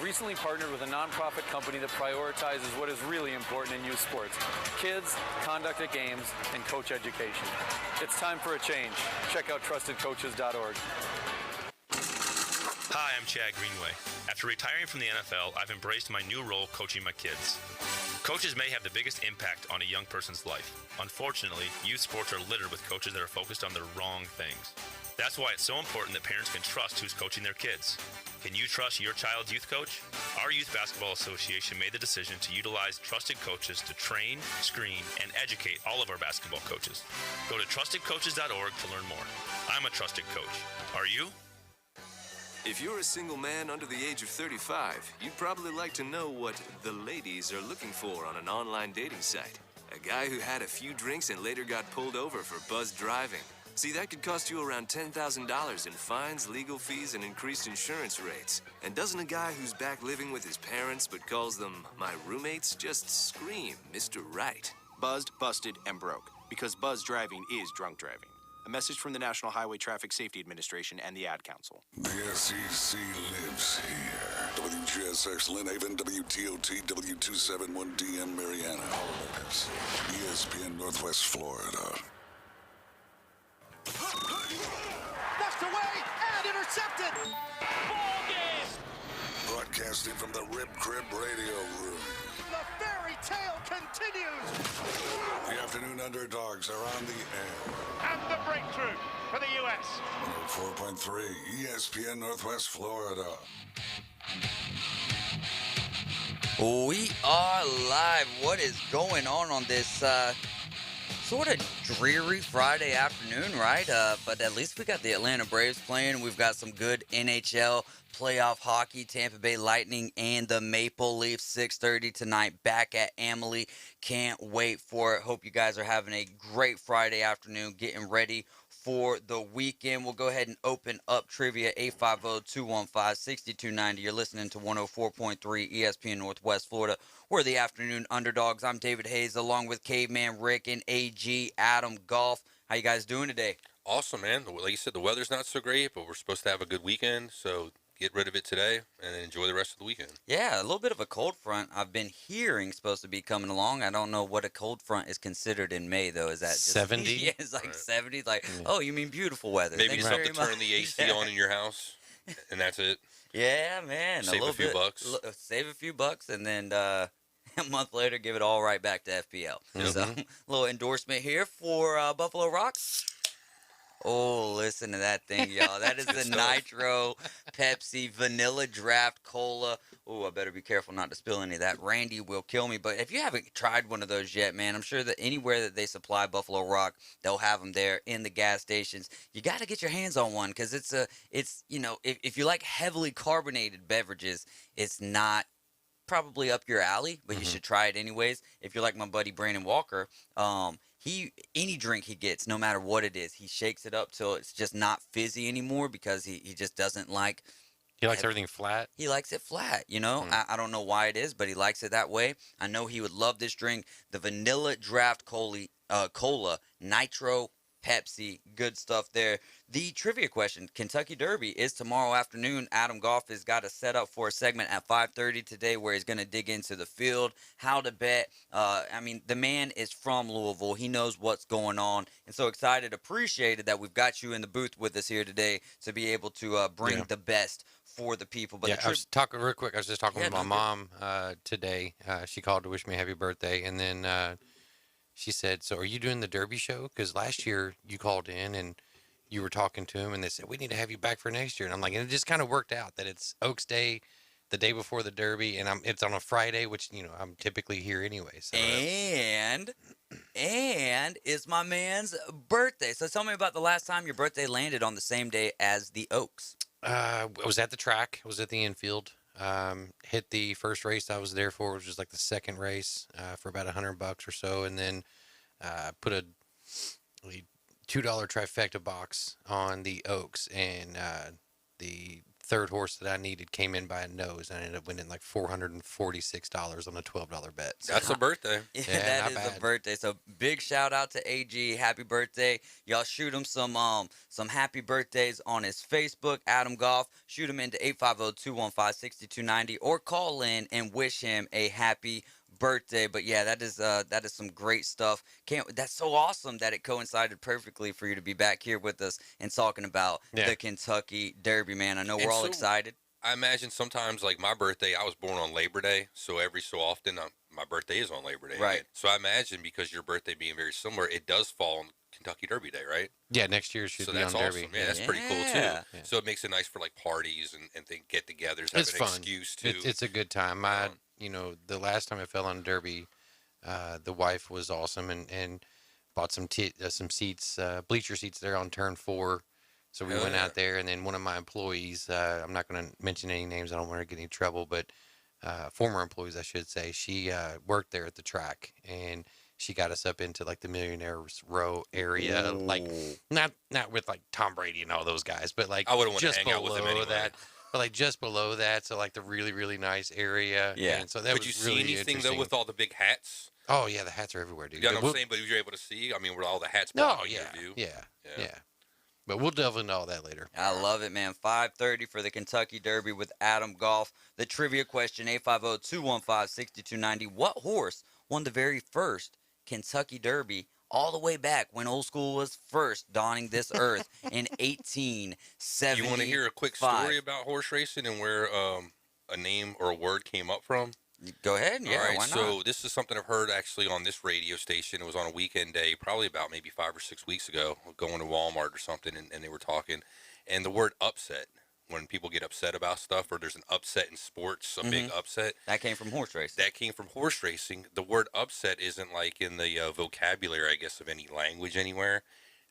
I've recently partnered with a nonprofit company that prioritizes what is really important in youth sports: kids, conduct at games, and coach education. It's time for a change. Check out trustedcoaches.org. Hi, I'm Chad Greenway. After retiring from the NFL, I've embraced my new role coaching my kids. Coaches may have the biggest impact on a young person's life. Unfortunately, youth sports are littered with coaches that are focused on the wrong things. That's why it's so important that parents can trust who's coaching their kids. Can you trust your child's youth coach? Our Youth Basketball Association made the decision to utilize trusted coaches to train, screen, and educate all of our basketball coaches. Go to trustedcoaches.org to learn more. I'm a trusted coach. Are you? If you're a single man under the age of 35, you'd probably like to know what the ladies are looking for on an online dating site. A guy who had a few drinks and later got pulled over for buzzed driving. See, that could cost you around $10,000 in fines, legal fees, and increased insurance rates. And doesn't a guy who's back living with his parents but calls them my roommates just scream Mr. Right? Buzzed, busted, and broke. Because buzz driving is drunk driving. A message from the National Highway Traffic Safety Administration and the Ad Council. The SEC lives here. WGSX Lynn Haven, WTOT, W271DM Mariana, Holidays. ESPN Northwest Florida. Knocked away and intercepted. Ball game. Broadcasting from the Rib Crib Radio Room. The fairy tale continues. The Afternoon Underdogs are on the air. And the breakthrough for the U.S. 104.3 ESPN Northwest Florida. We are live. What is going on this sort of dreary Friday afternoon, right? But at least we got the Atlanta Braves playing. We've got some good NHL playoff hockey, Tampa Bay Lightning and the Maple Leafs, 6:30 tonight, back at Amalie. Can't wait for it. Hope you guys are having a great Friday afternoon, getting ready for the weekend. We'll go ahead and open up trivia, 850-215-6290. You're listening to 104.3 ESPN Northwest Florida. We're the Afternoon Underdogs. I'm David Hayes, along with Caveman Rick and AG Adam Golf. How you guys doing today? Awesome, man. Like you said, the weather's not so great, but we're supposed to have a good weekend, so get rid of it today and then enjoy the rest of the weekend. Yeah, a little bit of a cold front I've been hearing supposed to be coming along. I don't know what a cold front is considered in May, though. Is that just 70? Yeah, it's like 70. Like, oh, you mean beautiful weather. Maybe Thanks you just have very to turn much. the AC on in your house, and that's it. Yeah, man. Save a few bucks. Save a few bucks, and then a month later, give it all right back to FPL. So, a little endorsement here for Buffalo Rocks. Oh, listen to that thing, y'all. That is the Nitro Pepsi Vanilla Draft Cola. Oh, I better be careful not to spill any of that. Randy will kill me. But if you haven't tried one of those yet, man, I'm sure that anywhere that they supply Buffalo Rock, they'll have them there in the gas stations. You got to get your hands on one because it's if you like heavily carbonated beverages, it's not probably up your alley, but you should try it anyways. If you're like my buddy Brandon Walker, any drink he gets, no matter what it is, he shakes it up till it's just not fizzy anymore because he just doesn't like. He likes everything flat. He likes it flat, you know. I don't know why it is, but he likes it that way. I know he would love this drink, the Vanilla Draft Cola Nitro Pepsi, good stuff there. The trivia question, Kentucky Derby is tomorrow afternoon. Adam Goff has got a set up for a segment at 5:30 today where he's going to dig into the field, how to bet. The man is from Louisville. He knows what's going on. And so excited, appreciated that we've got you in the booth with us here today to be able to bring the best for the people. But I was talking real quick. I was just talking with my mom today. She called to wish me a happy birthday. And then she said, so are you doing the Derby show? Because last year you called in and you were talking to him and they said, we need to have you back for next year. And I'm like, and it just kind of worked out that it's Oaks Day, the day before the Derby, and it's on a Friday, which, I'm typically here anyway. So, and it's my man's birthday. So tell me about the last time your birthday landed on the same day as the Oaks. I was at the track. I was at the infield. Hit the first race I was there for, which was like the second race, for about $100 or so. And then, put a $2 trifecta box on the Oaks. And, the third horse that I needed came in by a nose, and I ended up winning like $446 on a $12 bet. So, That's a birthday. Yeah, Yeah, that not is bad. a birthday. So big shout out to AG. Happy birthday. Y'all shoot him some happy birthdays on his Facebook, Adam Goff. Shoot him into 850-215-6290 or call in and wish him a happy birthday. But yeah, that is some great stuff. That's so awesome that it coincided perfectly for you to be back here with us and talking about the Kentucky Derby, man. I know we're all excited. I imagine sometimes, like my birthday, I was born on Labor Day, so every so often my birthday is on Labor Day. Right. So I imagine because your birthday being very similar, it does fall on Kentucky Derby Day, right? Yeah, next year should So be that's on awesome. Derby. Yeah, that's pretty cool too. Yeah. So it makes it nice for like parties and get-togethers. Have It's an fun. excuse to. It's a good time. The last time I fell on Derby, the wife was awesome and bought some seats, bleacher seats there on turn 4. So we went out there, and then one of my employees, I'm not going to mention any names, I don't want to get any trouble, but former employees, I should say, she worked there at the track, and she got us up into like the Millionaires Row area, like not with like Tom Brady and all those guys, but like I wouldn't want to just hang out with them below anyway. that. But like just below that, so like the really, really nice area. Yeah. And so that Could was you really see anything though interesting. with all the big hats? Oh yeah, the hats are everywhere, dude. You know what I'm We'll- saying? But you're able to see. I mean, were all the hats No, blocking yeah, your view? yeah. But we'll delve into all that later. I love it, man. 5:30 for the Kentucky Derby with Adam Goff. The trivia question, 850-215-6290. What horse won the very first Kentucky Derby all the way back when old school was first donning this earth in 1875? You want to hear a quick story about horse racing and where a name or a word came up from? Go ahead. Yeah, All right, why not? so this is something I've heard actually on this radio station. It was on a weekend day, probably about maybe 5 or 6 weeks ago, going to Walmart or something, and they were talking. And the word upset, when people get upset about stuff or there's an upset in sports, a big upset. That came from horse racing. That came from horse racing. The word upset isn't like in the vocabulary, I guess, of any language anywhere.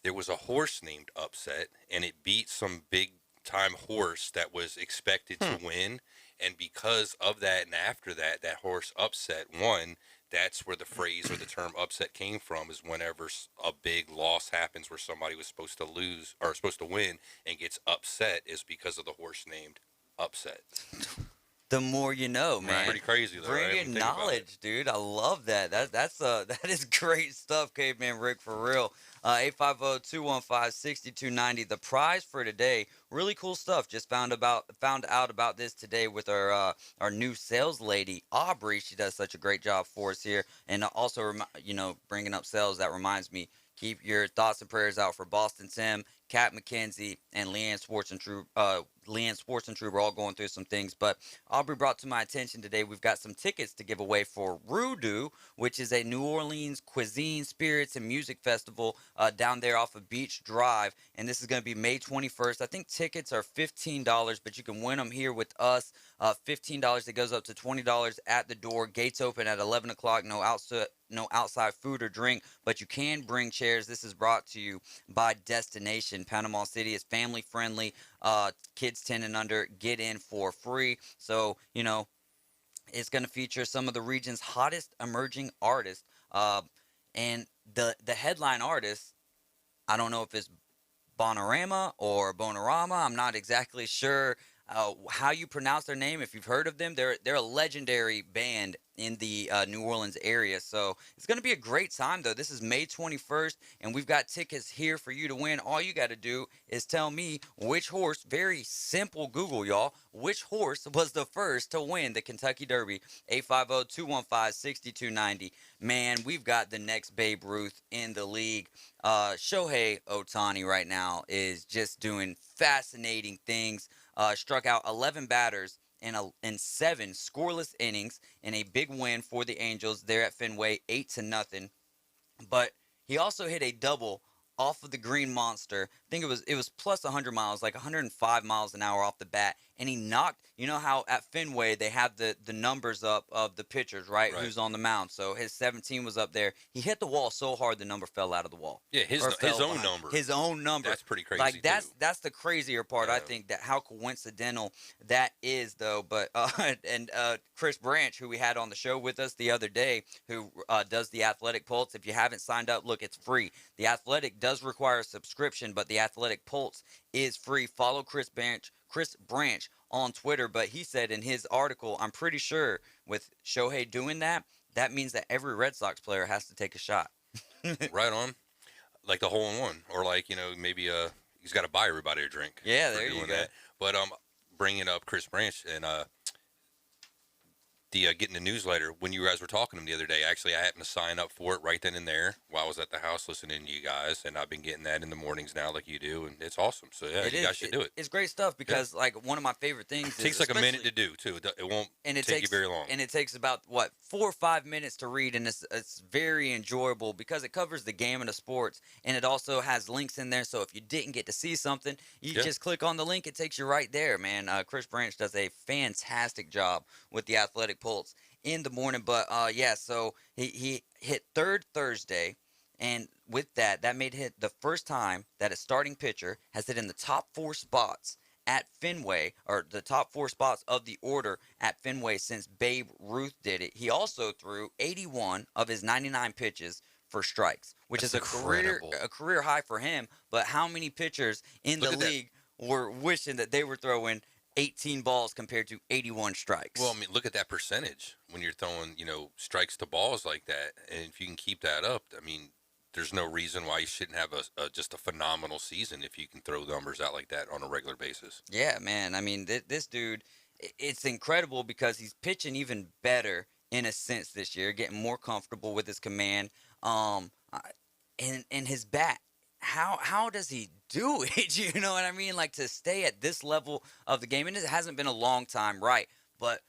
There was a horse named Upset, and it beat some big-time horse that was expected to win. And because of that, and after that, that horse Upset won. That's where the phrase or the term upset came from, is whenever a big loss happens where somebody was supposed to lose or supposed to win and gets upset, is because of the horse named Upset. The more you know, man. Pretty crazy, though, right? Bringing knowledge, dude. I love that. That is great stuff, Caveman Rick, for real. 850-215-6290. The prize for today, really cool stuff. Just found out about this today with our new sales lady, Aubrey. She does such a great job for us here, and also bringing up sales. That reminds me. Keep your thoughts and prayers out for Boston Tim, Kat McKenzie, and Leanne Sports and True. We're all going through some things, but Aubrey brought to my attention today, we've got some tickets to give away for Rudu, which is a New Orleans cuisine, spirits, and music festival down there off of Beach Drive, and this is going to be May 21st. I think tickets are $15, but you can win them here with us. $15. It goes up to $20 at the door. Gates open at 11 o'clock. No outside food or drink, but you can bring chairs. This is brought to you by Destination Panama City. It's family friendly. Kids 10 and under get in for free. So, it's going to feature some of the region's hottest emerging artists. And the headline artist, I don't know if it's Bonarama or Bonarama. I'm not exactly sure how you pronounce their name. If you've heard of them, they're a legendary band in the New Orleans area. So it's going to be a great time, though. This is May 21st, and we've got tickets here for you to win. All you got to do is tell me which horse, very simple Google, y'all, which horse was the first to win the Kentucky Derby. 850-215-6290. Man, we've got the next Babe Ruth in the league. Shohei Ohtani right now is just doing fascinating things. Struck out 11 batters in 7 scoreless innings in a big win for the Angels there at Fenway, 8-0. But he also hit a double off of the Green Monster. I think it was plus 100 miles, like 105 miles an hour off the bat. And he knocked, you know how at Fenway they have the numbers up of the pitchers, right? Who's on the mound. So his 17 was up there. He hit the wall so hard the number fell out of the wall. Yeah, his own number. His own number. That's pretty crazy. Like that's the crazier part. I think that how coincidental that is, though. But and Chris Branch, who we had on the show with us the other day, who does the Athletic Pulse. If you haven't signed up, look, it's free. The Athletic does require a subscription, but the Athletic Pulse is free. Follow Chris Branch Chris Branch on Twitter, but he said in his article, I'm pretty sure with Shohei doing that, that means that every Red Sox player has to take a shot. Right on. Like the hole-in-one, or like, maybe he's got to buy everybody a drink. Yeah, for there you doing go. That. But bringing up Chris Branch and getting the newsletter, when you guys were talking to him the other day, actually I happened to sign up for it right then and there while I was at the house listening to you guys, and I've been getting that in the mornings now like you do, and it's awesome. So yeah, you guys should do it. It's great stuff because like one of my favorite things It takes like a minute to do too. It won't take you very long. And it takes about 4 or 5 minutes to read, and it's very enjoyable because it covers the gamut of sports, and it also has links in there. So if you didn't get to see something, you just click on the link. It takes you right there, man. Chris Branch does a fantastic job with the Athletic Pulse in the morning. But so he hit third Thursday, and with that made hit the first time that a starting pitcher has hit in the top 4 spots at Fenway, or the top 4 spots of the order at Fenway since Babe Ruth did it. He also threw 81 of his 99 pitches for strikes, which is a career high for him. But how many pitchers in the league were wishing that they were throwing 18 balls compared to 81 strikes? Well, I mean, look at that percentage when you're throwing, strikes to balls like that. And if you can keep that up, I mean, there's no reason why you shouldn't have just a phenomenal season if you can throw numbers out like that on a regular basis. Yeah, man. I mean, this dude, it's incredible because he's pitching even better in a sense this year, getting more comfortable with his command, and his bat. How does he do it? You know what I mean? Like, to stay at this level of the game, and it hasn't been a long time, right? But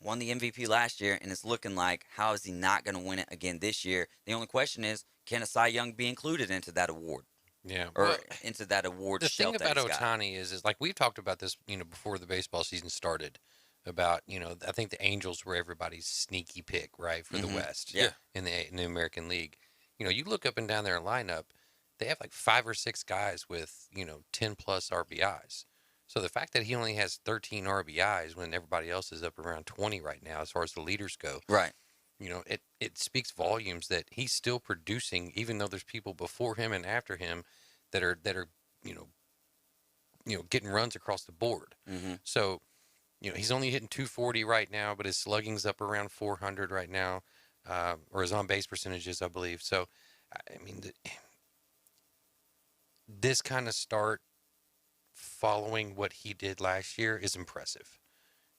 won the MVP last year, and it's looking like, how is he not going to win it again this year? The only question is, can a Cy Young be included into that award? Yeah. Or into that award The shelf thing about that he's got? Ohtani is like we've talked about this, before the baseball season started, about, I think the Angels were everybody's sneaky pick, right, for the West. Yeah. In the American League. You look up and down their lineup, they have like 5 or 6 guys with, 10 plus RBIs. So the fact that he only has 13 RBIs when everybody else is up around 20 right now, as far as the leaders go. Right. It speaks volumes that he's still producing, even though there's people before him and after him that are getting runs across the board. Mm-hmm. So, he's only hitting 240 right now, but his slugging's up around 400 right now, or his on base percentages, I believe. So, I mean, this kind of start following what he did last year is impressive,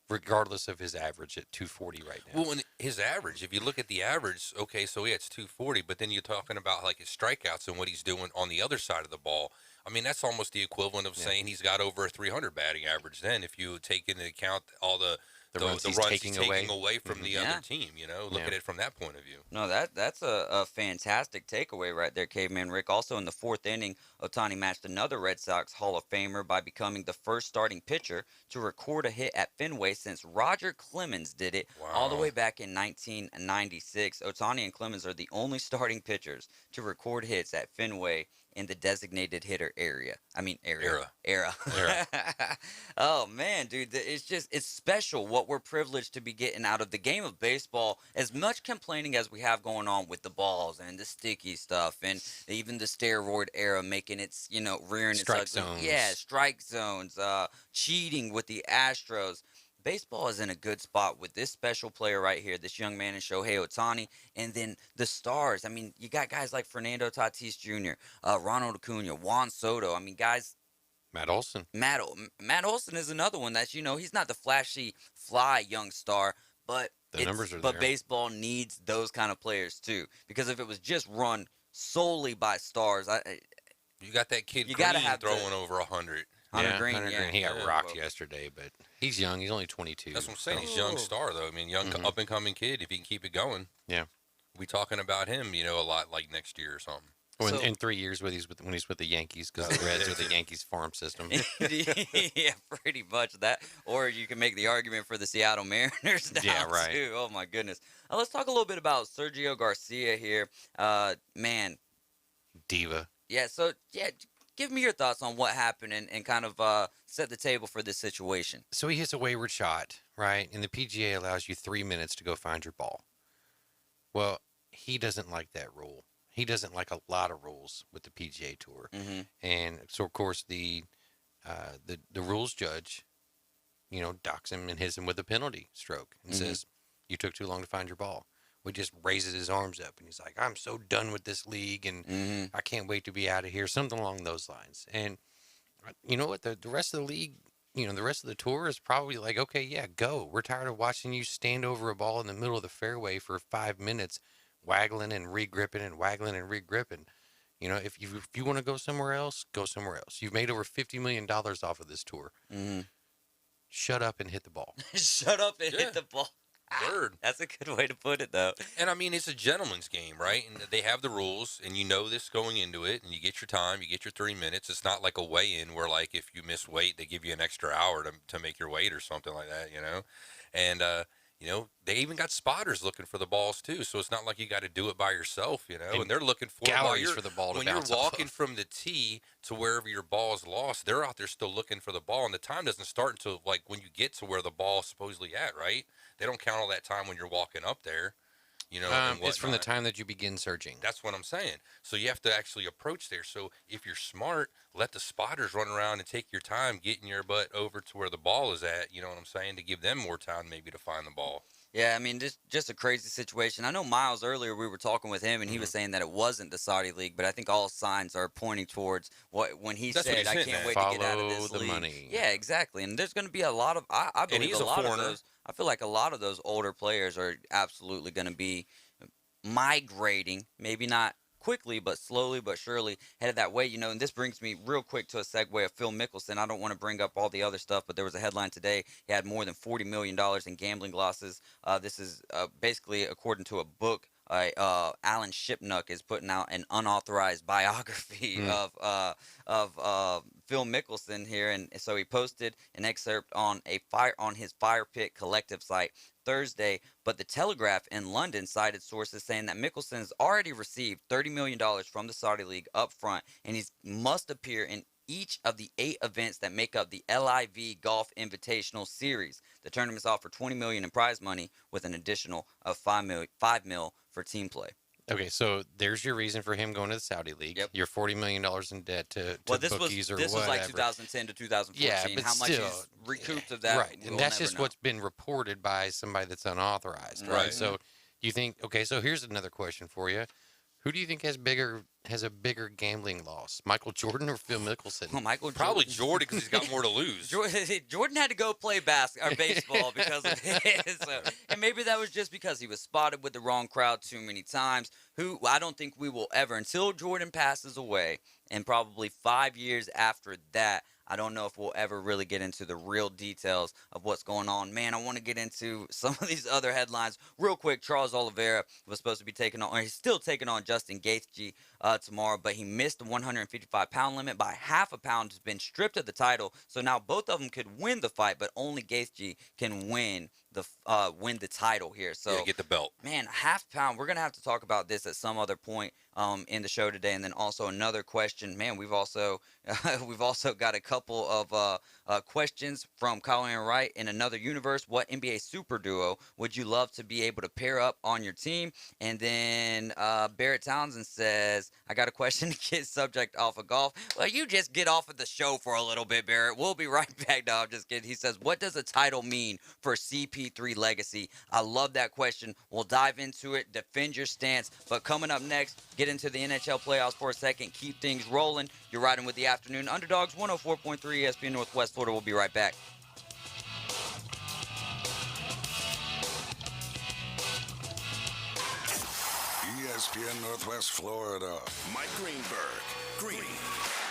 regardless of his average at 240 right now. Well, when his average, if you look at the average, okay, so it's 240, but then you're talking about like his strikeouts and what he's doing on the other side of the ball. I mean, that's almost the equivalent of saying he's got over a 300 batting average then, if you take into account all the runs he's taking away from the other team, look at it from that point of view. No, that's a fantastic takeaway right there, Caveman Rick. Also in the 4th inning, Ohtani matched another Red Sox Hall of Famer by becoming the first starting pitcher to record a hit at Fenway since Roger Clemens did it all the way back in 1996. Ohtani and Clemens are the only starting pitchers to record hits at Fenway in the designated hitter area. Era. Oh, man, dude. It's special what we're privileged to be getting out of the game of baseball. As much complaining as we have going on with the balls and the sticky stuff and even the steroid era making its, rearing its ugly. Zones. Yeah, strike zones, cheating with the Astros. Baseball is in a good spot with this special player right here, this young man in Shohei Ohtani, and then the stars. I mean, you got guys like Fernando Tatis Jr., Ronald Acuna, Juan Soto. I mean, guys. Matt Olson. Matt Olson is another one that's, he's not the flashy fly young star, but the numbers are but there. baseball needs those kind of players too, because if it was just run solely by stars, you got that kid you Green gotta have throwing over 100. Hunter Green, He got rocked yesterday, but he's young. He's only 22. That's what I'm saying. He's a young star, though. I mean, young up-and-coming kid. If he can keep it going, yeah, we'll be talking about him, a lot like next year or something. Well, in 3 years when he's with the Yankees, because the Reds are the Yankees farm system. Yeah, pretty much that. Or you can make the argument for the Seattle Mariners now, too. Oh, my goodness. Let's talk a little bit about Sergio Garcia here. Man. Diva. Yeah, give me your thoughts on what happened and kind of set the table for this situation. So he hits a wayward shot, right? And the PGA allows you 3 minutes to go find your ball. Well, he doesn't like that rule. He doesn't like a lot of rules with the PGA Tour. Mm-hmm. And so, of course, the the rules judge, docks him and hits him with a penalty stroke and says, "You took too long to find your ball." He just raises his arms up and he's like, "I'm so done with this league and I can't wait to be out of here." Something along those lines. And you know what? The rest of the league, the rest of the tour is probably like, "Okay, yeah, go. We're tired of watching you stand over a ball in the middle of the fairway for 5 minutes, waggling and re-gripping and waggling and re-gripping. If you want to go somewhere else, go somewhere else. You've made over $50 million off of this tour. Shut up and hit the ball." Shut up and hit the ball. Word. That's a good way to put it, though. And I mean, it's a gentleman's game, right? And they have the rules, and you know this going into it, and you get your time, you get your 30 minutes. It's not like a weigh-in where, like, if you miss weight, they give you an extra hour to make your weight or something like that, And, they even got spotters looking for the balls, too. So it's not like you got to do it by yourself, and they're looking for galleries for the ball to when bounce you're off walking of. from the tee to wherever your ball is lost, they're out there still looking for the ball, and the time doesn't start until, like, when you get to where the ball's supposedly at, right? They don't count all that time when you're walking up there, and it's from the whatnot. time that you begin searching. That's what I'm saying. So you have to actually approach there. So if you're smart, let the spotters run around and take your time getting your butt over to where the ball is at, you know what I'm saying, to give them more time maybe to find the ball. Yeah, I mean, just a crazy situation. I know Miles earlier, we were talking with him, and he was saying that it wasn't the Saudi League, but I think all signs are pointing towards when he That's what said, he's "I hitting can't at. wait to get out of Follow this the league." money. Yeah, exactly. And there's going to be a lot of, I believe he's a a lot of foreigner. those, I feel like a lot of those older players are absolutely going to be migrating, maybe not quickly, but slowly but surely headed that way. And this brings me real quick to a segue of Phil Mickelson. I don't want to bring up all the other stuff, but there was a headline today. He had more than $40 million in gambling losses. This is basically according to a book. Alan Shipnuck is putting out an unauthorized biography of Phil Mickelson here, and so he posted an excerpt on his Fire Pit Collective site Thursday. But the Telegraph in London cited sources saying that Mickelson has already received $30 million from the Saudi League up front, and he must appear in each of the 8 events that make up the LIV Golf Invitational Series. The tournaments offer $20 million in prize money with an additional of $5 million for team play. Okay, so there's your reason for him going to the Saudi League. Yep. You're $40 million in debt to bookies or this whatever. was like 2010 to 2014. Yeah, but How much still, he's recouped of that? right, and we'll that's never just know. what's been reported by somebody that's unauthorized, right? Right. So you think, okay, so here's another question for you. Who do you think has a bigger gambling loss, Michael Jordan or Phil Mickelson? Oh, Michael Probably Jordan because he's got more to lose. Jordan had to go play baseball because of his, and maybe that was just because he was spotted with the wrong crowd too many times. Who I don't think we will ever, until Jordan passes away, and probably 5 years after that, I don't know if we'll ever really get into the real details of what's going on. Man, I want to get into some of these other headlines real quick. Charles Oliveira was supposed to be taking on, or he's still taking on Justin Gaethje tomorrow, but he missed the 155-pound limit by half a pound. Has been stripped of the title, so now both of them could win the fight, but only Gaethje can win the title here. So Yeah, get the belt. Man, half pound. We're gonna have to talk about this at some other point in the show today, and then also another question. Man, we've also got a couple of questions from Colin Wright in another universe. What NBA super duo would you love to be able to pair up on your team? And then Barrett Townsend says, I got a question to get subject off of golf. Well, you just get off of the show for a little bit, Barrett. We'll be right back. No, I'm just kidding. He says, what does a title mean for CP3 legacy? I love that question. We'll dive into it. Defend your stance. But coming up next, get into the NHL playoffs for a second. Keep things rolling. You're riding with the Afternoon Underdogs, 104.3 ESPN Northwest Florida. We'll be right back. ESPN Northwest Florida. Mike Greenberg. Greeny.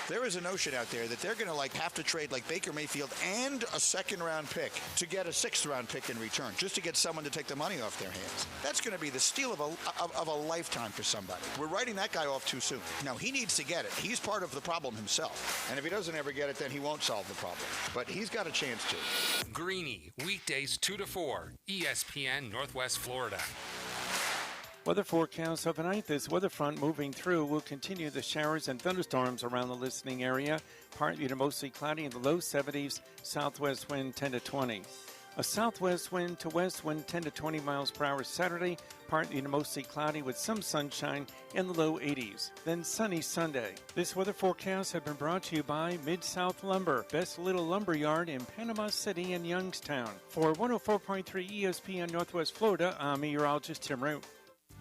There is a notion out there that they're going to have to trade like Baker Mayfield and a second-round pick to get a 6th-round pick in return, just to get someone to take the money off their hands. That's going to be the steal of a lifetime for somebody. We're writing that guy off too soon. Now, he needs to get it. He's part of the problem himself. And if he doesn't ever get it, then he won't solve the problem. But he's got a chance to. Greeny, weekdays 2 to 4, ESPN Northwest Florida. Weather forecast overnight. This weather front moving through will continue the showers and thunderstorms around the listening area. Partly to mostly cloudy in the low 70s, southwest wind 10 to 20. A southwest wind to west wind 10 to 20 miles per hour Saturday, partly to mostly cloudy with some sunshine in the low 80s. Then sunny Sunday. This weather forecast has been brought to you by Mid-South Lumber, best little lumber yard in Panama City and Youngstown. For 104.3 ESPN Northwest Florida, I'm meteorologist Tim Root.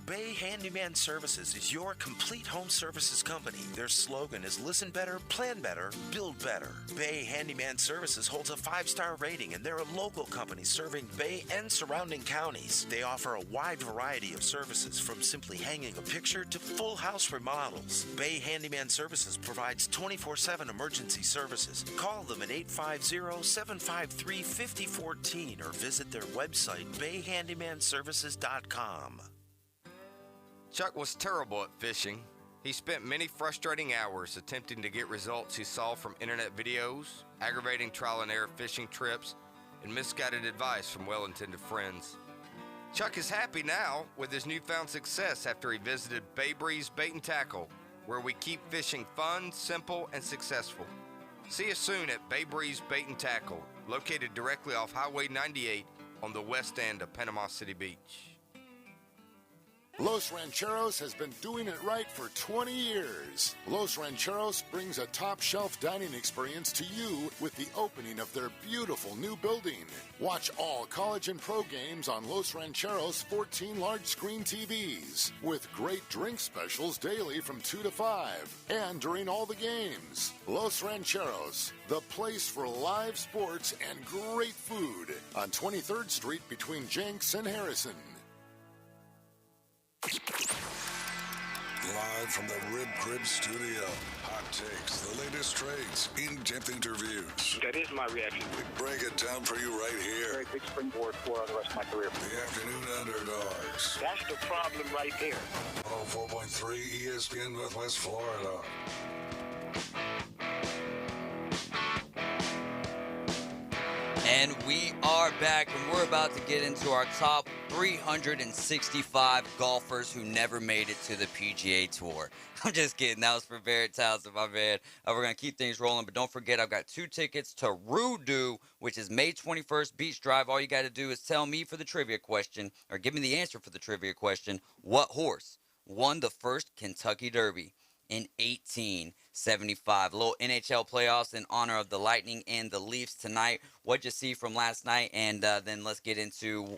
Bay Handyman Services is your complete home services company. Their slogan is listen better, plan better, build better. Bay Handyman Services holds a 5-star rating, and they're a local company serving Bay and surrounding counties. They offer a wide variety of services, from simply hanging a picture to full house remodels. Bay Handyman Services provides 24/7 emergency services. Call them at 850-753-5014 or visit their website, bayhandymanservices.com. Chuck was terrible at fishing. He spent many frustrating hours attempting to get results he saw from internet videos, aggravating trial and error fishing trips, and misguided advice from well-intended friends. Chuck is happy now with his newfound success after he visited Bay Breeze Bait and Tackle, where we keep fishing fun, simple, and successful. See you soon at Bay Breeze Bait and Tackle, located directly off Highway 98 on the west end of Panama City Beach. Los Rancheros has been doing it right for 20 years. Los Rancheros brings a top-shelf dining experience to you with the opening of their beautiful new building. Watch all college and pro games on Los Rancheros' 14 large-screen TVs, with great drink specials daily from 2 to 5, and during all the games. Los Rancheros, the place for live sports and great food, on 23rd Street between Jenks and Harrison. Live from the Rib Crib studio. Hot takes, the latest trades, in-depth interviews. That is my reaction. We break it down for you right here. Very big springboard for the rest of my career. The Afternoon Underdogs. That's the problem right there. 104.3 ESPN Northwest Florida. And we are back, and we're about to get into our top 365 golfers who never made it to the PGA Tour. I'm just kidding. That was for Barrett Townsend, my man. We're going to keep things rolling, but don't forget, I've got 2 tickets to Rudu, which is May 21st, Beach Drive. All you got to do is tell me for the trivia question, or give me the answer for the trivia question, what horse won the first Kentucky Derby in 1875. A little NHL playoffs in honor of the Lightning and the Leafs tonight. What'd you see from last night? And then let's get into,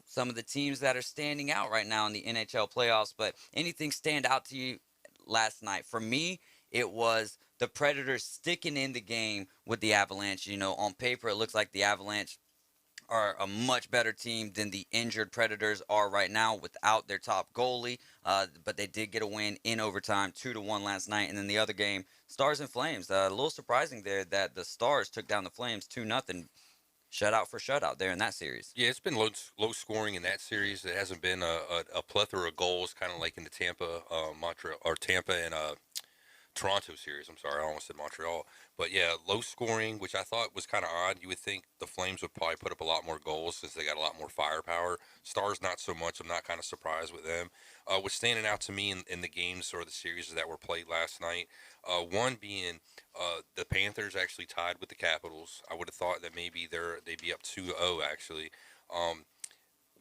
some of the teams that are standing out right now in the NHL playoffs. But anything stand out to you last night? For me, it was the Predators sticking in the game with the Avalanche. On paper, it looks like the Avalanche are a much better team than the injured Predators are right now without their top goalie. But they did get a win in overtime, 2-1 last night. And then the other game, Stars and Flames. A little surprising there that the Stars took down the Flames 2-0. Shutout for shutout there in that series. Yeah, it's been low scoring in that series. It hasn't been a plethora of goals, kind of like in the Tampa and Toronto series. I'm sorry, I almost said Montreal. But yeah, low scoring, which I thought was kind of odd. You would think the Flames would probably put up a lot more goals since they got a lot more firepower. Stars, not so much. I'm not kind of surprised with them. What's standing out to me in the games or the series that were played last night, one being the Panthers actually tied with the Capitals. I would have thought that maybe they'd be up 2-0 actually.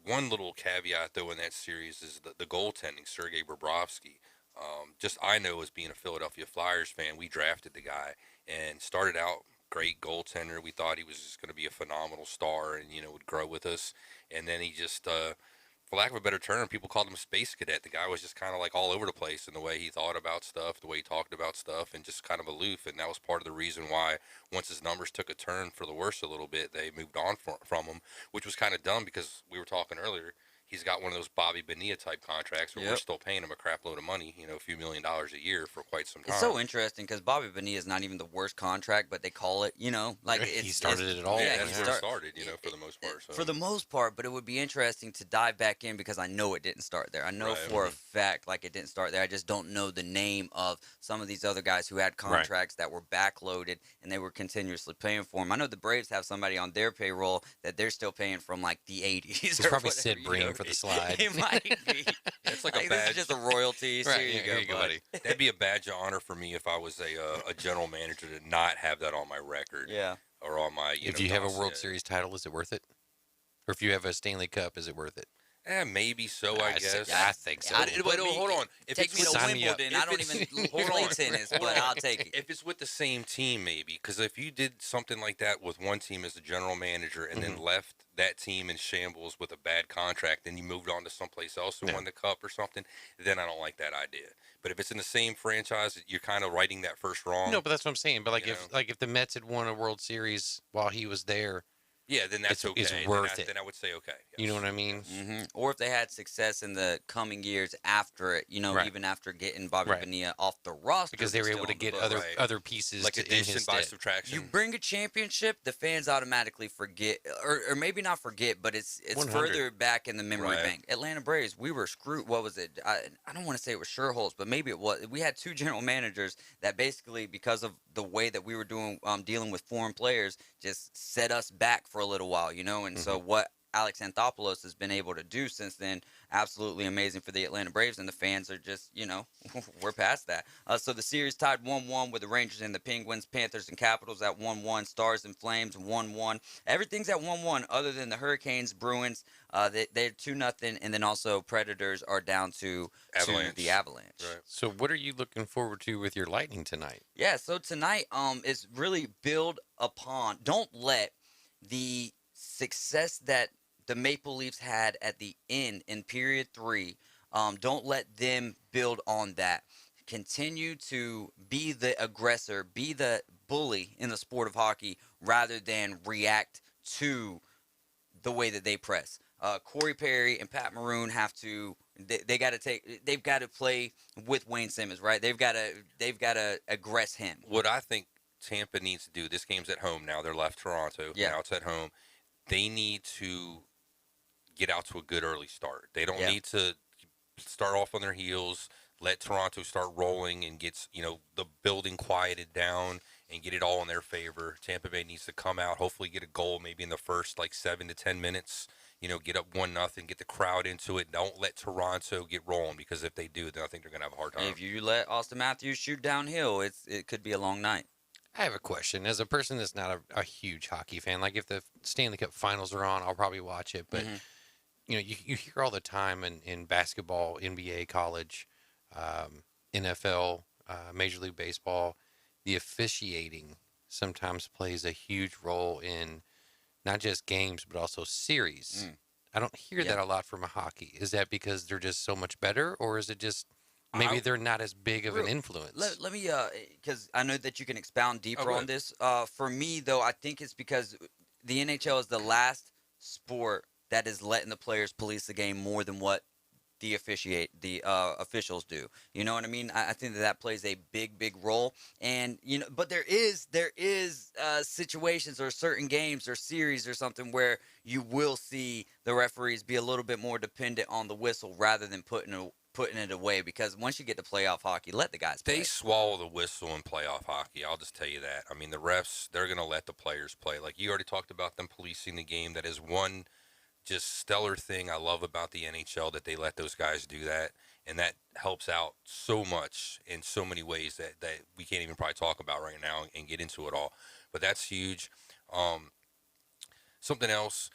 One little caveat though in that series is the goaltending, Sergei Bobrovsky. I know as being a Philadelphia Flyers fan, we drafted the guy and started out great goaltender. We thought he was just going to be a phenomenal star and, would grow with us. And then he just, for lack of a better term, people called him Space Cadet. The guy was just kind of like all over the place in the way he thought about stuff, the way he talked about stuff, and just kind of aloof. And that was part of the reason why once his numbers took a turn for the worse a little bit, they moved on from him, which was kind of dumb because we were talking earlier. He's got one of those Bobby Bonilla type contracts where we're still paying him a crap load of money, a few $1 million a year for quite some time. It's so interesting because Bobby Bonilla is not even the worst contract, but they call it, like he started it all. Yeah, that's where it started, for the most part. So. For the most part, but it would be interesting to dive back in because I know it didn't start there. I know for a fact it didn't start there. I just don't know the name of some of these other guys who had contracts that were backloaded and they were continuously paying for them. I know the Braves have somebody on their payroll that they're still paying from the 80s. It's probably Sid Bream for the slide. It might be. It's like a badge. This is just a royalty. So Right, here you go, buddy. That'd be a badge of honor for me if I was a general manager to not have that on my record. Yeah. Or on my. If you have a World Series title, is it worth it? Or if you have a Stanley Cup, is it worth it? Maybe so, I guess. I think so. But hold on. If Take me to Wimbledon. I don't even play tennis, but I'll take it. If it's with the same team, maybe. Because if you did something like that with one team as a general manager and then left that team in shambles with a bad contract, and you moved on to someplace else and won the cup or something, then I don't like that idea. But if it's in the same franchise, you're kind of righting that first wrong. No, but that's what I'm saying. But if the Mets had won a World Series while he was there, yeah, then that's okay. It's worth it. Then I would say okay. Yes. You know what I mean? Mm-hmm. Or if they had success in the coming years after it, even after getting Bobby Bonilla off the roster, because they were able to get other pieces, like addition by subtraction. You bring a championship, the fans automatically forget, or maybe not forget, but it's 100. Further back in the memory bank. Atlanta Braves, we were screwed. What was it? I don't want to say it was Sherholz, but maybe it was. We had two general managers that basically, because of the way that we were dealing with foreign players, just set us back for a little while, and so what Alex Anthopoulos has been able to do since then, absolutely amazing for the Atlanta Braves, and the fans are just, we're past that. So the series tied 1-1 with the Rangers and the Penguins, Panthers and Capitals at 1-1, Stars and Flames 1-1. Everything's at 1-1 other than the Hurricanes, Bruins. They're 2-0, and then also Predators are down to the Avalanche. Right. So what are you looking forward to with your Lightning tonight? Yeah, so tonight is really build upon. Don't let the success that the Maple Leafs had at the end in period 3, don't let them build on that. Continue to be the aggressor, be the bully in the sport of hockey, rather than react to the way that they press. Corey Perry and Pat Maroon have to. They've got to play with Wayne Simmons, right? They've got to aggress him. What I think Tampa needs to do. This game's at home now. They're left Toronto. Yeah. Now it's at home. They need to get out to a good early start. They don't need to start off on their heels, let Toronto start rolling and get, the building quieted down and get it all in their favor. Tampa Bay needs to come out, hopefully get a goal maybe in the first 7 to 10 minutes, get up 1-0, get the crowd into it. Don't let Toronto get rolling, because if they do, then I think they're going to have a hard time. If you let Austin Matthews shoot downhill, it could be a long night. I have a question. As a person that's not a huge hockey fan, if the Stanley Cup Finals are on, I'll probably watch it. But, you hear all the time in basketball, NBA, college, NFL, Major League Baseball, the officiating sometimes plays a huge role in not just games, but also series. I don't hear that a lot from a hockey. Is that because they're just so much better, or is it just maybe they're not as big of an influence? Let me, because I know that you can expound deeper on this. For me, though, I think it's because the NHL is the last sport that is letting the players police the game more than what the officials do. You know what I mean? I think that plays a big role. And but there is situations or certain games or series or something where you will see the referees be a little bit more dependent on the whistle rather than putting it away, because once you get to playoff hockey, let the guys play. They swallow the whistle in playoff hockey. I'll just tell you that. I mean, the refs, they're going to let the players play. Like you already talked about them policing the game. That is one just stellar thing I love about the NHL, that they let those guys do that. And that helps out so much in so many ways that we can't even probably talk about right now and get into it all. But that's huge. Something else,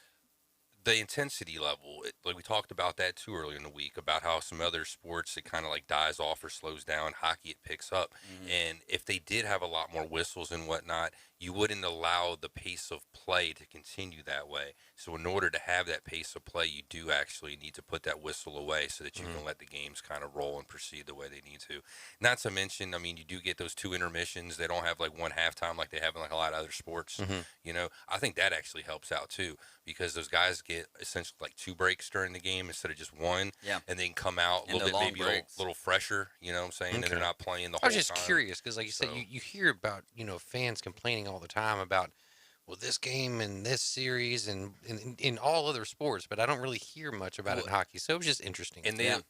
the intensity level, like we talked about that too earlier in the week, about how some other sports it kind of dies off or slows down. Hockey, it picks up. And if they did have a lot more whistles and whatnot, you wouldn't allow the pace of play to continue that way. So in order to have that pace of play, you do actually need to put that whistle away so that you can let the games kind of roll and proceed the way they need to. Not to mention, I mean, you do get those 2 intermissions. They don't have one halftime like they have in a lot of other sports. I think that actually helps out too, because those guys get essentially 2 breaks during the game instead of just 1. Yeah. And then come out a little bit, maybe a little fresher, you know what I'm saying? And they're not playing the whole time. I was just curious, because like you said, you hear about, fans complaining all the time about, well, this game and this series and in all other sports, but I don't really hear much about it in hockey. So it was just interesting. And then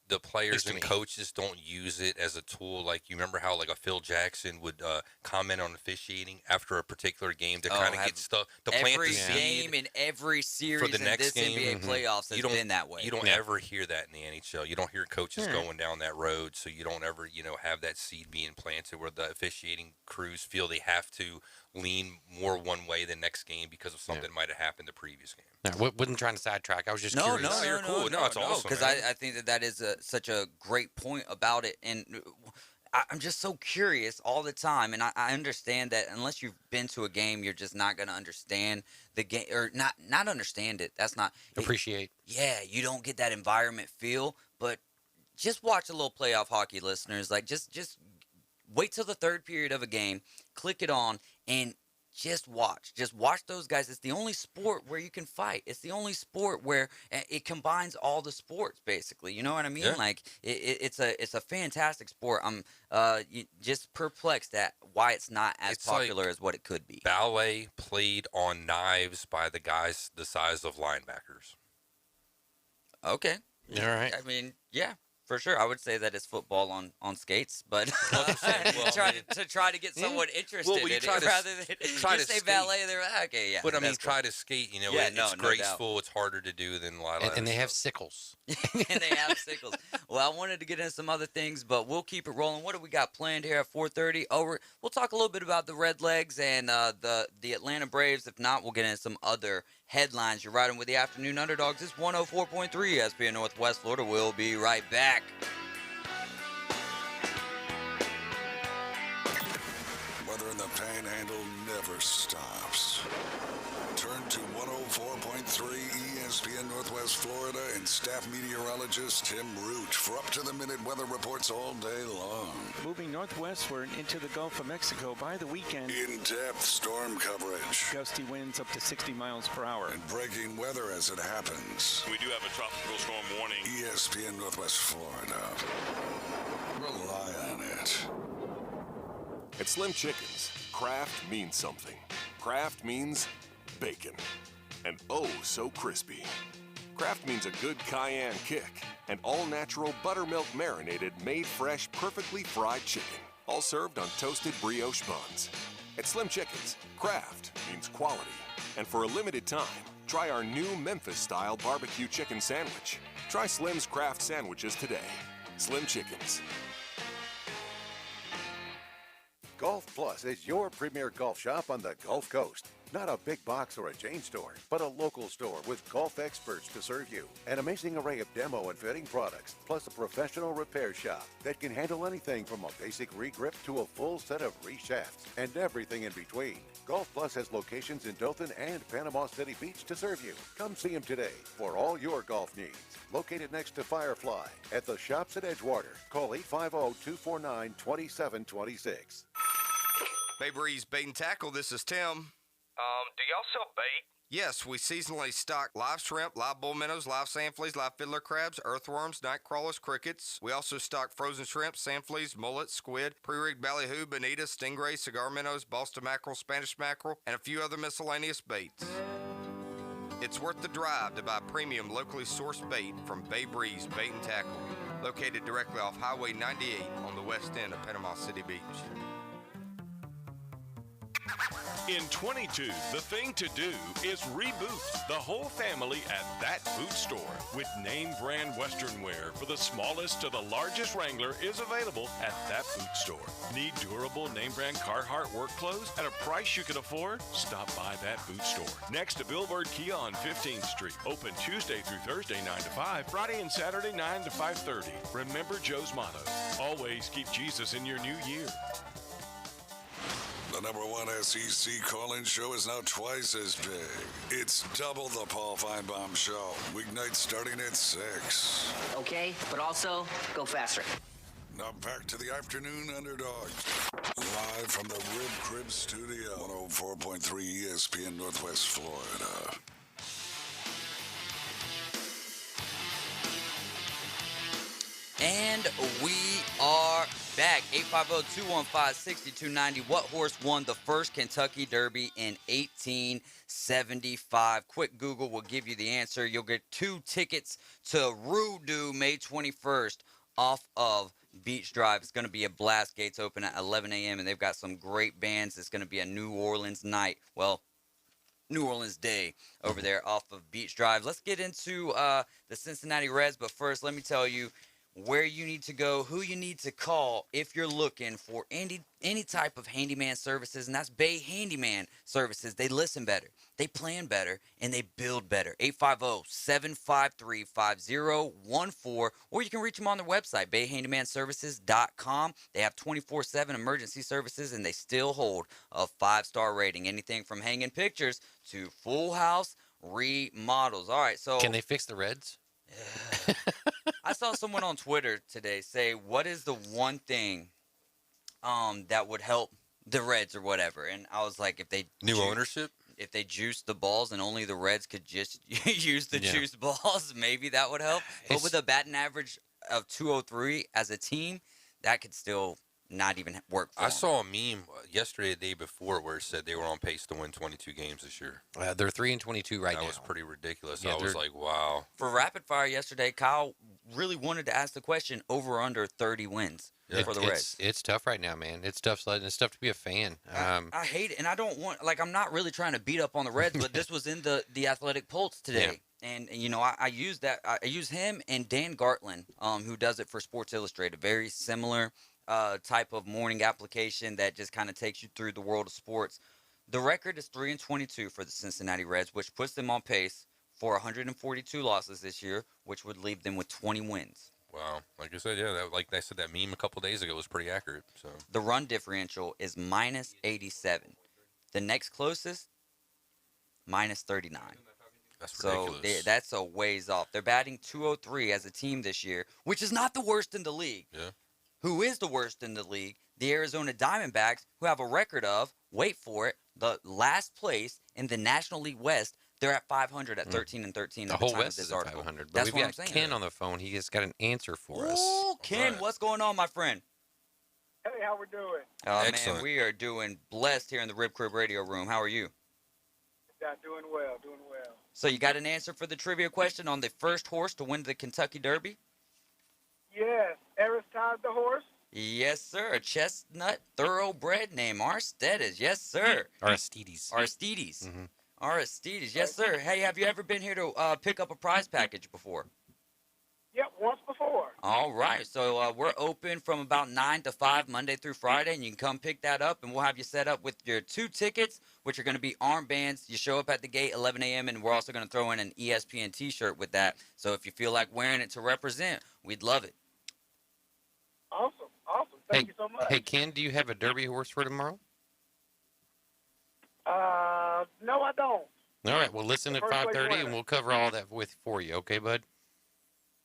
the players and coaches don't use it as a tool. Like, you remember how, a Phil Jackson would comment on officiating after a particular game to kind of get stuff, to plant the seed. Every game in every series for the next this game. NBA playoffs has been that way. You don't ever hear that in the NHL. You don't hear coaches going down that road, so you don't ever, have that seed being planted where the officiating crews feel they have to lean more one way the next game because of something that might have happened the previous game. No, wasn't trying to sidetrack. I was just curious. No, you're cool. No, it's awesome. Because I think that is such a great point about it. And I'm just so curious all the time. And I understand that unless you've been to a game, you're just not going to understand the game or not understand it. That's not. Appreciate. Yeah, you don't get that environment feel. But just watch a little playoff hockey, listeners. Like, just wait till the third period of a game, click it on, and just watch. Just watch those guys. It's the only sport where you can fight. It's the only sport where it combines all the sports, basically. You know what I mean? Yeah. Like, it's a fantastic sport. I'm just perplexed at why it's not as popular as what it could be. Ballet played on knives by the guys the size of linebackers. Okay. All right. I mean, yeah. For sure, I would say that it's football on skates, but try to get someone interested in it rather than you say ballet. They're like, okay, yeah. But I mean, cool. try to skate. You know, Yeah, it's graceful. doubt. It's harder to do than a lot of. And they have sickles. And they have sickles. Well, I wanted to get into some other things, but we'll keep it rolling. What do we got planned here at 4:30? We'll talk a little bit about the Redlegs and the Atlanta Braves. If not, we'll get into some other headlines. You're riding with the Afternoon Underdogs. It's 104.3 ESPN Northwest Florida. We'll be right back. Weather in the Panhandle never stops. Turn to 104.3 ESPN Northwest Florida and staff meteorologist Tim Root for up-to-the-minute weather reports all day long. Moving northwestward into the Gulf of Mexico by the weekend. In-depth storm coverage. Gusty winds up to 60 miles per hour. And breaking weather as it happens. We do have a tropical storm warning. ESPN Northwest Florida. Rely on it. At Slim Chickens, craft means something. Craft means bacon. And oh, so crispy. Kraft means a good cayenne kick. And all-natural buttermilk marinated, made fresh, perfectly fried chicken. All served on toasted brioche buns. At Slim Chickens, Kraft means quality. And for a limited time, try our new Memphis-style barbecue chicken sandwich. Try Slim's Kraft sandwiches today. Slim Chickens. Golf Plus is your premier golf shop on the Gulf Coast. Not a big box or a chain store, but a local store with golf experts to serve you. An amazing array of demo and fitting products, plus a professional repair shop that can handle anything from a basic re-grip to a full set of re-shafts and everything in between. Golf Plus has locations in Dothan and Panama City Beach to serve you. Come see them today for all your golf needs. Located next to Firefly at the shops at Edgewater. Call 850-249-2726. Bay Breeze Bait and Tackle, this is Tim. Do y'all sell bait? Yes, we seasonally stock live shrimp, live bull minnows, live sand fleas, live fiddler crabs, earthworms, night crawlers, crickets. We also stock frozen shrimp, sand fleas, mullets, squid, pre-rigged ballyhoo, bonita, stingray, cigar minnows, Boston mackerel, Spanish mackerel, and a few other miscellaneous baits. It's worth the drive to buy premium locally sourced bait from Bay Breeze Bait and Tackle, located directly off Highway 98 on the west end of Panama City Beach. In 22, the thing to do is reboot the whole family at That Boot Store. With name brand Western wear for the smallest to the largest Wrangler is available at That Boot Store. Need durable name brand Carhartt work clothes at a price you can afford? Stop by That Boot Store. Next to Billboard Kia on 15th Street. Open Tuesday through Thursday 9 to 5, Friday and Saturday 9 to 5:30. Remember Joe's motto, always keep Jesus in your new year. The #1 SEC call-in show is now twice as big. It's double the Paul Feinbaum Show. Weeknights starting at 6. Okay, but also go faster. Now back to the Afternoon Underdogs. Live from the Rib Crib Studio. 104.3 ESPN Northwest Florida. And we are back. 850-215-6290. What horse won the first Kentucky Derby in 1875? Quick Google will give you the answer. You'll get 2 tickets to Roo-Doo May 21st off of Beach Drive. It's going to be a blast. Gates open at 11 a.m. and they've got some great bands. It's going to be a New Orleans night. Well, New Orleans day over there off of Beach Drive. Let's get into the Cincinnati Reds, but first let me tell you, where you need to go, who you need to call if you're looking for any type of handyman services, and that's Bay Handyman Services. They listen better, they plan better, and they build better. 850-753-5014, or you can reach them on their website, bayhandymanservices.com. They have 24/7 emergency services, and they still hold a 5-star rating. Anything from hanging pictures to full house remodels. All right, so can they fix the Reds? I saw someone on Twitter today say, what is the one thing that would help the Reds or whatever? And I was like, if they ownership, if they juice the balls and only the Reds could just use the juice balls, maybe that would help. But with a batting average of 203 as a team, that could still not even work for I them. saw a meme yesterday, the day before, where it said they were on pace to win 22 games this year. They're 3-22 right now. That was pretty ridiculous. Yeah, I was like, wow. For Rapid Fire yesterday, Kyle really wanted to ask the question, over or under 30 wins for the Reds. It's tough right now, man. It's tough sledding. It's tough to be a fan. I hate it, and I don't want, like, I'm not really trying to beat up on the Reds, but this was in the Athletic Pulse today. Yeah. And, you know, I use that. I use him and Dan Gartland, who does it for Sports Illustrated. Very similar type of morning application that just kind of takes you through the world of sports. The record is 3-22 for the Cincinnati Reds, which puts them on pace for 142 losses this year, which would leave them with 20 wins. Wow. Like I said, like I said, that meme a couple days ago was pretty accurate. So the run differential is minus 87. The next closest, minus 39. That's ridiculous. So that's a ways off. They're batting 203 as a team this year, which is not the worst in the league. Yeah. Who is the worst in the league? The Arizona Diamondbacks, who have a record of, wait for it, the last place in the National League West. They're at 500 at 13-13. The whole West is at 500. But That's we've what got I'm saying. Ken on the phone. He has got an answer for us. Oh, Ken, what's going on, my friend? Hey, how we doing? Oh, Excellent. man, we are doing blessed here in the Rib Crib Radio Room. How are you? Yeah, doing well, doing well. So you got an answer for the trivia question on the first horse to win the Kentucky Derby? Yes, Aristides the horse. Yes, sir. A chestnut thoroughbred named Aristides. Yes, sir. Aristides. Aristides. Mm-hmm. Aristides. Yes, sir. Hey, have you ever been here to pick up a prize package before? Yep, once before. All right. So we're open from about 9 to 5 Monday through Friday, and you can come pick that up, and we'll have you set up with your 2 tickets, which are going to be armbands. You show up at the gate 11 a.m., and we're also going to throw in an ESPN T-shirt with that. So if you feel like wearing it to represent, we'd love it. Awesome, awesome. Thank you so much. Hey, Ken, do you have a Derby horse for tomorrow? No, I don't. All right. Well, listen at First place 5:30, winner. and we'll cover all that for you. Okay, bud?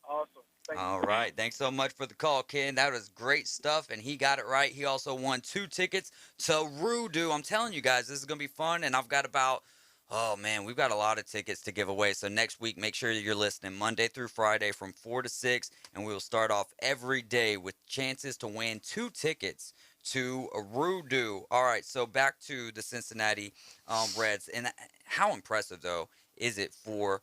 Awesome. Thank you. All right. Thanks so much for the call, Ken. That was great stuff, and he got it right. He also won 2 tickets to Rudu. I'm telling you guys, this is going to be fun, and I've got about, oh, man, we've got a lot of tickets to give away. So next week, make sure you're listening Monday through Friday from 4 to 6, and we'll start off every day with chances to win 2 tickets to Rudu. All right, so back to the Cincinnati Reds. And how impressive, though, is it for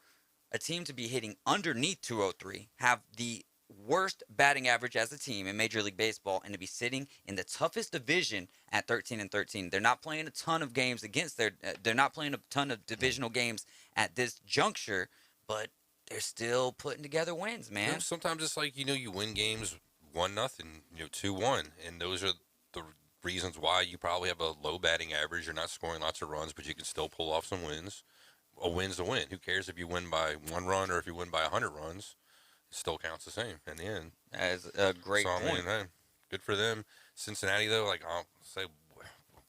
a team to be hitting underneath 203, have the worst batting average as a team in Major League Baseball, and to be sitting in the toughest division at 13-13. They're not playing a ton of games against they're not playing a ton of divisional games at this juncture, but they're still putting together wins, man. You know, sometimes it's like, you win games 1-0, 2-1, and those are the reasons why you probably have a low batting average. You're not scoring lots of runs, but you can still pull off some wins. A win's a win. Who cares if you win by 1 run or if you win by 100 runs? It still counts the same in the end. That's a great point. I mean, hey, good for them. Cincinnati, though, like, I'll say,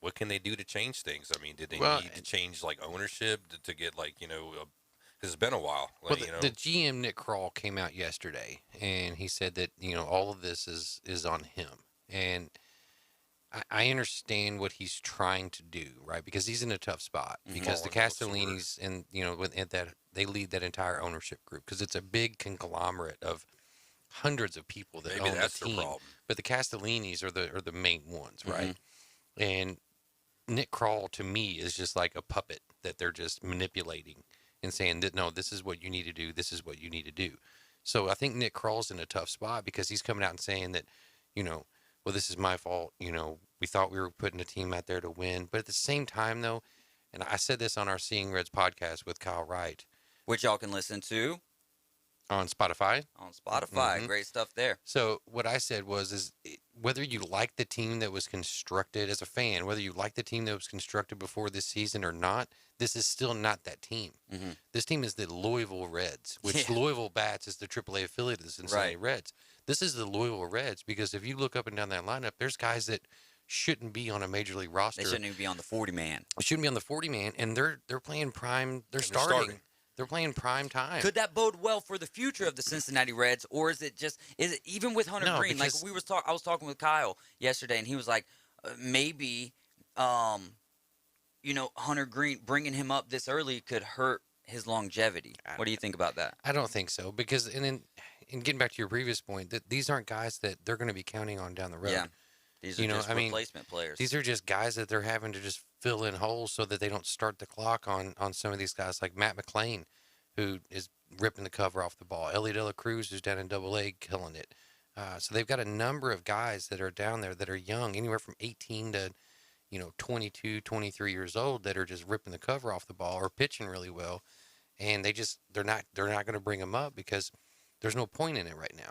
what can they do to change things? I mean, did they need to change, like, ownership to get, like, because it's been a while. Like, the GM, Nick Kroll, came out yesterday, and he said that, all of this is on him. And I understand what he's trying to do, right? Because he's in a tough spot. Because the Castellinis and that they lead that entire ownership group, because it's a big conglomerate of hundreds of people that own the team. But the Castellinis are the main ones, right? And Nick Kroll, to me, is just like a puppet that they're just manipulating and saying that, no, this is what you need to do. This is what you need to do. So I think Nick Kroll's in a tough spot because he's coming out and saying that, well, this is my fault. We thought we were putting a team out there to win. But at the same time, though, and I said this on our Seeing Reds podcast with Kyle Wright, which y'all can listen to On Spotify. On Spotify. Great stuff there. So what I said was whether you like the team that was constructed as a fan, whether you like the team that was constructed before this season or not, this is still not that team. This team is the Louisville Reds, which Louisville Bats is the AAA affiliate of the Cincinnati Reds. This is the Louisville Reds because if you look up and down that lineup, there's guys that shouldn't be on a major league roster. They shouldn't even be on the 40-man. Shouldn't be on the 40-man, and they're playing prime. They're starting. They're playing prime time. Could that bode well for the future of the Cincinnati Reds, or is it even with Hunter Green? Like I was talking with Kyle yesterday, and he was like, maybe, Hunter Green bringing him up this early could hurt his longevity. What do you think about that? I don't think so because, and getting back to your previous point, that these aren't guys that they're going to be counting on down the road. Yeah, these are just replacement players. These are just guys that they're having to just fill in holes so that they don't start the clock on some of these guys like Matt McClain, who is ripping the cover off the ball. Ellie De La Cruz, who's down in Double-A, killing it. So they've got a number of guys that are down there that are young, anywhere from 18 to 22, 23 years old, that are just ripping the cover off the ball or pitching really well, and they're not going to bring them up because there's no point in it right now.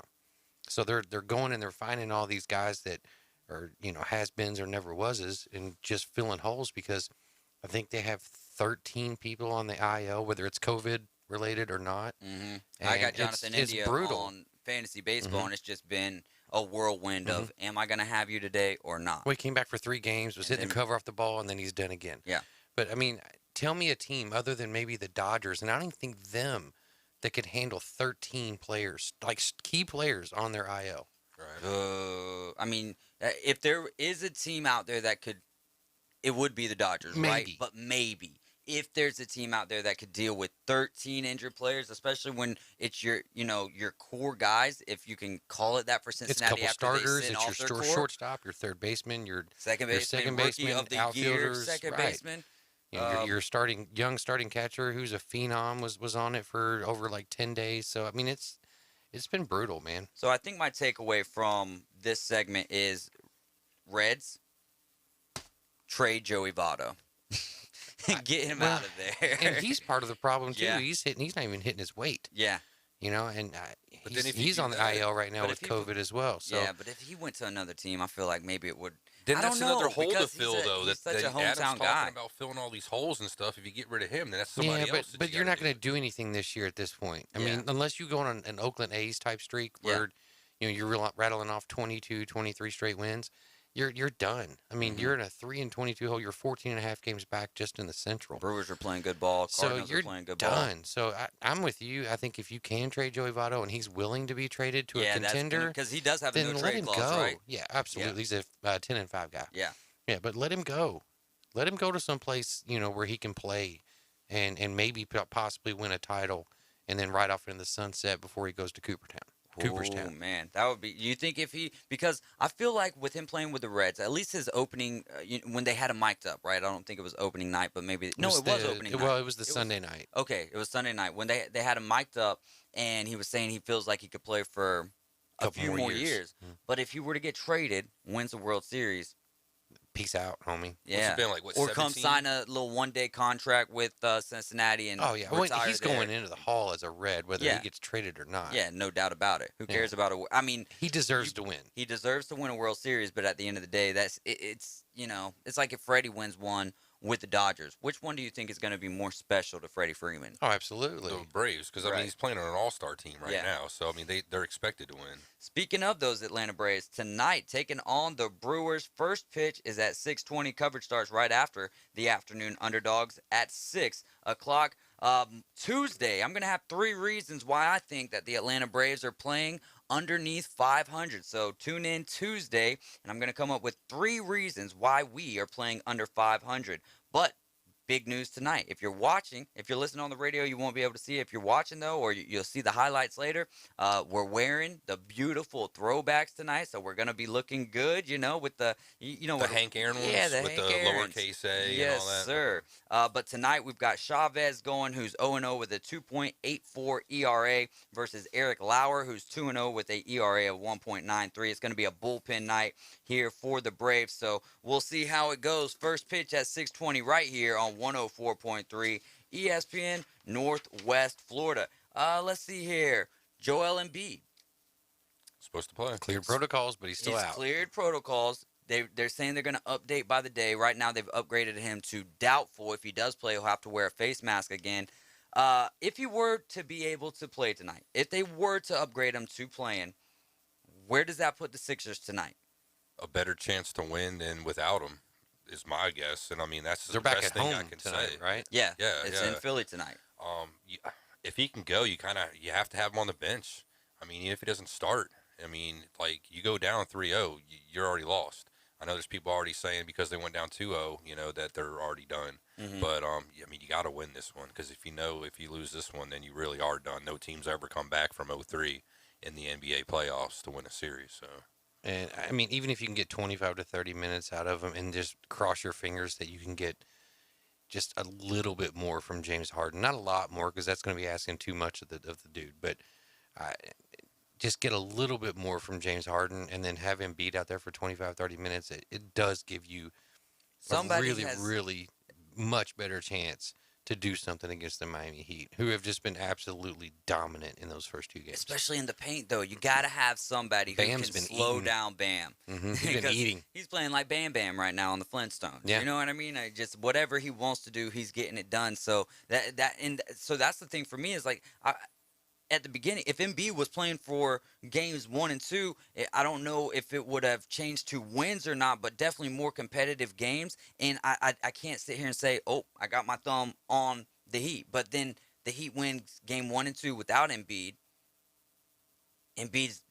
So they're going and they're finding all these guys that are has-beens or never-wases and just filling holes because I think they have 13 people on the IL, whether it's COVID related or not. I got Jonathan India brutal. on fantasy baseball, and it's just been a whirlwind of, am I going to have you today or not? Well, he came back for 3 games, was hitting the cover off the ball, and then he's done again. Yeah. But, I mean, tell me a team other than maybe the Dodgers, and I don't even think them, that could handle 13 players, like key players on their IL. Right. I mean, if there is a team out there that could, it would be the Dodgers, right? But maybe. If there's a team out there that could deal with 13 injured players, especially when it's your core guys, if you can call it that for Cincinnati, it's a couple starters, it's your shortstop, your third baseman, your second baseman, rookie of the year, second baseman. Your young starting catcher, who's a phenom, was on it for over like 10 days. So I mean, it's been brutal, man. So I think my takeaway from this segment is Reds trade Joey Votto. Get him out of there. And he's part of the problem too. Yeah. He's not even hitting his weight. Yeah. And he's on the IL right now with COVID as well. So yeah, but if he went to another team, I feel like maybe it would. Then that's another hole to fill, though. He's such a hometown Adam's guy. Talking about filling all these holes and stuff. If you get rid of him, then that's somebody else. But you're not going to do anything this year at this point. I mean, unless you go on an Oakland A's type streak where you're rattling off 22, 23 straight wins. You're done. I mean, you're in a 3-22 hole. You're 14.5 games back just in the Central. Brewers are playing good ball. Cardinals are playing good ball. Done. So I'm with you. I think if you can trade Joey Votto and he's willing to be traded to a contender, because he does have a then no let trade him clause, go. right? Yeah, absolutely. He's a 10-5 guy. Yeah. Yeah, but let him go. Let him go to some place where he can play, and maybe possibly win a title, and then ride off into the sunset before he goes to Cooperstown. Oh, man. That would be – you think if he – because I feel like with him playing with the Reds, at least his opening when they had him mic'd up, right? I don't think it was opening night, but maybe – no, it was opening night. Well, it was the Sunday night. Okay, it was Sunday night. When they had him mic'd up, and he was saying he feels like he could play for a few more years. But if he were to get traded, wins the World Series – peace out, homie. Yeah. Been like, what, or 17? come sign a little one-day contract with Cincinnati and he's going into the Hall as a Red, whether he gets traded or not. Yeah, no doubt about it. Who cares about it? I mean, he deserves to win. He deserves to win a World Series, but at the end of the day, it's like if Freddie wins one with the Dodgers. Which one do you think is going to be more special to Freddie Freeman? Oh, absolutely. The Braves, because I mean he's playing on an all-star team right now, so I mean they're expected to win. Speaking of those Atlanta Braves, tonight taking on the Brewers. First pitch is at 6:20. Coverage starts right after the Afternoon Underdogs at 6 o'clock. Tuesday, I'm going to have 3 reasons why I think that the Atlanta Braves are playing underneath 500. So tune in Tuesday, and I'm going to come up with 3 reasons why we are playing under 500. But big news tonight. If you're watching, if you're listening on the radio, you won't be able to see it. If you're watching, though, or you'll see the highlights later, we're wearing the beautiful throwbacks tonight, so we're going to be looking good, with the, the Hank Aaron ones with the lowercase a and all that. Yes, sir. But tonight we've got Chavez going, who's 0-0 with a 2.84 ERA versus Eric Lauer, who's 2-0 with a ERA of 1.93. It's going to be a bullpen night here for the Braves, so we'll see how it goes. First pitch at 6:20 right here on 104.3 ESPN Northwest Florida. Let's see here. Joel Embiid. Supposed to play. Cleared protocols, but he's still out. Cleared protocols. They're saying they're going to update by the day. Right now, they've upgraded him to doubtful. If he does play, he'll have to wear a face mask again. If he were to be able to play tonight, if they were to upgrade him to playing, where does that put the Sixers tonight? A better chance to win than without him is my guess. And, I mean, that's They're the back best at thing home I can tonight, say. right? Yeah, it's in Philly tonight. If he can go, you have to have him on the bench. I mean, even if he doesn't start, I mean, like, you go down 3-0, you're already lost. I know there's people already saying because they went down 2-0, that they're already done. Mm-hmm. But, I mean, you got to win this one because if you lose this one, then you really are done. No team's ever come back from 0-3 in the NBA playoffs to win a series. So, and, I mean, even if you can get 25 to 30 minutes out of him and just cross your fingers that you can get just a little bit more from James Harden. Not a lot more because that's going to be asking too much of the dude, but just get a little bit more from James Harden and then have him beat out there for 25, 30 minutes. It does give you a really much better chance to do something against the Miami Heat, who have just been absolutely dominant in those first two games. Especially in the paint, though. You got to have somebody who can slow down Bam. Mm-hmm. He's been eating. He's playing like Bam Bam right now on the Flintstones. Yeah. You know what I mean? Just whatever he wants to do, he's getting it done. So so that's the thing for me is like at the beginning, if Embiid was playing for games 1 and 2, I don't know if it would have changed to wins or not, but definitely more competitive games. And I can't sit here and say, oh, I got my thumb on the Heat. But then the Heat wins game 1 and 2 without Embiid. Embiid,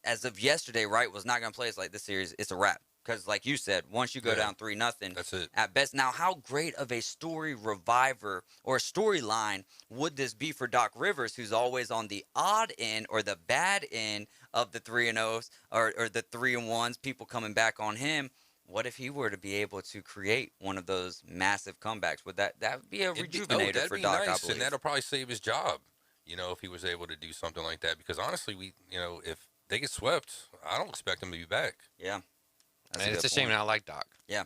as of yesterday, right, was not going to play. It's like this series, it's a wrap. Because, like you said, once you go down 3-0, that's it. At best. Now, how great of a story reviver or storyline would this be for Doc Rivers, who's always on the odd end or the bad end of the 3-0s or the 3-1s, people coming back on him? What if he were to be able to create one of those massive comebacks? Would that would be a rejuvenator for Doc, I believe. And that'll probably save his job, if he was able to do something like that. Because, honestly, if they get swept, I don't expect him to be back. Yeah. And it's a shame. I like Doc. Yeah.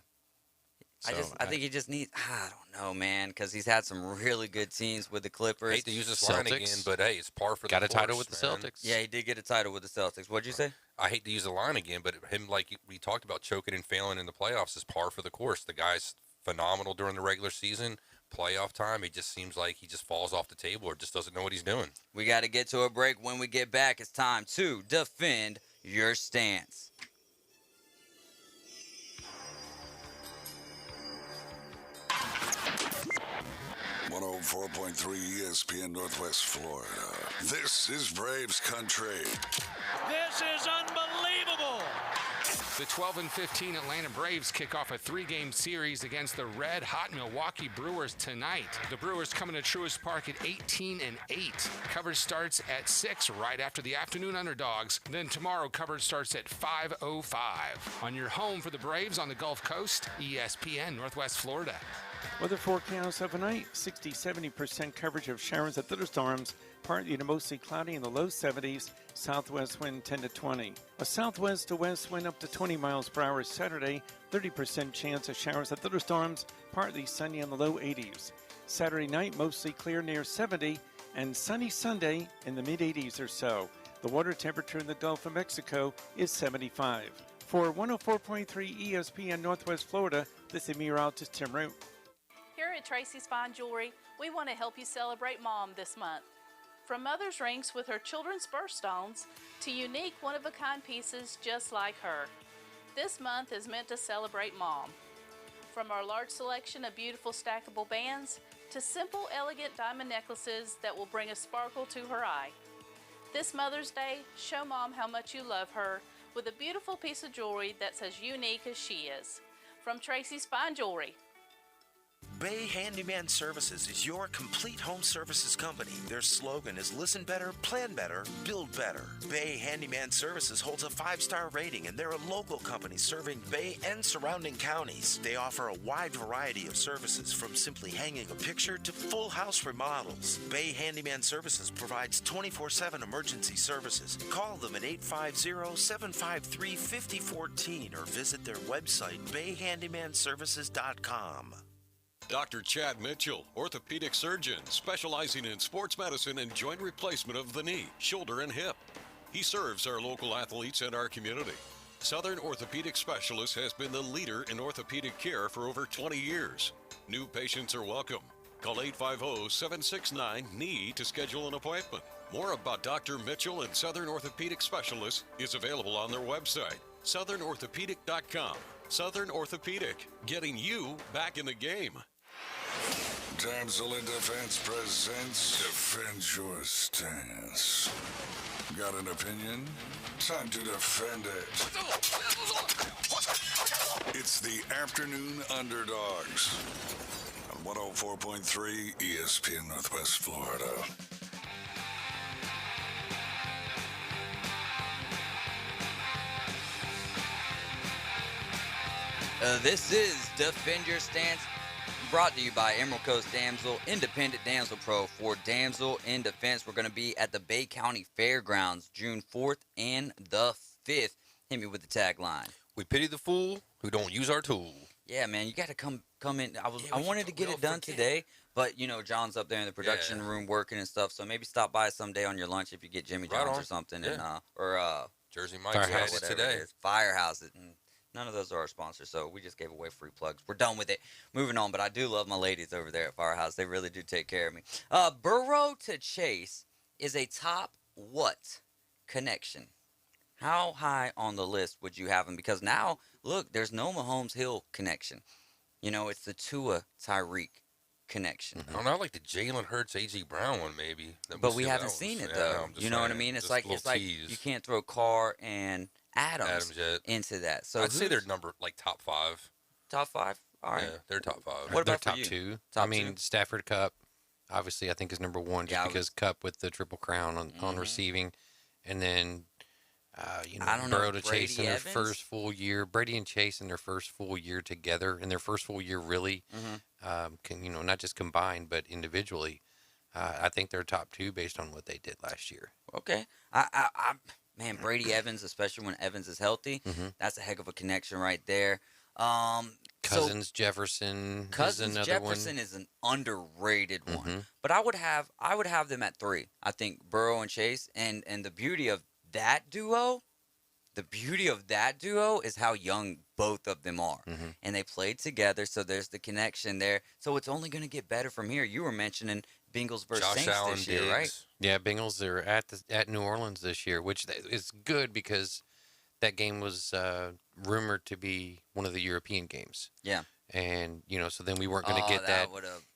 So, I think he just needs, I don't know, man, because he's had some really good teams with the Clippers. I hate to use this line again, but hey, it's par for the course. Got a title with the Celtics. Yeah, he did get a title with the Celtics. What'd you say? I hate to use the line again, but him, like we talked about, choking and failing in the playoffs is par for the course. The guy's phenomenal during the regular season. Playoff time, he just seems like he just falls off the table or just doesn't know what he's doing. We got to get to a break. When we get back, it's time to defend your stance. 104.3 ESPN Northwest Florida. This is Braves country. This is unbelievable. The 12-15 Atlanta Braves kick off a 3-game series against the red-hot Milwaukee Brewers tonight. The Brewers coming to Truist Park at 18-8. Coverage starts at 6 right after the Afternoon Underdogs. Then tomorrow, coverage starts at 5:05 on your home for the Braves on the Gulf Coast, ESPN Northwest Florida. Weather forecast overnight, 60-70% coverage of showers at thunderstorms, partly to mostly cloudy in the low 70s, southwest wind 10 to 20. A southwest to west wind up to 20 miles per hour Saturday, 30% chance of showers at thunderstorms, partly sunny in the low 80s. Saturday night, mostly clear near 70, and sunny Sunday in the mid-80s or so. The water temperature in the Gulf of Mexico is 75. For 104.3 ESPN Northwest Florida, this is meteorologist Tim Root. Here at Tracy's Fine Jewelry, we want to help you celebrate Mom this month. From mother's rings with her children's birthstones to unique one-of-a-kind pieces just like her. This month is meant to celebrate Mom. From our large selection of beautiful stackable bands to simple, elegant diamond necklaces that will bring a sparkle to her eye. This Mother's Day, show Mom how much you love her with a beautiful piece of jewelry that's as unique as she is. From Tracy's Fine Jewelry. Bay Handyman Services is your complete home services company. Their slogan is listen better, plan better, build better. Bay Handyman Services holds a 5-star rating, and they're a local company serving Bay and surrounding counties. They offer a wide variety of services, from simply hanging a picture to full house remodels. Bay Handyman Services provides 24/7 emergency services. Call them at 850-753-5014 or visit their website, bayhandymanservices.com. Dr. Chad Mitchell, orthopedic surgeon specializing in sports medicine and joint replacement of the knee, shoulder, and hip. He serves our local athletes and our community. Southern Orthopedic Specialist has been the leader in orthopedic care for over 20 years. New patients are welcome. Call 850-769-KNEE to schedule an appointment. More about Dr. Mitchell and Southern Orthopedic Specialist is available on their website, southernorthopedic.com. Southern Orthopedic, getting you back in the game. Damsel in Defense presents Defend Your Stance. Got an opinion? Time to defend it. It's the Afternoon Underdogs on 104.3 ESPN Northwest Florida. This is Defend Your Stance, brought to you by Emerald Coast Damsel, Independent Damsel Pro. For Damsel in Defense, we're going to be at the Bay County Fairgrounds June 4th and the 5th. Hit me with the tagline. We pity the fool who don't use our tool. Yeah, man, you got to come in. I wanted to get it done today, but, you know, John's up there in the production room working and stuff, so maybe stop by someday on your lunch if you get Jimmy John's or something. Yeah. And Jersey Mike's had it today. Firehouse. And none of those are our sponsors, so we just gave away free plugs. We're done with it. Moving on, but I do love my ladies over there at Firehouse. They really do take care of me. Burrow to Chase is a top what connection? How high on the list would you have him? Because now, look, there's no Mahomes-Hill connection. You know, it's the Tua-Tyreek connection. I don't know, I like the Jalen Hurts, A.J. Brown one maybe. But we haven't seen it, though. You know what I mean? It's like you can't throw Carr and Adams into that. So I'd say they're top 5. Top 5? All right. Yeah, they're top 5. What about top 2? Top 2? Stafford Cup, obviously, I think is number 1 just because Cup with the Triple Crown on receiving. And then, Burrow to Chase in their first full year. Brady and Chase in their first full year together. In their first full year, really, not just combined, but individually. I think they're top 2 based on what they did last year. Okay. Man, Brady Evans, especially when Evans is healthy, that's a heck of a connection right there. Jefferson. Jefferson is an underrated one, but I would have them at 3. I think Burrow and Chase, and the beauty of that duo, is how young both of them are, and they played together. So there's the connection there. So it's only going to get better from here. You were mentioning Bengals versus Saints this year, right? Yeah, Bengals are at New Orleans this year, which is good because that game was rumored to be one of the European games. Yeah. And, so then we weren't going to get that.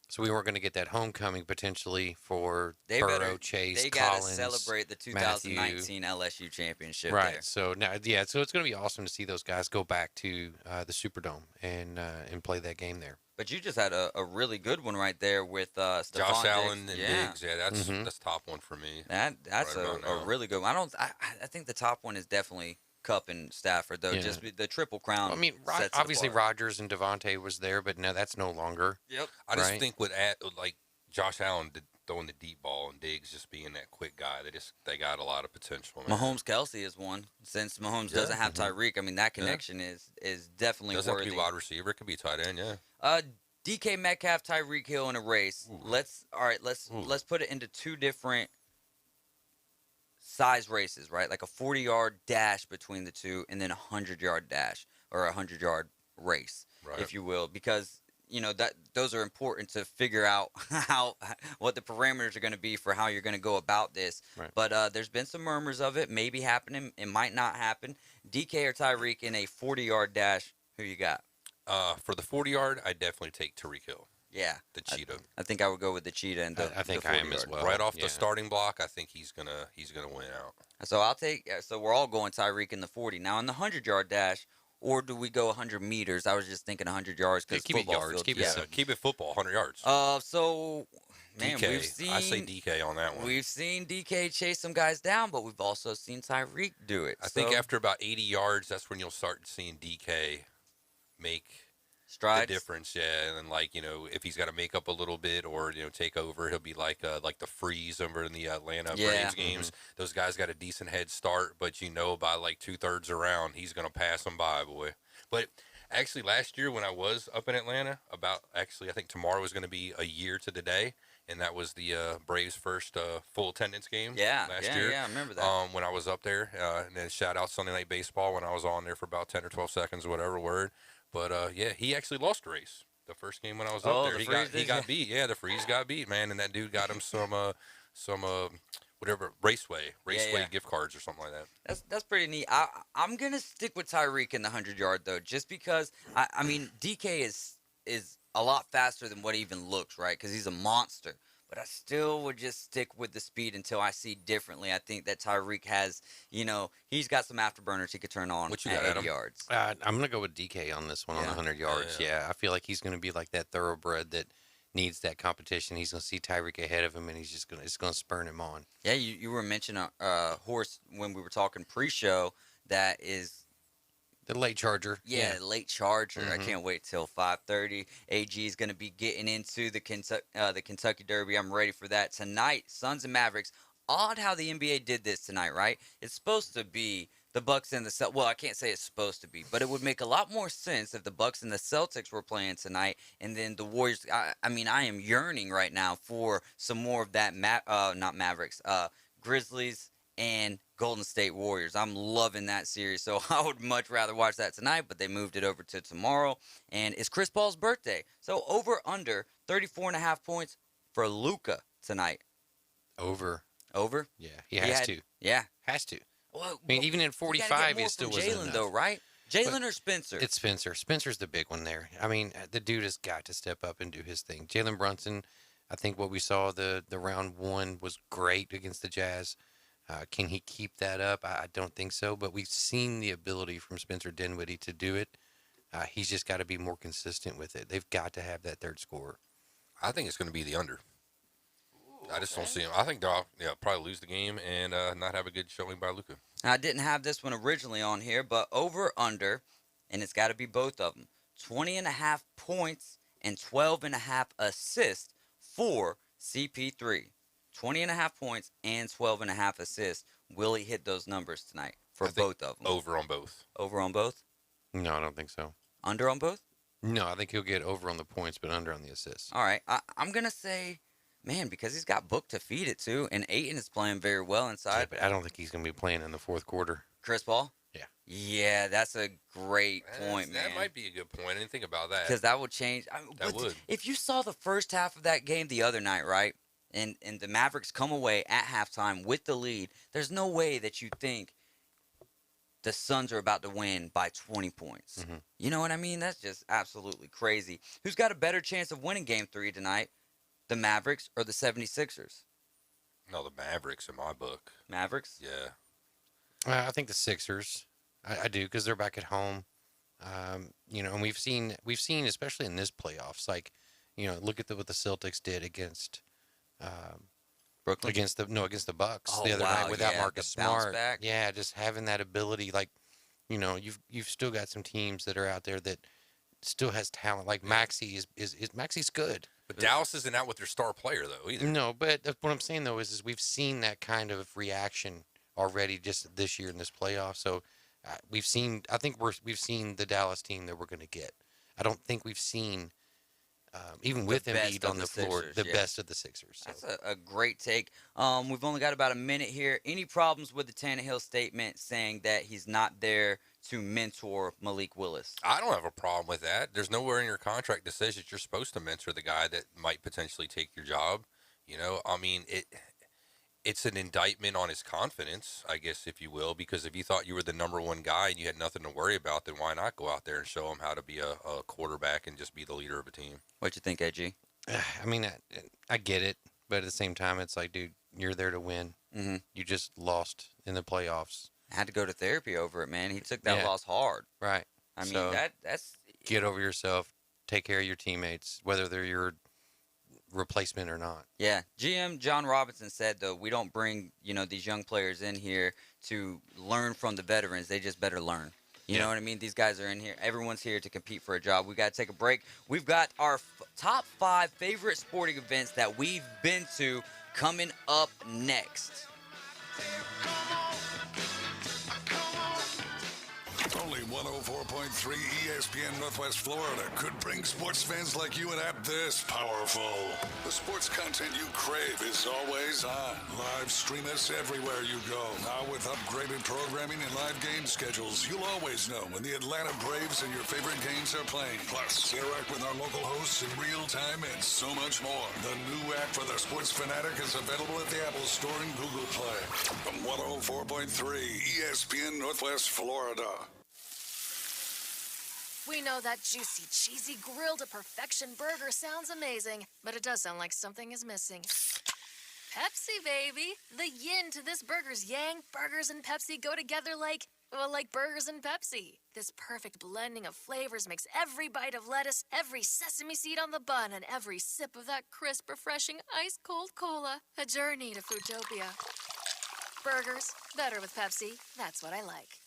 So we weren't going to get that homecoming potentially for Burrow, Chase, Collins. They got to celebrate the 2019 LSU championship. Right. There. So now, so it's going to be awesome to see those guys go back to the Superdome and play that game there. But you just had a really good one right there with Stephon Josh Allen and Diggs. Diggs. Yeah, that's top 1 for me. That's a really good one. I think the top one is definitely Kupp and Stafford, though. Just the Triple Crown. I mean, obviously Rodgers and Devontae was there, but now that's no longer. Yep. I just think with Josh Allen throwing the deep ball and Diggs just being that quick guy, they got a lot of potential. Mahomes Kelsey is one. Since Mahomes doesn't have Tyreek, I mean that connection is definitely doesn't worthy. Have to be wide receiver. It could be tight end. Yeah. DK Metcalf, Tyreek Hill in a race. Ooh. Let's put it into 2 different size races, right? Like a 40-yard dash between the 2, and then a 100-yard dash or a 100-yard race, if you will, because that those are important to figure out what the parameters are going to be for how you're going to go about this. Right. But there's been some murmurs of it maybe happening. It might not happen. DK or Tyreek in a 40-yard dash. Who you got? For the 40-yard, I definitely take Tyreek Hill. Yeah, the cheetah. I think I would go with the cheetah and I think I am as well. Right off the starting block, I think he's gonna win out. So I'll take. So we're all going Tyreek in the 40. Now in the 100-yard dash, or do we go 100 meters? I was just thinking 100 yards because keep it yards. Keep it football. 100 yards. So man, DK, we've seen. I say DK on that one. We've seen DK chase some guys down, but we've also seen Tyreek do it. I think after about 80 yards, that's when you'll start seeing DK make strides. The difference, yeah. And then if he's got to make up a little bit or take over, he'll be like the freeze over in the Atlanta Braves games. Those guys got a decent head start, but by like 2/3 around, he's gonna pass them by, boy. But Actually, last year when I was up in Atlanta, I think tomorrow was going to be a year to the day, and that was the Braves' first full attendance game last year. Yeah, I remember that. When I was up there, and then shout out Sunday Night Baseball when I was on there for about 10 or 12 seconds, whatever word. But yeah, he actually lost a race the first game when I was up there. He got beat. Yeah, the Freeze got beat, man, and that dude got him some whatever Raceway gift cards or something like that. That's pretty neat. I'm gonna stick with Tyreek in the 100-yard though, just because I mean DK is a lot faster than what he even looks, right? Because he's a monster. But I still would just stick with the speed until I see differently. I think that Tyreek has, he's got some afterburners he could turn on What you at got, 80 Adam? yards. I'm going to go with DK on this one on the 100 yards. Yeah, I feel like he's going to be like that thoroughbred that needs that competition. He's going to see Tyreek ahead of him, and it's going to spur him on. Yeah, you were mentioning a horse when we were talking pre-show that is the late charger. Yeah, late charger. I Mhm. can't wait till 5:30. AG is going to be getting into the Kentucky Derby. I'm ready for that tonight. Suns and Mavericks. Odd how the NBA did this tonight, right? It's supposed to be the Bucks and the Celtics. Well, I can't say it's supposed to be, but it would make a lot more sense if the Bucks and the Celtics were playing tonight, and then the Warriors. I mean, I am yearning right now for some more of that. Not Mavericks. Grizzlies and Golden State Warriors. I'm loving that series, so I would much rather watch that tonight, but they moved it over to tomorrow, and it's Chris Paul's birthday. So over under 34.5 points for Luka tonight. Over? Yeah, he has to. Yeah. Has to. Well, I mean, even in 45, it still wasn't Jalen, enough. though, right? Jalen or Spencer? It's Spencer. Spencer's the big one there. I mean, the dude has got to step up and do his thing. Jalen Brunson, I think what we saw the round one was great against the Jazz. Can he keep that up? I don't think so, but we've seen the ability from Spencer Dinwiddie to do it. He's just got to be more consistent with it. They've got to have that third scorer. I think it's going to be the under. I just don't see him. I think they'll probably lose the game and not have a good showing by Luka. I didn't have this one originally on here, but over under, and it's got to be both of them, 20.5 points and 12.5 assists for CP3. 20.5 points and 12.5 assists. Will he hit those numbers tonight for both of them? Over on both. Over on both? No, I don't think so. Under on both? No, I think he'll get over on the points, but under on the assists. All right. I'm going to say, man, because he's got Book to feed it to, and Ayton is playing very well inside. Yeah, but I don't think he's going to be playing in the fourth quarter. Chris Paul? Yeah. Yeah, that's a great point, man. That might be a good point. I didn't think about that. Because that would change. That would. If you saw the first half of that game the other night, right? And the Mavericks come away at halftime with the lead, there's no way that you think the Suns are about to win by 20 points. Mm-hmm. You know what I mean? That's just absolutely crazy. Who's got a better chance of winning Game 3 tonight? The Mavericks or the 76ers? No, the Mavericks in my book. Mavericks? Yeah. I think the Sixers. I do, because they're back at home. And we've seen, especially in this playoffs, like, look at what the Celtics did against Brooklyn, against the Bucks Oh, the other wow, night without yeah, Marcus the bounce Smart. back. Yeah, just having that ability, like, you've still got some teams that are out there that still has talent. Like Maxey is Maxey's good. But Dallas isn't out with their star player though either. No, but what I'm saying though is we've seen that kind of reaction already just this year in this playoff. So we've seen the Dallas team that we're going to get. I don't think we've seen. Even with Embiid on the floor, the best of the Sixers. So. That's a great take. We've only got about a minute here. Any problems with the Tannehill statement saying that he's not there to mentor Malik Willis? I don't have a problem with that. There's nowhere in your contract that says that you're supposed to mentor the guy that might potentially take your job. I mean, it's an indictment on his confidence, I guess, if you will, because if you thought you were the number one guy and you had nothing to worry about, then why not go out there and show him how to be a quarterback and just be the leader of a team? What you think, AG? I mean, I get it, but at the same time, it's like, dude, you're there to win. Mm-hmm. You just lost in the playoffs. I had to go to therapy over it, man. He took that loss hard. Right. I mean, So, that's... Get over yourself. Take care of your teammates, whether they're your replacement or not. Yeah. GM John Robinson said, though, we don't bring, these young players in here to learn from the veterans. They just better learn. You know what I mean? These guys are in here. Everyone's here to compete for a job. We got to take a break. We've got our top 5 favorite sporting events that we've been to coming up next. Only Only 104.3 ESPN Northwest Florida could bring sports fans like you an app this powerful. The sports content you crave is always on. Live stream us everywhere you go. Now with upgraded programming and live game schedules, you'll always know when the Atlanta Braves and your favorite games are playing. Plus, interact with our local hosts in real time and so much more. The new app for the sports fanatic is available at the Apple Store and Google Play. From 104.3 ESPN Northwest Florida. We know that juicy, cheesy, grilled to perfection burger sounds amazing, but it does sound like something is missing. Pepsi, baby. The yin to this burger's yang. Burgers and Pepsi go together like burgers and Pepsi. This perfect blending of flavors makes every bite of lettuce, every sesame seed on the bun, and every sip of that crisp, refreshing, ice-cold cola a journey to Foodtopia. Burgers, better with Pepsi. That's what I like.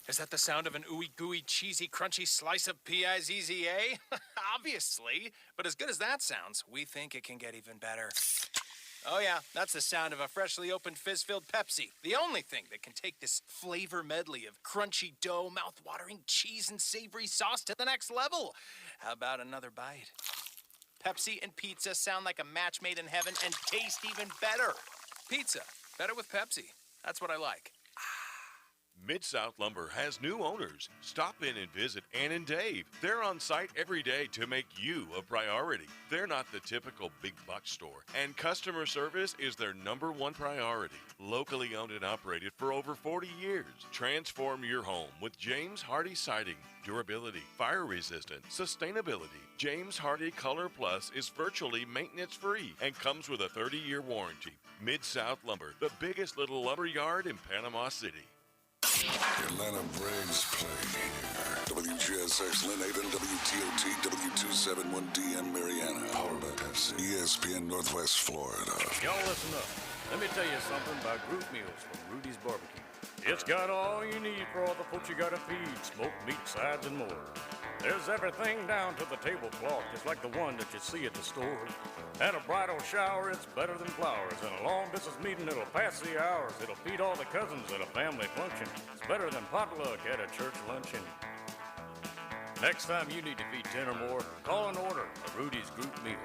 Is that the sound of an ooey gooey, cheesy, crunchy slice of P-I-Z-Z-A? Obviously. But as good as that sounds, we think it can get even better. Oh yeah, that's the sound of a freshly opened fizz-filled Pepsi. The only thing that can take this flavor medley of crunchy dough, mouth-watering cheese, and savory sauce to the next level. How about another bite? Pepsi and pizza sound like a match made in heaven and taste even better. Pizza, better with Pepsi. That's what I like. Mid-South Lumber has new owners. Stop in and visit Ann and Dave. They're on site every day to make you a priority. They're not the typical big box store, and customer service is their #1 priority. Locally owned and operated for over 40 years. Transform your home with James Hardy Siding. Durability, fire resistant, sustainability. James Hardy Color Plus is virtually maintenance free and comes with a 30-year warranty. Mid-South Lumber, the biggest little lumber yard in Panama City. Atlanta Braves play here. WGSX Lynn Haven, WTOT, W271DM Mariana. Powered by Pepsi. ESPN Northwest Florida. Y'all listen up. Let me tell you something about group meals from Rudy's Barbecue. It's got all you need for all the folks you gotta feed. Smoked meat, sides, and more. There's everything down to the tablecloth, just like the one that you see at the store. At a bridal shower, it's better than flowers. And a long-distance meeting, it'll pass the hours. It'll feed all the cousins at a family function. It's better than potluck at a church luncheon. Next time you need to feed 10 or more, call and order a Rudy's group meal.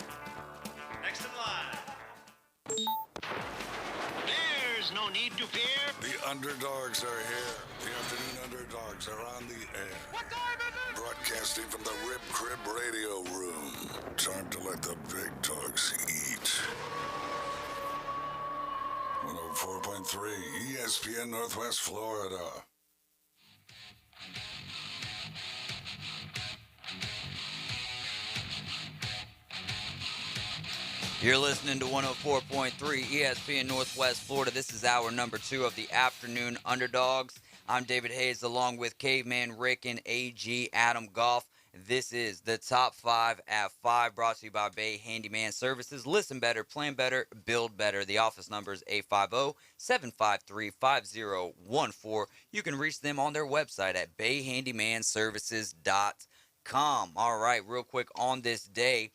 Next in line. There's no need to fear. The Underdogs are here. The Afternoon Underdogs are on the air. What time is it? Broadcasting from the Rib Crib Radio Room. Time to let the big dogs eat. 104.3 ESPN Northwest Florida. You're listening to 104.3 ESPN Northwest Florida. This is hour number 2 of the Afternoon Underdogs. I'm David Hayes along with Caveman Rick and AG Adam Goff. This is the Top 5 at 5 brought to you by Bay Handyman Services. Listen better, plan better, build better. The office number is 850-753-5014. You can reach them on their website at bayhandymanservices.com. All right, real quick on this day,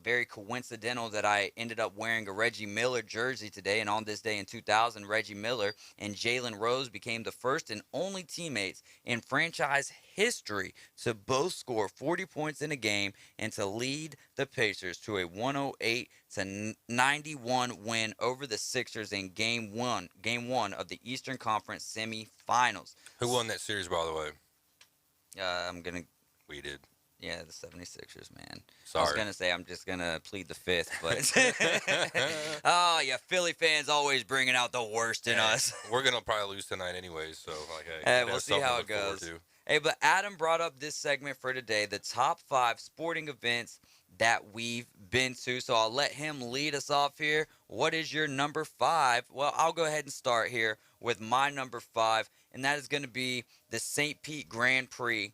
very coincidental that I ended up wearing a Reggie Miller jersey today. And on this day in 2000, Reggie Miller and Jalen Rose became the first and only teammates in franchise history to both score 40 points in a game and to lead the Pacers to a 108-91 win over the Sixers in game one of the Eastern Conference semifinals. Who won that series, by the way? We did. Yeah, the 76ers, man. Sorry. I was going to say I'm just going to plead the fifth, but oh, yeah, Philly fans always bringing out the worst in us. We're going to probably lose tonight anyways, so hey, we'll see how it goes. Hey, but Adam brought up this segment for today, the top 5 sporting events that we've been to, so I'll let him lead us off here. What is your number 5? Well, I'll go ahead and start here with my number 5, and that is going to be the St. Pete Grand Prix.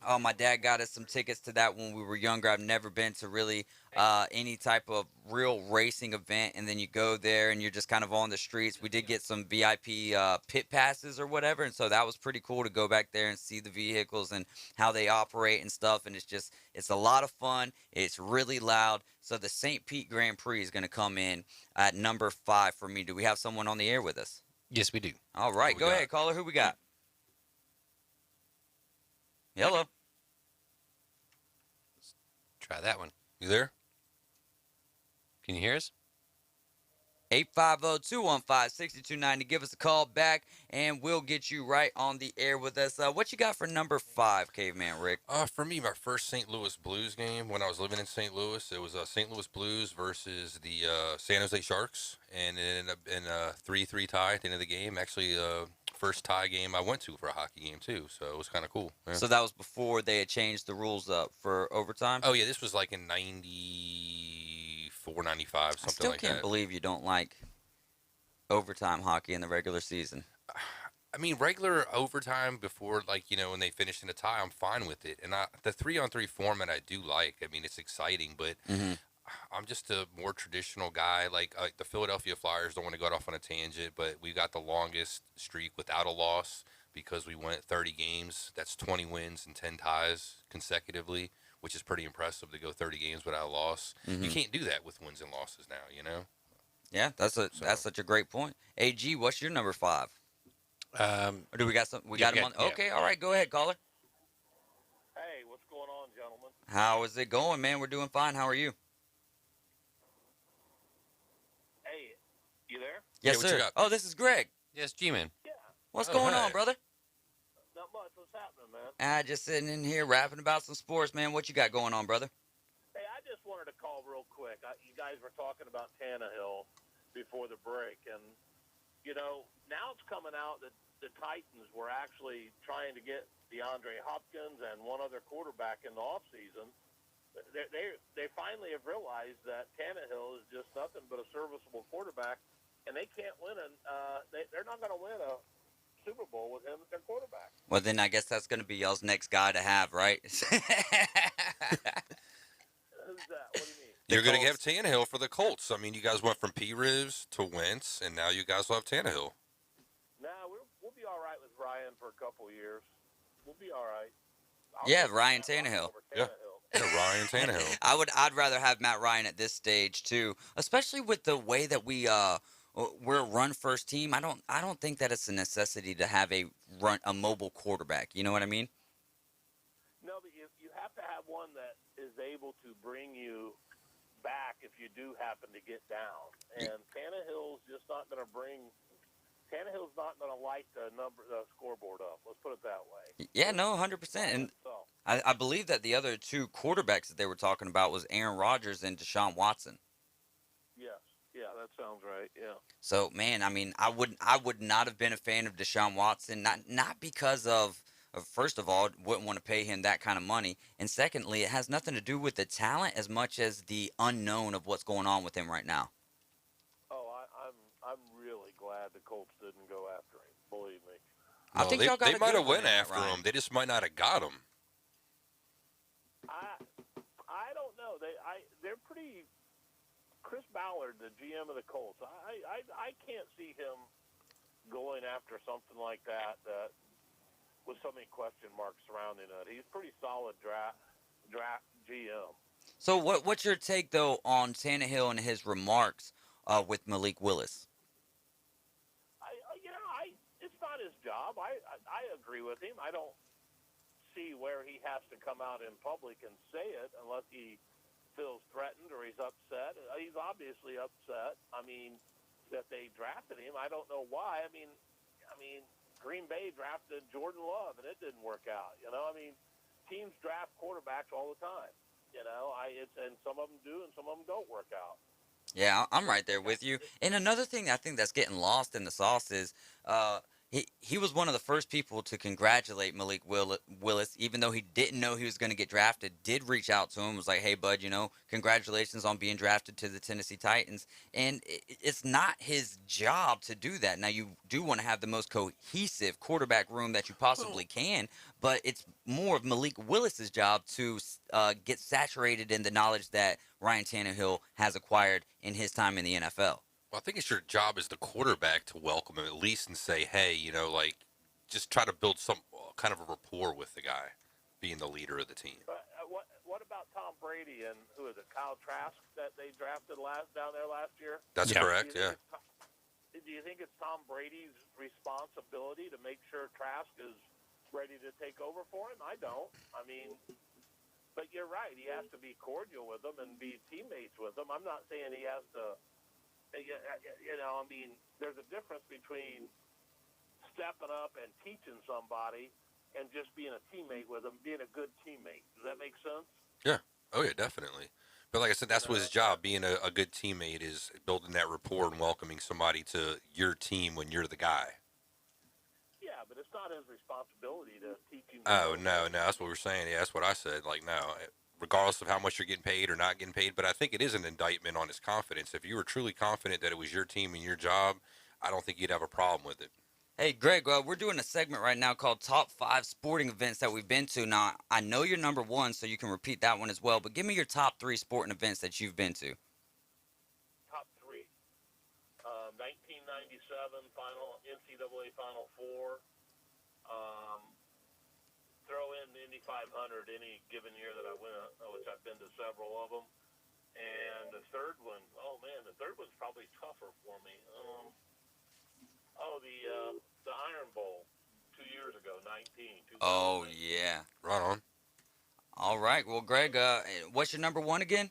Oh, my dad got us some tickets to that when we were younger. I've never been to really any type of real racing event, and then you go there and you're just kind of on the streets. We did get some VIP pit passes or whatever, and so that was pretty cool to go back there and see the vehicles and how they operate and stuff, and it's a lot of fun. It's really loud. So the St. Pete Grand Prix is going to come in at number 5 for me. Do we have someone on the air with us? Yes, we do. All right, go ahead, caller. Who we got? Hello. Try that one. You there? Can you hear us? 850-215-6290. Give us a call back, and we'll get you right on the air with us. What you got for number 5, Caveman Rick? For me, my first St. Louis Blues game when I was living in St. Louis, it was St. Louis Blues versus the San Jose Sharks, and it ended up in a 3-3 tie at the end of the game. Actually, first tie game I went to for a hockey game, too, so it was kind of cool. Yeah. So that was before they had changed the rules up for overtime? Oh, yeah, this was like in 94, 95, something like that. I still can't believe you don't like overtime hockey in the regular season. I mean, regular overtime before, like, you know, when they finish in a tie, I'm fine with it. And the 3-on-3 format I do like. I mean, it's exciting, but I'm just a more traditional guy. Like the Philadelphia Flyers, don't want to go off on a tangent, but we got the longest streak without a loss because we went 30 games. That's 20 wins and 10 ties consecutively, which is pretty impressive to go 30 games without a loss. You can't do that with wins and losses now, you know? Yeah, that's such a great point. AG, what's your number 5? Or do we got some? We got him on. Okay, all right, go ahead, caller. Hey, what's going on, gentlemen? How is it going, man? We're doing fine. How are you? Hey, you there? Yes, what sir. you got? Oh, this is Greg. Yes, G-Man. Yeah. What's going on, brother? Not much. What's happening, man? Just sitting in here rapping about some sports, man. What you got going on, brother? Hey, I just wanted to call real quick. You guys were talking about Tannehill before the break, and you know, now it's coming out that the Titans were actually trying to get DeAndre Hopkins and one other quarterback in the offseason. They finally have realized that Tannehill is just nothing but a serviceable quarterback, and they can't win. They're not going to win a Super Bowl with him as their quarterback. Well, then I guess that's going to be y'all's next guy to have, right? Who's that? What do you mean? You're going to have Tannehill for the Colts. I mean, you guys went from P-Rivs to Wentz, and now you guys will have Tannehill. Nah, we'll be all right with Ryan for a couple years. We'll be all right. Yeah, Ryan Tannehill. Yeah, Ryan Tannehill. I'd rather have Matt Ryan at this stage too, especially with the way that we're a run first team. I don't think that it's a necessity to have a mobile quarterback. You know what I mean? No, but you have to have one that is able to bring you back if you do happen to get down. And Tannehill's just not going to Tannehill's not going to light the scoreboard up. Let's put it that way. Yeah, no, 100%. And I believe that the other two quarterbacks that they were talking about was Aaron Rodgers and Deshawn Watson. Yes. Yeah, that sounds right. Yeah. So, man, I mean, I would not have been a fan of Deshaun Watson, not because of first of all, wouldn't want to pay him that kind of money, and secondly, it has nothing to do with the talent as much as the unknown of what's going on with him right now. Oh, I'm really glad the Colts didn't go after him. Believe me. I think y'all got they might have went after him. They just might not have got him. I don't know. They're pretty. Chris Ballard, the GM of the Colts, I can't see him going after something like that with so many question marks surrounding it. He's pretty solid draft GM. So what's your take though on Tannehill and his remarks with Malik Willis? It's not his job. I agree with him. I don't see where he has to come out in public and say it unless he feels threatened or he's upset. He's obviously upset. I mean, that they drafted him. I don't know why. I mean, Green Bay drafted Jordan Love and it didn't work out. You know, I mean, teams draft quarterbacks all the time. You know, and some of them do and some of them don't work out. Yeah, I'm right there with you. And another thing I think that's getting lost in the sauce is he was one of the first people to congratulate Malik Willis, even though he didn't know he was going to get drafted, did reach out to him, was like, hey, bud, you know, congratulations on being drafted to the Tennessee Titans. And it's not his job to do that. Now, you do want to have the most cohesive quarterback room that you possibly can, but it's more of Malik Willis's job to get saturated in the knowledge that Ryan Tannehill has acquired in his time in the NFL. Well, I think it's your job as the quarterback to welcome him at least and say, hey, you know, like, just try to build some kind of a rapport with the guy, being the leader of the team. What about Tom Brady and who is it, Kyle Trask that they drafted down there last year? That's correct, yeah. Do you think it's Tom Brady's responsibility to make sure Trask is ready to take over for him? I don't. I mean, but you're right. He has to be cordial with them and be teammates with them. I'm not saying he has to, I mean, there's a difference between stepping up and teaching somebody and just being a teammate with them, being a good teammate. Does that make sense? Yeah. Oh, yeah, definitely. But like I said, that's what his job, being a good teammate, is building that rapport and welcoming somebody to your team when you're the guy. Yeah, but it's not his responsibility to teach him. Oh, no, that's what we're saying. Yeah, that's what I said. Like, no, regardless of how much you're getting paid or not getting paid. But I think it is an indictment on his confidence. If you were truly confident that it was your team and your job, I don't think you'd have a problem with it. Hey, Greg, we're doing a segment right now called Top 5 Sporting Events that we've been to. Now, I know you're number 1, so you can repeat that one as well, but give me your top 3 sporting events that you've been to. Top 3. 1997 NCAA Final Four. Throw in the Indy 500 any given year that I went, which I've been to several of them. And the third one, the third one's probably tougher for me. The Iron Bowl 2 years ago, 2019. Oh, yeah. Right on. All right. Well, Greg, what's your number 1 again?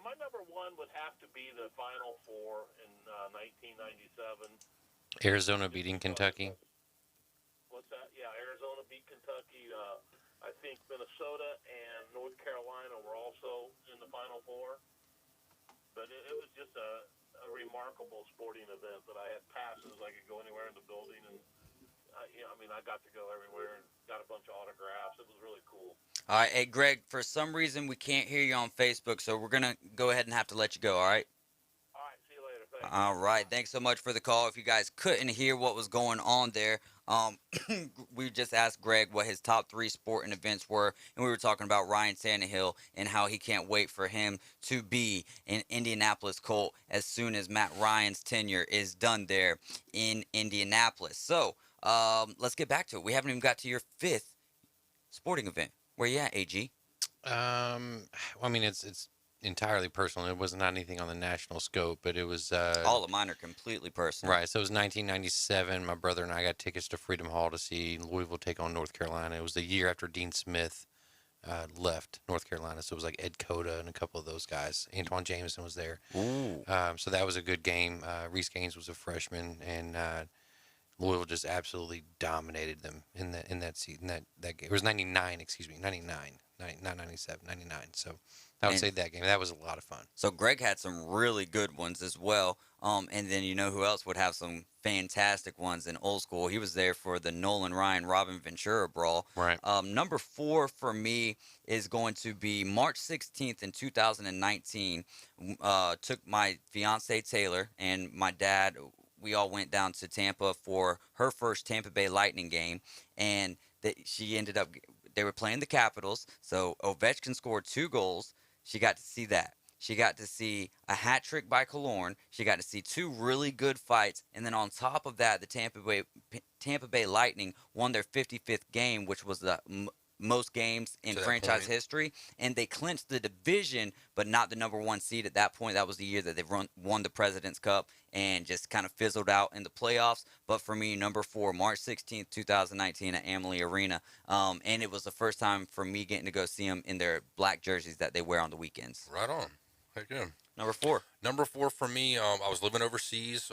My number 1 would have to be the Final Four in 1997. Arizona beating Kentucky. What's that? Yeah, Arizona beat Kentucky. I think Minnesota and North Carolina were also in the Final Four. But it was just a remarkable sporting event that I had passes. I could go anywhere in the building, and I got to go everywhere and got a bunch of autographs. It was really cool. All right. Hey, Greg, for some reason we can't hear you on Facebook, so we're going to go ahead and have to let you go, all right? All right, see you later. Thanks. All right. Thanks so much for the call. If you guys couldn't hear what was going on there, we just asked Greg what his top 3 sporting events were, and we were talking about Ryan Tannehill and how he can't wait for him to be an Indianapolis Colt as soon as Matt Ryan's tenure is done there in Indianapolis. So let's get back to it. We haven't even got to your 5th sporting event. Where you at, AG? I mean, it's entirely personal. It was not anything on the national scope, but it was all of mine are completely personal. Right. So it was 1997. My brother and I got tickets to Freedom Hall to see Louisville take on North Carolina. It was the year after Dean Smith left North Carolina, so it was like Ed Cota and a couple of those guys. Antoine Jameson was there. Ooh. So that was a good game. Reese Gaines was a freshman, and Louisville just absolutely dominated them in that season. That game. It was 99. Excuse me, 99. Not 97. 99. So I would say that game. That was a lot of fun. So Greg had some really good ones as well. And then you know who else would have some fantastic ones in old school? He was there for the Nolan Ryan Robin Ventura brawl. Right. Number 4 for me is going to be March 16th in 2019. Took my fiance Taylor and my dad. We all went down to Tampa for her first Tampa Bay Lightning game, and she ended up. They were playing the Capitals, so Ovechkin scored 2 goals. She got to see that. She got to see a hat trick by Killorn. She got to see 2 really good fights, and then on top of that, the Tampa Bay Lightning won their 55th game, which was the most games in franchise history, and they clinched the division, but not the number 1 seed at that point. That was the year that they won the President's Cup and just kind of fizzled out in the playoffs. But for me, number 4, March 16th, 2019 at Amalie Arena, and it was the first time for me getting to go see them in their black jerseys that they wear on the weekends. Right on. Heck yeah. Number 4. Number 4 for me, I was living overseas,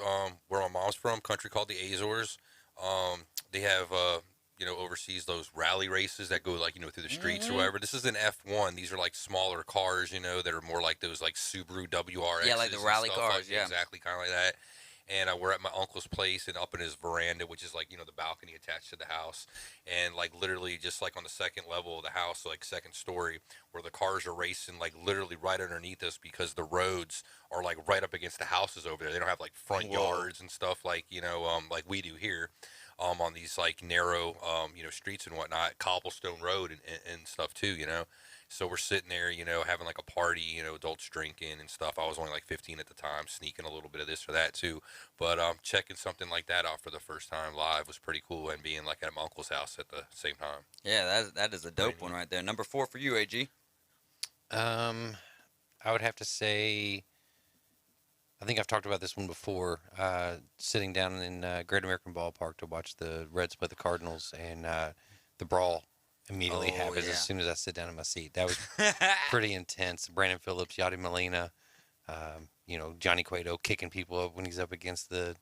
where my mom's from, country called the Azores. They have overseas those rally races that go through the streets or whatever. This is an F1. These are like smaller cars, that are more like those like Subaru WRX. Yeah, like the rally cars. Like, yeah, exactly, kind of like that. And we're at my uncle's place and up in his veranda, which is like the balcony attached to the house, and like literally just like on the second level of the house, so like second story, where the cars are racing like literally right underneath us because the roads are like right up against the houses over there. They don't have like front yards and stuff like like we do here. On these like narrow, streets and whatnot, cobblestone road and stuff too, So we're sitting there, having like a party, adults drinking and stuff. I was only like 15 at the time, sneaking a little bit of this or that too. But checking something like that out for the first time live was pretty cool, and being like at my uncle's house at the same time. Yeah, that is a dope one right there. Number 4 for you, AG. I would have to say I think I've talked about this one before. Sitting down in Great American Ballpark to watch the Reds play the Cardinals, and the brawl immediately happens as soon as I sit down in my seat. That was pretty intense. Brandon Phillips, Yadi Molina, Johnny Cueto kicking people up when he's up against the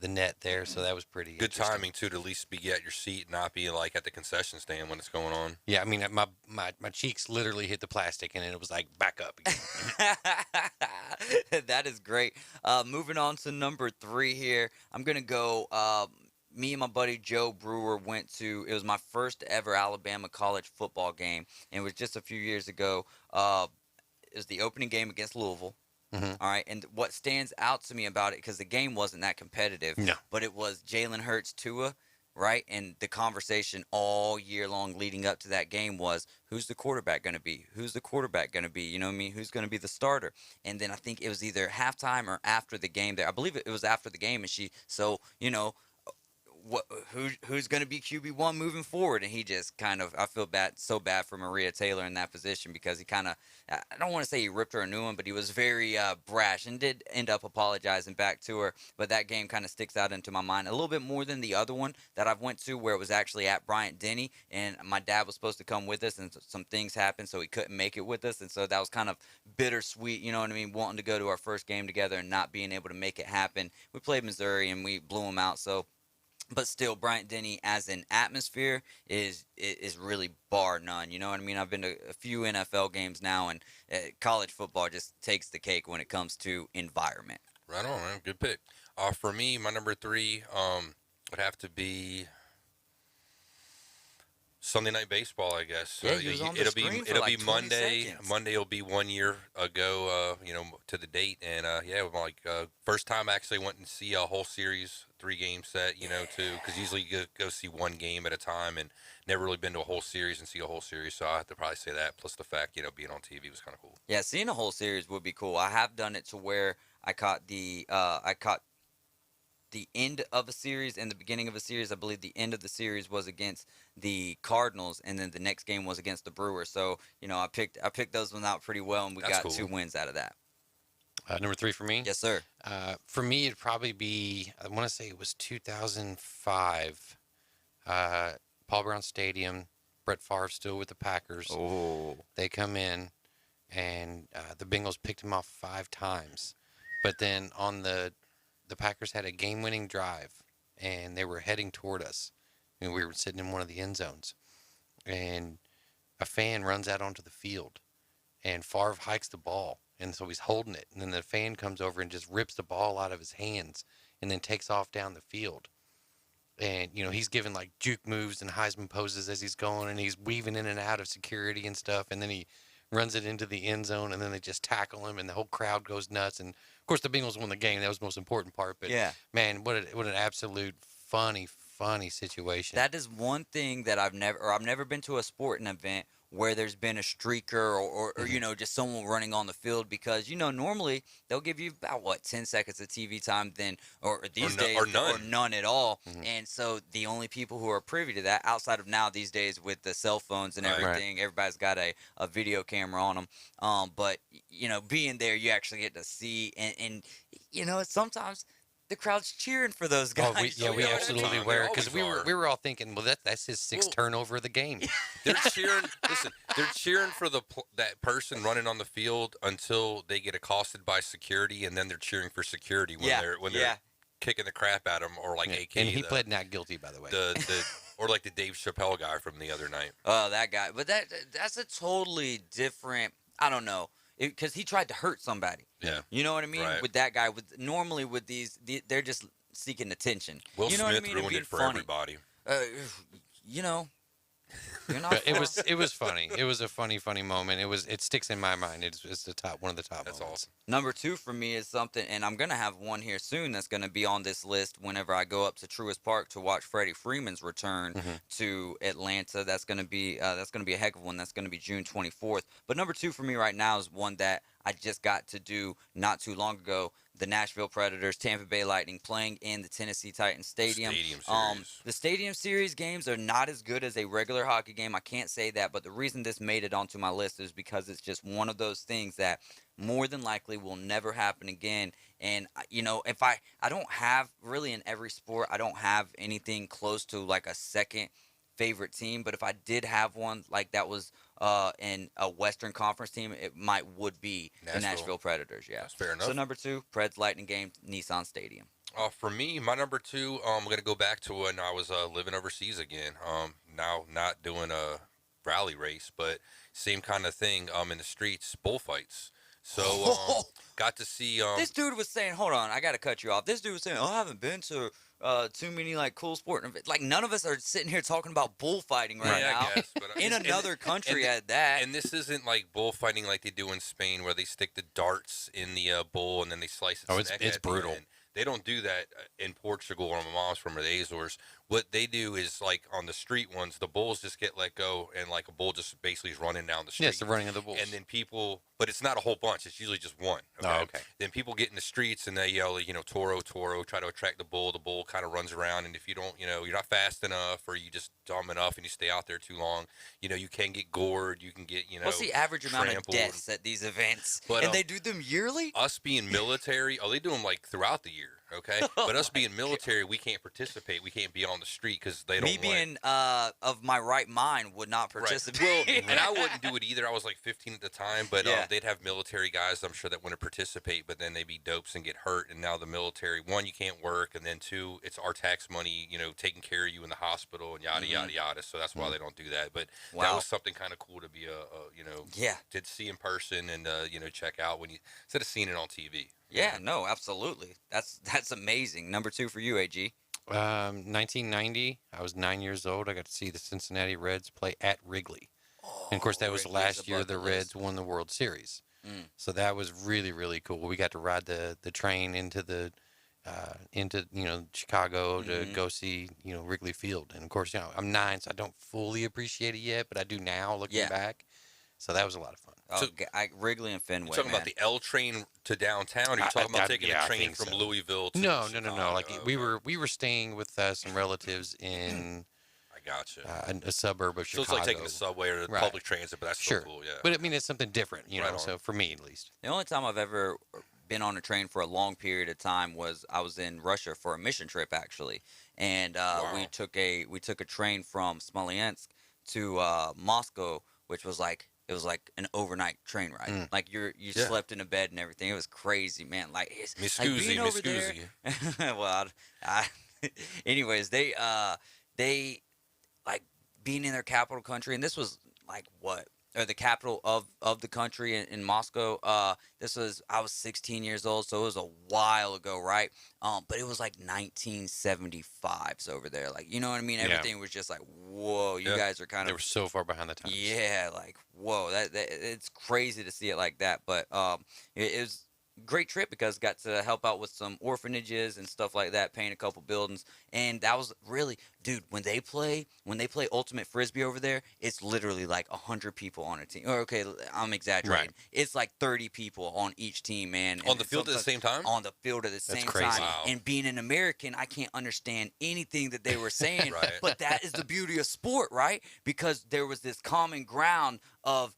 net there. So that was pretty good timing too, to at least be at your seat, not be like at the concession stand when it's going on. Yeah, I mean my cheeks literally hit the plastic, and it was like back up again. That is great. Moving on to number 3 here. I'm gonna go. Me and my buddy Joe Brewer went to. It was my first ever Alabama college football game, and it was just a few years ago. It was the opening game against Louisville. Mm-hmm. All right, and what stands out to me about it, because the game wasn't that competitive, but it was Jalen Hurts, Tua, right? And the conversation all year long leading up to that game was, who's the quarterback going to be? Who's the quarterback going to be? You know what I mean? Who's going to be the starter? And then I think it was either halftime or after the game there. I believe it was after the game, and who's going to be QB1 moving forward? And he just kind of, I feel so bad for Maria Taylor in that position, because he kind of, I don't want to say he ripped her a new one, but he was very brash and did end up apologizing back to her. But that game kind of sticks out into my mind a little bit more than the other one that I've went to, where it was actually at Bryant-Denny, and my dad was supposed to come with us, and some things happened, so he couldn't make it with us. And so that was kind of bittersweet, you know what I mean, wanting to go to our first game together and not being able to make it happen. We played Missouri, and we blew them out, so... But still, Bryant-Denny as an atmosphere is really bar none. You know what I mean? I've been to a few NFL games now, and college football just takes the cake when it comes to environment. Right on, man. Good pick. For me, my number 3 would have to be Sunday Night Baseball, I guess. Yeah, it'll be Monday. Seconds. Monday will be 1 year ago, to the date, and first time I actually went and see a whole series, 3-game set, too, because usually you go see one game at a time, and never really been to a whole series and see a whole series, so I have to probably say that. Plus the fact, being on TV was kind of cool. Yeah, seeing a whole series would be cool. I have done it to where I caught the end of a series and the beginning of a series. I believe the end of the series was against the Cardinals, and then the next game was against the Brewers. So, I picked those ones out pretty well, and we got cool. 2 wins out of that. Number 3 for me? Yes, sir. For me, it'd probably be, I want to say it was 2005. Paul Brown Stadium, Brett Favre still with the Packers. Oh. They come in, and the Bengals picked him off 5 times. But then on the Packers had a game-winning drive, and they were heading toward us. And we were sitting in one of the end zones, and a fan runs out onto the field, and Favre hikes the ball, and so he's holding it. And then the fan comes over and just rips the ball out of his hands and then takes off down the field. And, he's giving, like, juke moves and Heisman poses as he's going, and he's weaving in and out of security and stuff, and then he runs it into the end zone, and then they just tackle him, and the whole crowd goes nuts. And, of course, the Bengals won the game. That was the most important part. But, yeah, man, what an absolute funny situation. That is one thing that I've never been to a sporting event where there's been a streaker or just someone running on the field, because normally they'll give you about 10 seconds of TV time, then or these days or none at all. And so the only people who are privy to that, outside of now these days with the cell phones and everything, everybody's got a video camera on them. But being there, you actually get to see, and sometimes the crowd's cheering for those guys. We absolutely were, because we were all thinking, well, that's his 6th turnover of the game. They're cheering. Listen, they're cheering for that person running on the field until they get accosted by security, and then they're cheering for security when they're kicking the crap at him, or like AK. And he pled not guilty, by the way. Or like the Dave Chappelle guy from the other night. Oh, that guy. But that's a totally different. I don't know. Because he tried to hurt somebody. Yeah. You know what I mean? Right. With that guy, normally with these, they're just seeking attention. Will you know Smith what I mean? ruined it for everybody. You're not. It was funny. It was a funny moment. It sticks in my mind. It's one of the top. That's moments. awesome. Number 2 for me is something, and I'm gonna have one here soon that's gonna be on this list whenever I go up to Truist Park to watch Freddie Freeman's return to Atlanta. That's gonna be a heck of one. That's gonna be June 24th. But number 2 for me right now is one that I just got to do not too long ago. the Nashville Predators, Tampa Bay Lightning playing in the Tennessee Titans Stadium. The Stadium Series games are not as good as a regular hockey game. I can't say that, but the reason this made it onto my list is because it's just one of those things that more than likely will never happen again. And, if I don't have really in every sport, I don't have anything close to like a second favorite team, but if I did have one like that was in a Western Conference team, it would be the Nashville Predators. Yeah, that's fair enough. So number 2, Preds Lightning game, Nissan Stadium. For me, my number 2, I'm gonna go back to when I was living overseas again. Now not doing a rally race, but same kind of thing. In the streets, bullfights. So got to see. This dude was saying, hold on, I got to cut you off. This dude was saying, I haven't been to too many like cool sport events. Like none of us are sitting here talking about bullfighting right now. I guess, but, in another country at that. And this isn't like bullfighting like they do in Spain, where they stick the darts in the bull and then they slice its neck. It's brutal. They don't do that in Portugal, where my mom's from, or the Azores. What they do is, like, on the street ones, the bulls just get let go, and, like, a bull just basically is running down the street. Yes, the running of the bulls. And then people, but it's not a whole bunch. It's usually just one. Okay? Oh, okay. Then people get in the streets, and they yell, Toro, Toro, try to attract the bull. The bull kind of runs around, and if you don't, you're not fast enough, or you just dumb enough, and you stay out there too long, you can get gored. You can get, What's the average amount of trampled. deaths at these events? But, and they do them yearly? Us being military, they do them, like, throughout the year. Okay, but us being military, we can't participate. We can't be on the street because they don't. Me being of my right mind would not participate. Right. Well, and I wouldn't do it either. I was like 15 at the time, but they'd have military guys, I'm sure, that want to participate, but then they'd be dopes and get hurt. And now the military, 1, you can't work, and then 2, it's our tax money, taking care of you in the instead and yada yada yada. So that's why they don't do that. But that was something kind of cool to be to see in person and check out instead of seeing it on TV. Yeah, no, absolutely. That's amazing. Number 2 for you, AG. 1990, I was 9 years old. I got to see the Cincinnati Reds play at Wrigley. And, of course, that was the last year the Reds won the World Series. So that was really, really cool. We got to ride the train into Chicago to go see, Wrigley Field. And, of course, I'm 9, so I don't fully appreciate it yet, but I do now looking back. So that was a lot of fun. So, Wrigley and Fenway. You talking about the L train to downtown? Or are you talking about taking a train from Louisville to No. Chicago? Like we were staying with some relatives in. I gotcha. A suburb of Chicago. So it's like taking the subway or the public transit, but that's still cool. Yeah. But I mean, it's something different, So for me, at least. The only time I've ever been on a train for a long period of time was I was in Russia for a mission trip, actually, and we took a train from Smolensk to Moscow, which was like. It was like an overnight train ride. Like you slept in a bed and everything. It was crazy, man. Like it's like being over there. Well, anyways, they like being in their capital country, and this was like the capital of the country in Moscow. I was 16 years old, so it was a while ago, right? But it was like 1975s over there. Like, you know what I mean? Everything was just like, whoa, you guys are kind of. They were so far behind the times. Yeah, like, whoa, that it's crazy to see it like that. But it was a great trip because got to help out with some orphanages and stuff like that, paint a couple buildings, and that was really, dude. When they play ultimate frisbee over there, it's literally like 100 people on a team. Or okay, I'm exaggerating. Right. It's like 30 people on each team, man. On the field at the same time. On the field at the same time. Wow. And being an American, I can't understand anything that they were saying. Right. But that is the beauty of sport, right? Because there was this common ground of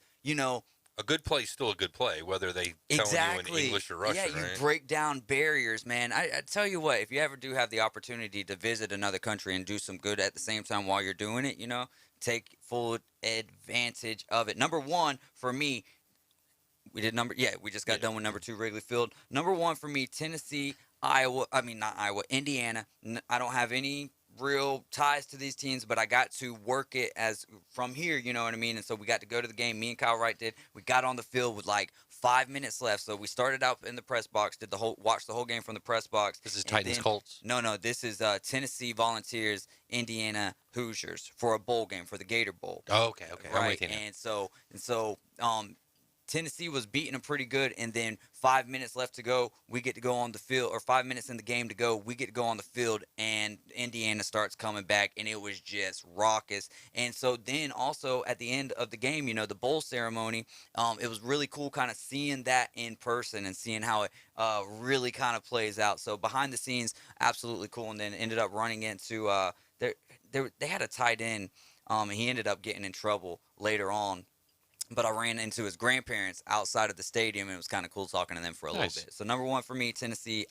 a good play is still a good play, whether they tell you in English or Russian. Yeah, you break down barriers, man. I tell you what, if you ever do have the opportunity to visit another country and do some good at the same time while you're doing it, take full advantage of it. Number 1 for me, we just got done with number 2, Wrigley Field. Number 1 for me, Tennessee, Indiana. I don't have any real ties to these teams, but I got to work it as from here, you know what I mean? And so we got to go to the game. Me and Kyle Wright did. We got on the field with like 5 minutes left. So we started out in the press box, watched the whole game from the press box. This is Titans Colts. No, this is Tennessee Volunteers, Indiana Hoosiers for a bowl game, for the Gator Bowl. Oh, okay. Right. And so Tennessee was beating them pretty good, and then 5 minutes left to go, we get to go on the field, or 5 minutes in the game to go, we get to go on the field, and Indiana starts coming back, and it was just raucous. And so then also at the end of the game, you know, the bowl ceremony, it was really cool kind of seeing that in person and seeing how it really kind of plays out. So behind the scenes, absolutely cool, and then ended up running into they had a tight end, and he ended up getting in trouble later on. But I ran into his grandparents outside of the stadium, and it was kind of cool talking to them for a little bit. So number one for me, Tennessee,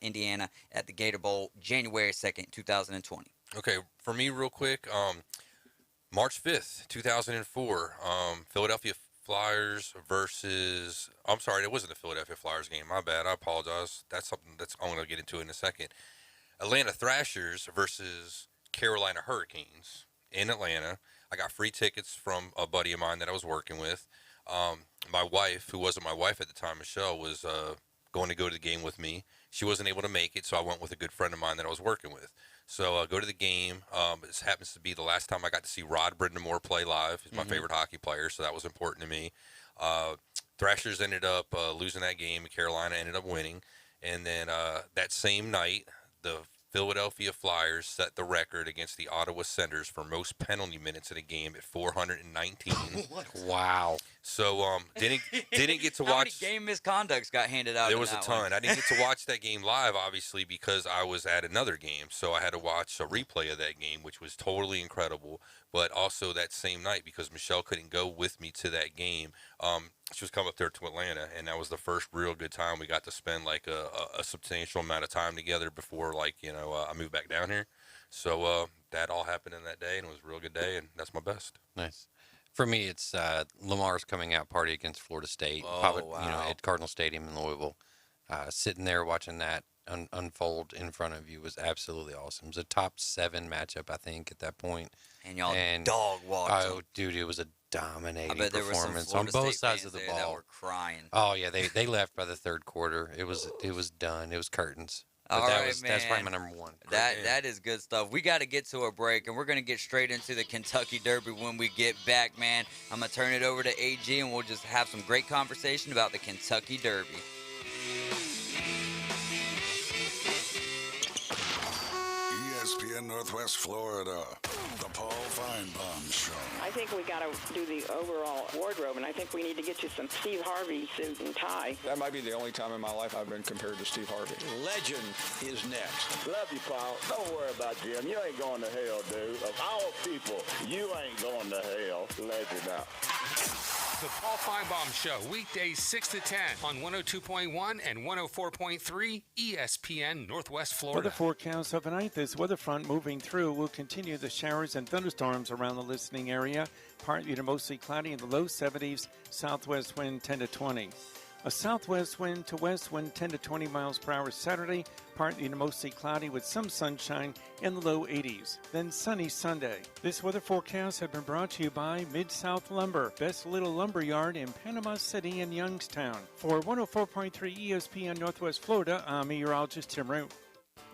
Indiana at the Gator Bowl, January 2nd, 2020. Okay, for me real quick, March 5th, 2004, Philadelphia Flyers versus – I'm sorry, it wasn't the Philadelphia Flyers game. My bad. I apologize. That's something that's I'm going to get into in a second. Atlanta Thrashers versus Carolina Hurricanes in Atlanta. I got free tickets from a buddy of mine that I was working with. My wife, who wasn't my wife at the time, Michelle, was going to go to the game with me. She wasn't able to make it, so I went with a good friend of mine that I was working with. So go to the game. This happens to be the last time I got to see Rod Brindamore play live. He's my favorite hockey player, so that was important to me. Thrashers ended up losing that game, and Carolina ended up winning. And then that same night, the Philadelphia Flyers set the record against the Ottawa Senators for most penalty minutes in a game at 419. Wow. So didn't get to How watch. many game misconducts got handed out? There in was a that ton. one? I didn't get to watch that game live, obviously, because I was at another game. So I had to watch a replay of that game, which was totally incredible. But also that same night, because Michelle couldn't go with me to that game, she was coming up there to Atlanta, and that was the first real good time we got to spend like a substantial amount of time together before, like, I moved back down here. So that all happened in that day, and it was a real good day, and that's my best. Nice. For me, it's Lamar's coming out party against Florida State. Wow. At Cardinal Stadium in Louisville. Sitting there watching that unfold in front of you was absolutely awesome. It was a top 7 matchup, I think, at that point. And y'all dog walked. Oh, dude, it was a dominating I bet there were some performance on Florida both State sides of the fans there ball. that were crying. Oh yeah, they left by the third quarter. It was done. It was curtains. But All that right, was man. that's probably my number one. That is good stuff. We got to get to a break, and we're going to get straight into the Kentucky Derby when we get back, man. I'm going to turn it over to AG, and we'll just have some great conversation about the Kentucky Derby. ESPN Northwest Florida, the Paul Feinbaum Show. I think we got to do the overall wardrobe, and I think we need to get you some Steve Harvey suit and tie. That might be the only time in my life I've been compared to Steve Harvey. Legend is next. Love you, Paul. Don't worry about Jim. You ain't going to hell, dude. Of all people, you ain't going to hell. Legend out. The Paul Feinbaum Show, weekdays 6 to 10 on 102.1 and 104.3 ESPN Northwest Florida. Weather forecast overnight. This weather front moving through will continue the showers and thunderstorms around the listening area. Partly to mostly cloudy in the low 70s. Southwest wind 10 to 20. A southwest wind to west wind 10 to 20 miles per hour Saturday, partly to mostly cloudy with some sunshine in the low 80s. Then sunny Sunday. This weather forecast has been brought to you by Mid-South Lumber, best little lumber yard in Panama City and Youngstown. For 104.3 ESPN Northwest Florida, I'm meteorologist Tim Root.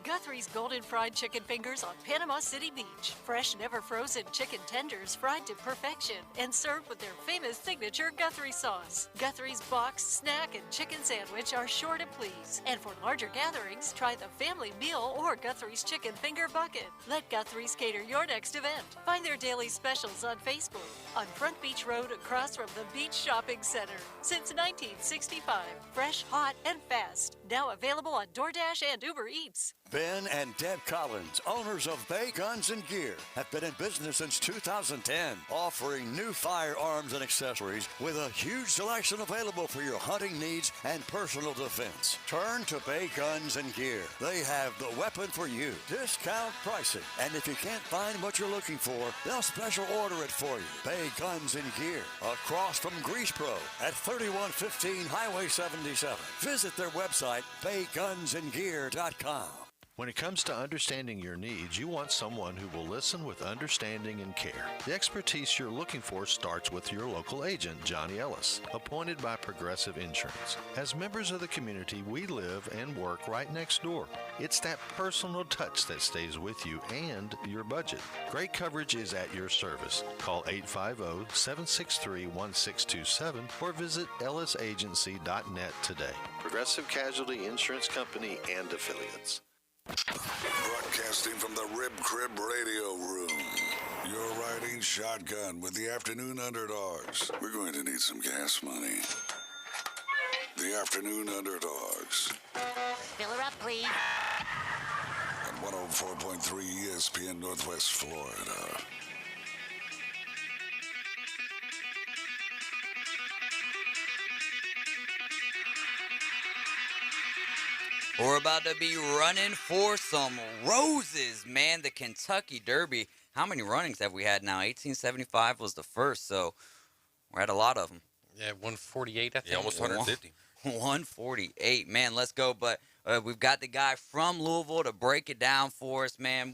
Guthrie's Golden Fried Chicken Fingers on Panama City Beach. Fresh, never frozen chicken tenders fried to perfection and served with their famous signature Guthrie sauce. Guthrie's box, snack, and chicken sandwich are sure to please. And for larger gatherings, try the family meal or Guthrie's Chicken Finger Bucket. Let Guthrie's cater your next event. Find their daily specials on Facebook, on Front Beach Road across from the Beach Shopping Center. Since 1965, fresh, hot, and fast. Now available on DoorDash and Uber Eats. Ben and Deb Collins, owners of Bay Guns and Gear, have been in business since 2010, offering new firearms and accessories with a huge selection available for your hunting needs and personal defense. Turn to Bay Guns and Gear. They have the weapon for you. Discount pricing. And if you can't find what you're looking for, they'll special order it for you. Bay Guns and Gear, across from Grease Pro at 3115 Highway 77. Visit their website, baygunsandgear.com. When it comes to understanding your needs, you want someone who will listen with understanding and care. The expertise you're looking for starts with your local agent, Johnny Ellis, appointed by Progressive Insurance. As members of the community, we live and work right next door. It's that personal touch that stays with you and your budget. Great coverage is at your service. Call 850-763-1627 or visit ellisagency.net today. Progressive Casualty Insurance Company and Affiliates. Broadcasting from the Rib Crib Radio Room. You're riding shotgun with the Afternoon Underdogs. We're going to need some gas money. The Afternoon Underdogs. Fill her up, please. At 104.3 ESPN Northwest Florida. We're about to be running for some roses, man. The Kentucky Derby. How many runnings have we had now? 1875 was the first, so we're at a lot of them. Yeah, 148, I think. Yeah, almost 150. 148, man. Let's go. But we've got the guy from Louisville to break it down for us, man.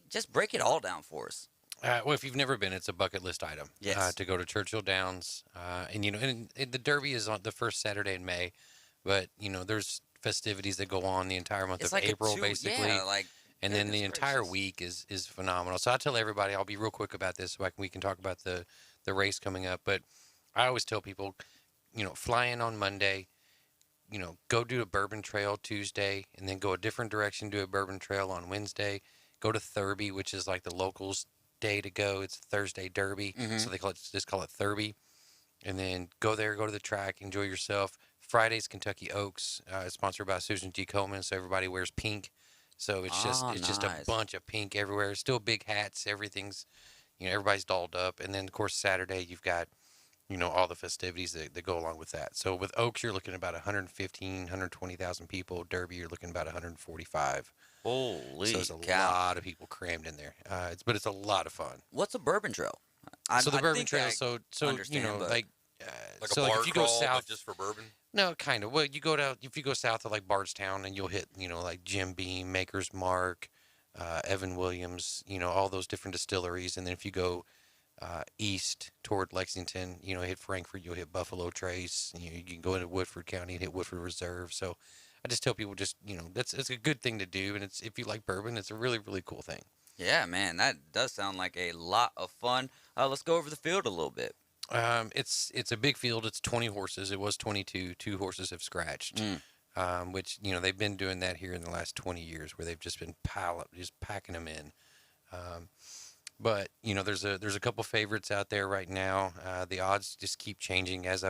Just break it all down for us. Well, if you've never been, it's a bucket list item. Yes. To go to Churchill Downs, and the Derby is on the first Saturday in May. But, there's festivities that go on the entire month of April, basically. Yeah, and then the entire week is phenomenal. So I tell everybody, I'll be real quick about this so we can talk about the race coming up. But I always tell people, fly in on Monday, go do a Bourbon Trail Tuesday, and then go a different direction, do a Bourbon Trail on Wednesday. Go to Thurby, which is like the locals' day to go. It's Thursday Derby, so they just call it Thurby. And then go there, go to the track, enjoy yourself. Friday's Kentucky Oaks, sponsored by Susan G. Komen, so everybody wears pink. So it's just a bunch of pink everywhere. Still big hats. Everything's, everybody's dolled up. And then, of course, Saturday you've got, all the festivities that go along with that. So with Oaks, you're looking at about 120,000 people. Derby, you're looking at about 145. Holy So there's a cow. lot of people crammed in there. But it's a lot of fun. What's a Bourbon Trail? So the Bourbon Trail, if you go crawl, south, but just for bourbon? No, kind of. Well, if you go south of like Bardstown, and you'll hit, like Jim Beam, Maker's Mark, Evan Williams, all those different distilleries. And then if you go east toward Lexington, hit Frankfort, you'll hit Buffalo Trace. You can go into Woodford County and hit Woodford Reserve. So I just tell people it's a good thing to do. And if you like bourbon, it's a really, really cool thing. Yeah, man, that does sound like a lot of fun. Let's go over the field a little bit. It's a big field. It's 20 horses. It was 22. 2 horses have scratched, which, they've been doing that here in the last 20 years where they've just been packing them in. But, there's a couple favorites out there right now. The odds just keep changing as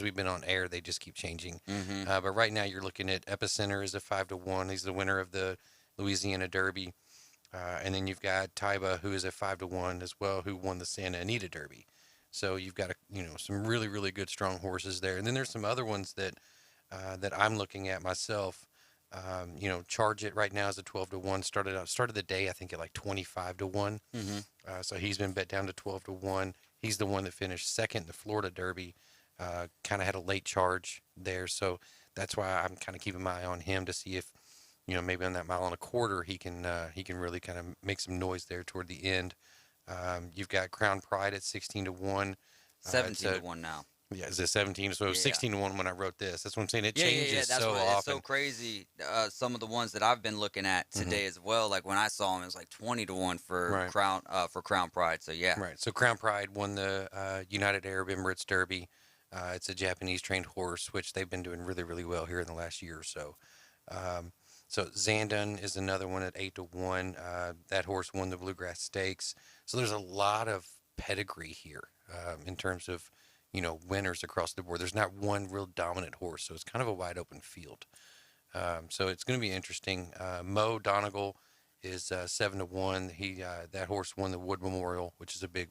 we've been on air. They just keep changing. But right now you're looking at Epicenter is a 5-1. He's the winner of the Louisiana Derby. And then you've got Taiba, who is a 5-1 as well, who won the Santa Anita Derby. So you've got some really, really good strong horses there. And then there's some other ones that I'm looking at myself. Charge It right now is a 12-1. Started the day I think at like 25-1. So he's been bet down to 12-1. He's the one that finished second in the Florida Derby. Kind of had a late charge there, so that's why I'm kind of keeping my eye on him to see if maybe on that 1.25 miles he can really kind of make some noise there toward the end. You've got Crown Pride at 16-1. 17-1 now. Yeah, is it 17? So it was 16-1 when I wrote this. That's what I'm saying. It changes that's so what, often. It's so crazy. Some of the ones that I've been looking at today as well. Like when I saw them, it was like 20-1 for Crown Pride. So yeah. Right. So Crown Pride won the United Arab Emirates Derby. It's a Japanese trained horse, which they've been doing really, really well here in the last year or so. So Zandon is another one at 8-1. That horse won the Bluegrass Stakes. So there's a lot of pedigree here in terms of winners across the board. There's not one real dominant horse, so it's kind of a wide open field. So it's going to be interesting. Mo Donegal is 7-1. That horse won the Wood Memorial, which is a big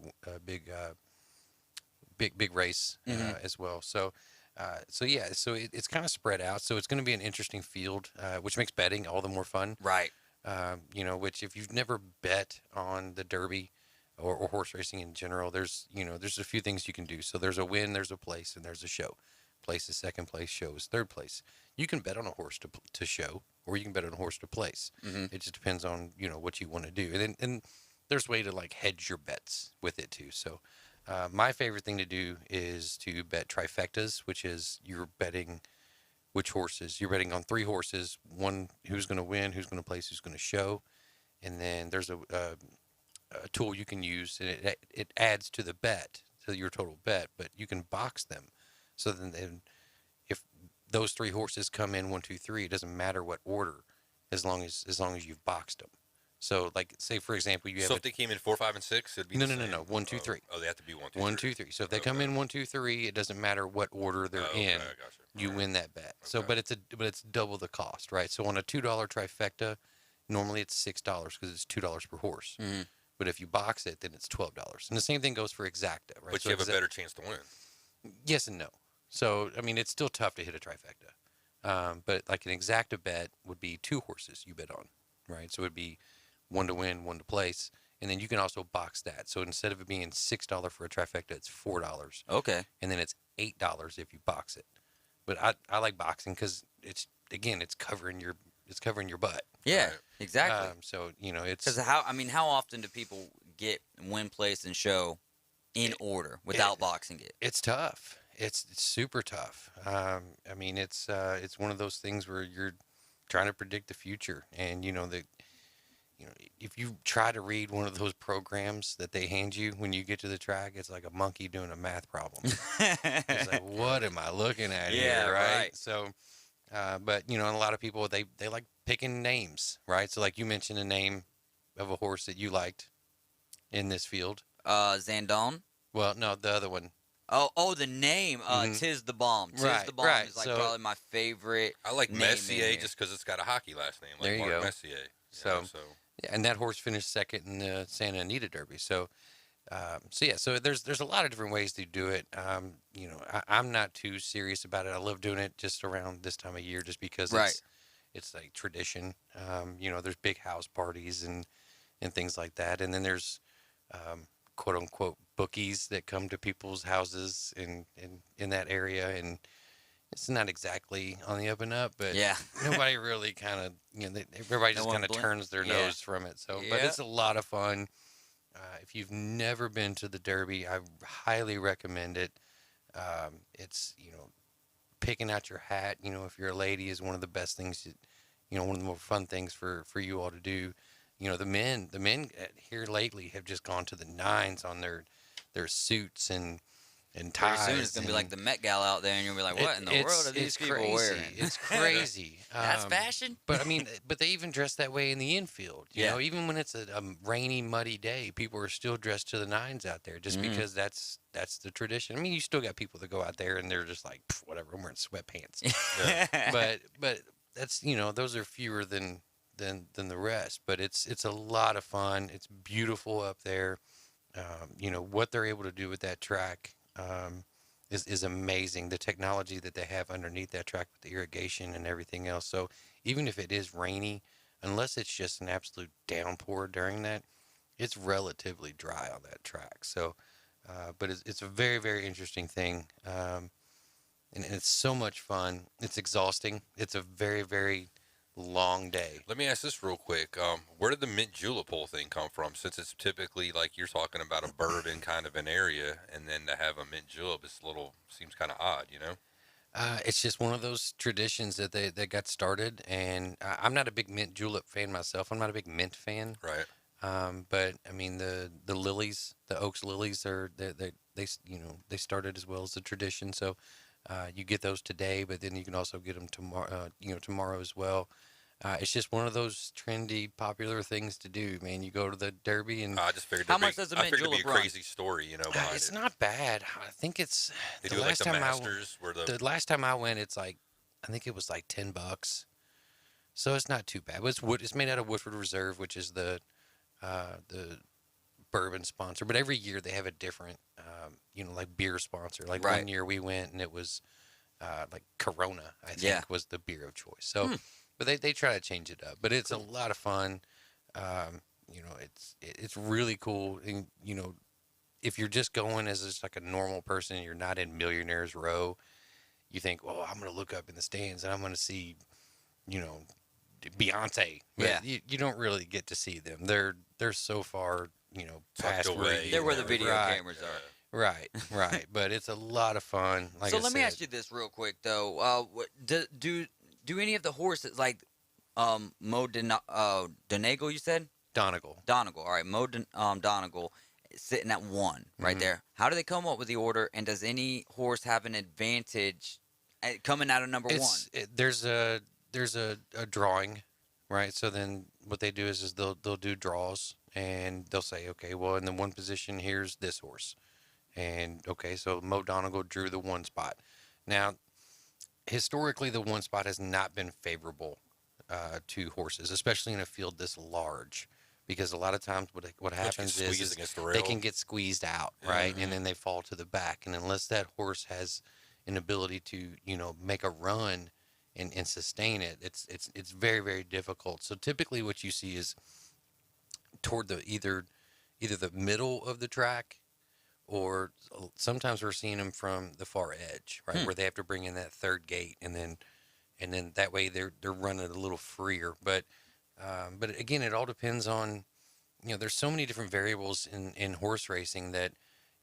race as well. So it's kind of spread out. So it's going to be an interesting field, which makes betting all the more fun. Right. Which if you've never bet on the Derby or horse racing in general, there's a few things you can do. So there's a win, there's a place, and there's a show. Place is second place, show is third place. You can bet on a horse to show. or you can bet on a horse to place. It just depends on, what you want to do. And there's a way to like hedge your bets with it too. So my favorite thing to do is to bet trifectas, which is you're betting which horses. You're betting on 3 horses, one who's going to win, who's going to place, who's going to show. And then there's a tool you can use, and it adds to the bet, to your total bet, but you can box them. So then if those 3 horses come in 1, 2, 3, it doesn't matter what order, as long as you've boxed them. So, like, say for example, you have. So if they came in 4, 5, and 6, it'd be no. 1, 2, 3. Oh, they have to be 1, 2, 3. 1, 2, 3. So if they come in 1, 2, 3, it doesn't matter what order they're in. Gotcha. You win that bet. So, but it's double the cost, right? So on a $2 trifecta, normally it's $6 because it's $2 per horse. But if you box it, then it's $12. And the same thing goes for exacta, right? But so you have a better chance to win. Yes and no. So, I mean, it's still tough to hit a trifecta. But like an exacta bet would be 2 horses you bet on, right? So it would be 1 to win, 1 to place. And then you can also box that. So instead of it being $6 for a trifecta, it's $4. Okay. And then it's $8 if you box it. But I like boxing because it's covering your butt. Yeah, right? exactly. So it's because how often do people get win, place, and show in order without boxing it? It's tough. It's super tough. It's one of those things where you're trying to predict the future, and if you try to read one of those programs that they hand you when you get to the track, it's like a monkey doing a math problem. It's like, what am I looking at here, right? So, but and a lot of people they like picking names, right? So like you mentioned a name of a horse that you liked in this field. Zandon? Well, no, the other one. Oh, the name. Tis the Bomb. Tis the Bomb is like probably my favorite. I like Messier just because it's got a hockey last name, like there you Mark go. Messier. So. Yeah, and that horse finished second in the Santa Anita Derby. So there's a lot of different ways to do it. I'm not too serious about it. I love doing it just around this time of year, just because it's like tradition. There's big house parties and things like that, and then there's quote unquote bookies that come to people's houses in that area, and it's not exactly on the up and up, but nobody really kind of, everybody just kind of turns their nose from it. So, but it's a lot of fun. If you've never been to the Derby, I highly recommend it. It's, picking out your hat, if you're a lady, is one of the best things, one of the more fun things for you all to do. The men here lately have just gone to the nines on their suits and ties. Pretty soon it's going to be like the Met Gala out there, and you'll be like, what in the world are these people wearing? It's crazy. That's fashion? But they even dress that way in the infield. You know, even when it's a rainy, muddy day, people are still dressed to the nines out there just because that's the tradition. I mean, you still got people that go out there and they're just like, whatever, I'm wearing sweatpants. But that's, those are fewer than the rest. But it's a lot of fun. It's beautiful up there. What they're able to do with that track is amazing. The technology that they have underneath that track with the irrigation and everything else. So even if it is rainy, unless it's just an absolute downpour during that, it's relatively dry on that track. So, but it's a very, very interesting thing. And it's so much fun. It's exhausting. It's a very, very long day. Let me ask this real quick. Where did the mint julep whole thing come from? Since it's typically like you're talking about a bourbon kind of an area, and then to have a mint julep seems kind of odd, It's just one of those traditions that that got started, and I'm not a big mint julep fan myself. I'm not a big mint fan. Right. But I mean the lilies, the Oaks lilies they started as well as a tradition. So you get those today, but then you can also get them tomorrow as well. It's just one of those trendy, popular things to do, man. You go to the Derby and I just figured how much does a mint julep be a crazy story, behind it's it. not bad. I think it's they the do last like the time Masters the last time I went, it's like I think it was like $10. So it's not too bad. But it's made out of Woodford Reserve, which is the bourbon sponsor. But every year they have a different like beer sponsor. Like one year we went and it was like Corona, I think was the beer of choice. So but they try to change it up. But it's a lot of fun. It's really cool. And if you're just going as just like a normal person, you're not in Millionaires Row, you think, well, I'm going to look up in the stands and I'm going to see, Beyonce. But you don't really get to see them. They're so far, past away. They're where the video cameras are. Right. But it's a lot of fun. Like so I let me said. ask you this real quick though. Do any of the horses like Mo Donegal? You said Donegal. All right, Mo Donegal is sitting at 1 right there. How do they come up with the order? And does any horse have an advantage coming out of number 1? There's a drawing, right? So then what they do is they'll do draws, and they'll say, okay, well, in the 1 position, here's this horse. And, okay, so Mo Donegal drew the 1 spot. Now, historically, the 1 spot has not been favorable to horses, especially in a field this large, because a lot of times what happens is they can get squeezed out, right? And then they fall to the back. And unless that horse has an ability to, make a run and sustain it, it's very, very difficult. So typically what you see is toward the either the middle of the track, or sometimes we're seeing them from the far edge, right, where they have to bring in that 3rd gate, and then that way they're running a little freer. But again, it all depends on, there's so many different variables in horse racing that,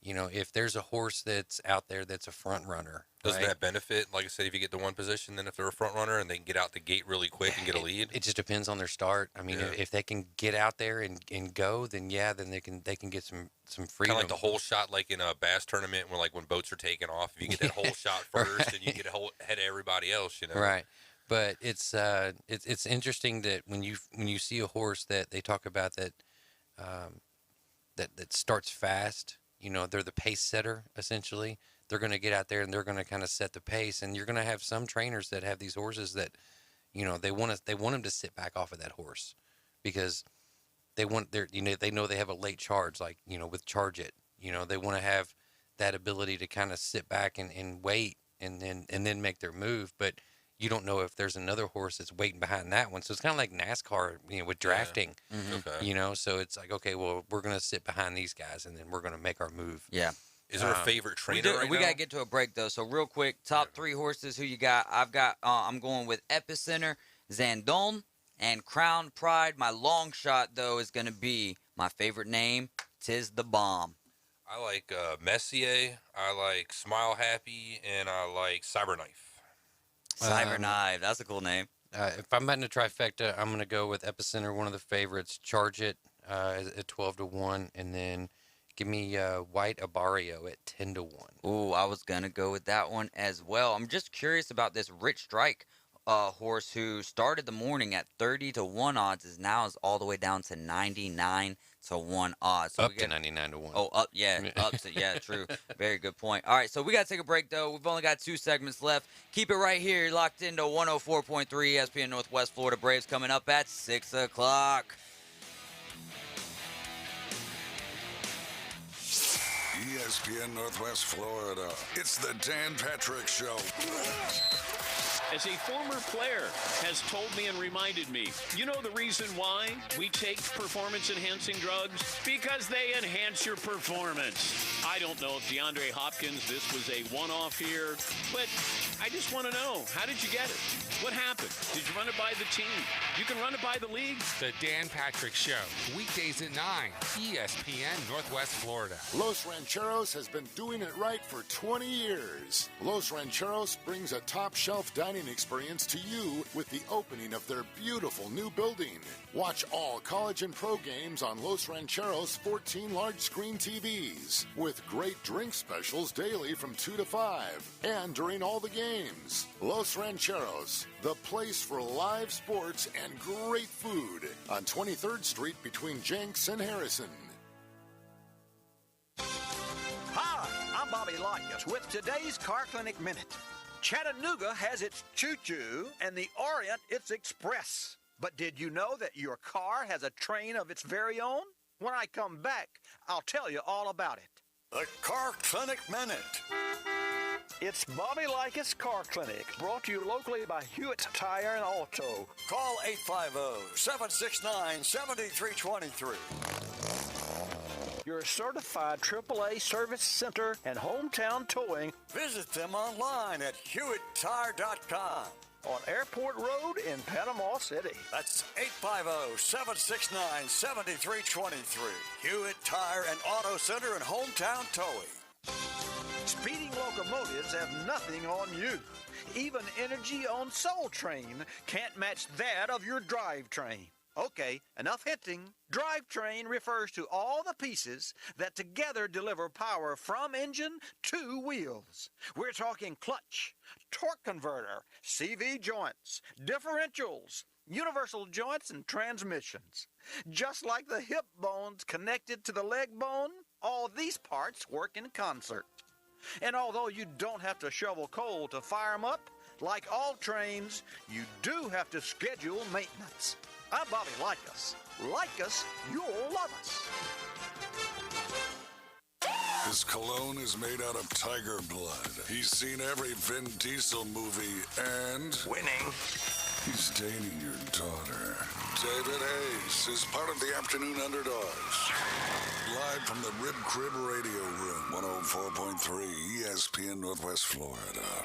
if there's a horse that's out there that's a front runner, doesn't that benefit, like I said, if you get to 1 position, then if they're a front runner and they can get out the gate really quick and get a lead? It just depends on their start. I mean, if they can get out there and go, then then they can get some freedom. Kind of like the whole shot, like in a bass tournament, when boats are taking off, if you get that whole shot first, and you get ahead of everybody else, Right. But it's interesting that when you see a horse that they talk about that starts fast, they're the pace setter essentially. They're going to get out there and they're going to kind of set the pace, and you're going to have some trainers that have these horses that, they want them to sit back off of that horse because they want they know they have a late charge, like, with Charge It, they want to have that ability to kind of sit back and wait and then make their move. But you don't know if there's another horse that's waiting behind that one. So it's kind of like NASCAR, with drafting, so it's like, okay, well, we're going to sit behind these guys and then we're going to make our move. Yeah. Is there a favorite trainer right now? We got to get to a break, though. So real quick, top 3 horses, who you got? I'm going with Epicenter, Zandon, and Crown Pride. My long shot, though, is going to be my favorite name, Tis the Bomb. I like Messier, I like Smile Happy, and I like Cyberknife. Cyberknife, that's a cool name. If I'm betting a trifecta, I'm going to go with Epicenter, one of the favorites, Charge It at 12-1, and then give me White Abario at 10-1. Ooh, I was going to go with that one as well. I'm just curious about this Rich Strike horse who started the morning at 30-1 odds, is all the way down to 99-1 odds. So up to 99-1. Oh, up, up to, true. Very good point. All right, so we got to take a break, though. We've only got 2 segments left. Keep it right here. You're locked into 104.3 ESPN Northwest Florida Braves coming up at 6 o'clock. ESPN Northwest Florida. It's the Dan Patrick Show. As a former player has told me and reminded me, you know the reason why we take performance-enhancing drugs? Because they enhance your performance. I don't know if DeAndre Hopkins, this was a one-off here, but I just want to know, how did you get it? What happened? Did you run it by the team? You can run it by the league. The Dan Patrick Show, weekdays at 9, ESPN Northwest Florida. Los Rancheros has been doing it right for 20 years. Los Rancheros brings a top-shelf dining experience to you with the opening of their beautiful new building. Watch all college and pro games on Los Rancheros' 14 large-screen TVs with great drink specials daily from 2 to 5 and during all the games. Los Rancheros, the place for live sports and great food on 23rd Street between Jenks and Harrison. Hi, I'm Bobby Lyons with today's Car Clinic Minute. Chattanooga has its choo-choo and the Orient its express. But did you know that your car has a train of its very own? When I come back, I'll tell you all about it. The Car Clinic Minute. It's Bobby Lycus Car Clinic, brought to you locally by Hewitt Tire and Auto. Call 850-769-7323. Your certified AAA service center and hometown towing. Visit them online at HewittTire.com. on Airport Road in Panama City. That's 850-769-7323. Hewitt Tire and Auto Center in Hometown Towing. Speeding locomotives have nothing on you. Even energy on Soul Train can't match that of your drivetrain. Okay, enough hinting. Drivetrain refers to all the pieces that together deliver power from engine to wheels. We're talking clutch, torque converter, CV joints, differentials, universal joints, and transmissions. Just like the hip bones connected to the leg bone, all these parts work in concert. And although you don't have to shovel coal to fire them up, like all trains, you do have to schedule maintenance. I'm Bobby Likas. Like us, you'll love us. His cologne is made out of tiger blood. He's seen every Vin Diesel movie and... winning. He's dating your daughter. David Hayes is part of the Afternoon Underdogs. Live from the Rib Crib Radio Room, 104.3 ESPN Northwest Florida.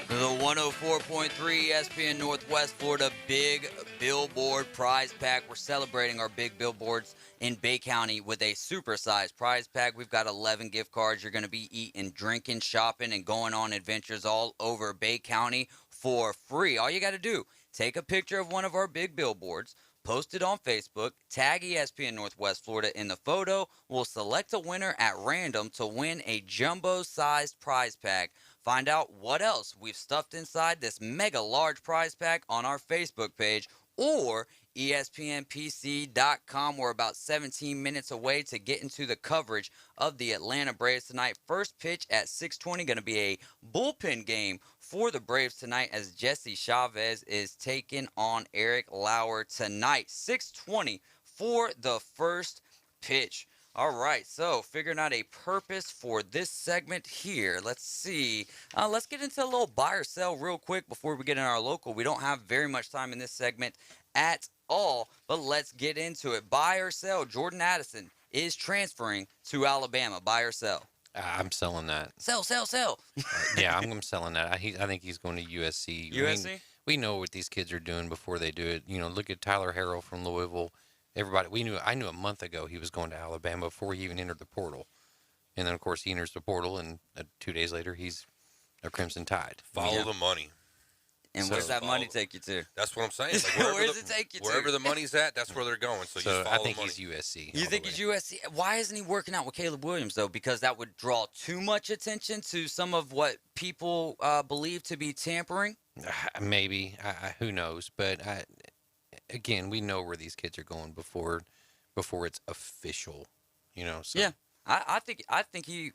The 104.3 ESPN Northwest Florida Big Billboard Prize Pack. We're celebrating our big billboards in Bay County with a supersized prize pack. We've got 11 gift cards. You're going to be eating, drinking, shopping, and going on adventures all over Bay County for free. All you got to do, take a picture of one of our big billboards, post it on Facebook, tag ESPN Northwest Florida in the photo. We'll select a winner at random to win a jumbo-sized prize pack. Find out what else we've stuffed inside this mega large prize pack on our Facebook page or ESPNPC.com. We're about 17 minutes away to get into the coverage of the Atlanta Braves tonight. First pitch at 6:20, going to be a bullpen game for the Braves tonight as Jesse Chavez is taking on Eric Lauer tonight. 6:20 for the first pitch. All right, so figuring out a purpose for this segment here. Let's see. Let's get into a little buy or sell real quick before we get in our local. We don't have very much time in this segment at all, but let's get into it. Buy or sell. Jordan Addison is transferring to Alabama. Buy or sell? I'm selling that. Sell. Yeah, I'm selling that. I think he's going to USC. USC? We know what these kids are doing before they do it. You know, look at Tyler Harrell from Louisville. Everybody, I knew a month ago he was going to Alabama before he even entered the portal. And then, of course, he enters the portal, and 2 days later, he's a Crimson Tide. Follow the money. And where's that money take you to? That's what I'm saying. Like where does it take you to? Wherever the money's at, that's where they're going. So you I follow think the money. he's USC. You think he's USC? Why isn't he working out with Caleb Williams, though? Because that would draw too much attention to some of what people believe to be tampering? Maybe. Who knows? But, again, we know where these kids are going before it's official, you know. So. Yeah, I think he.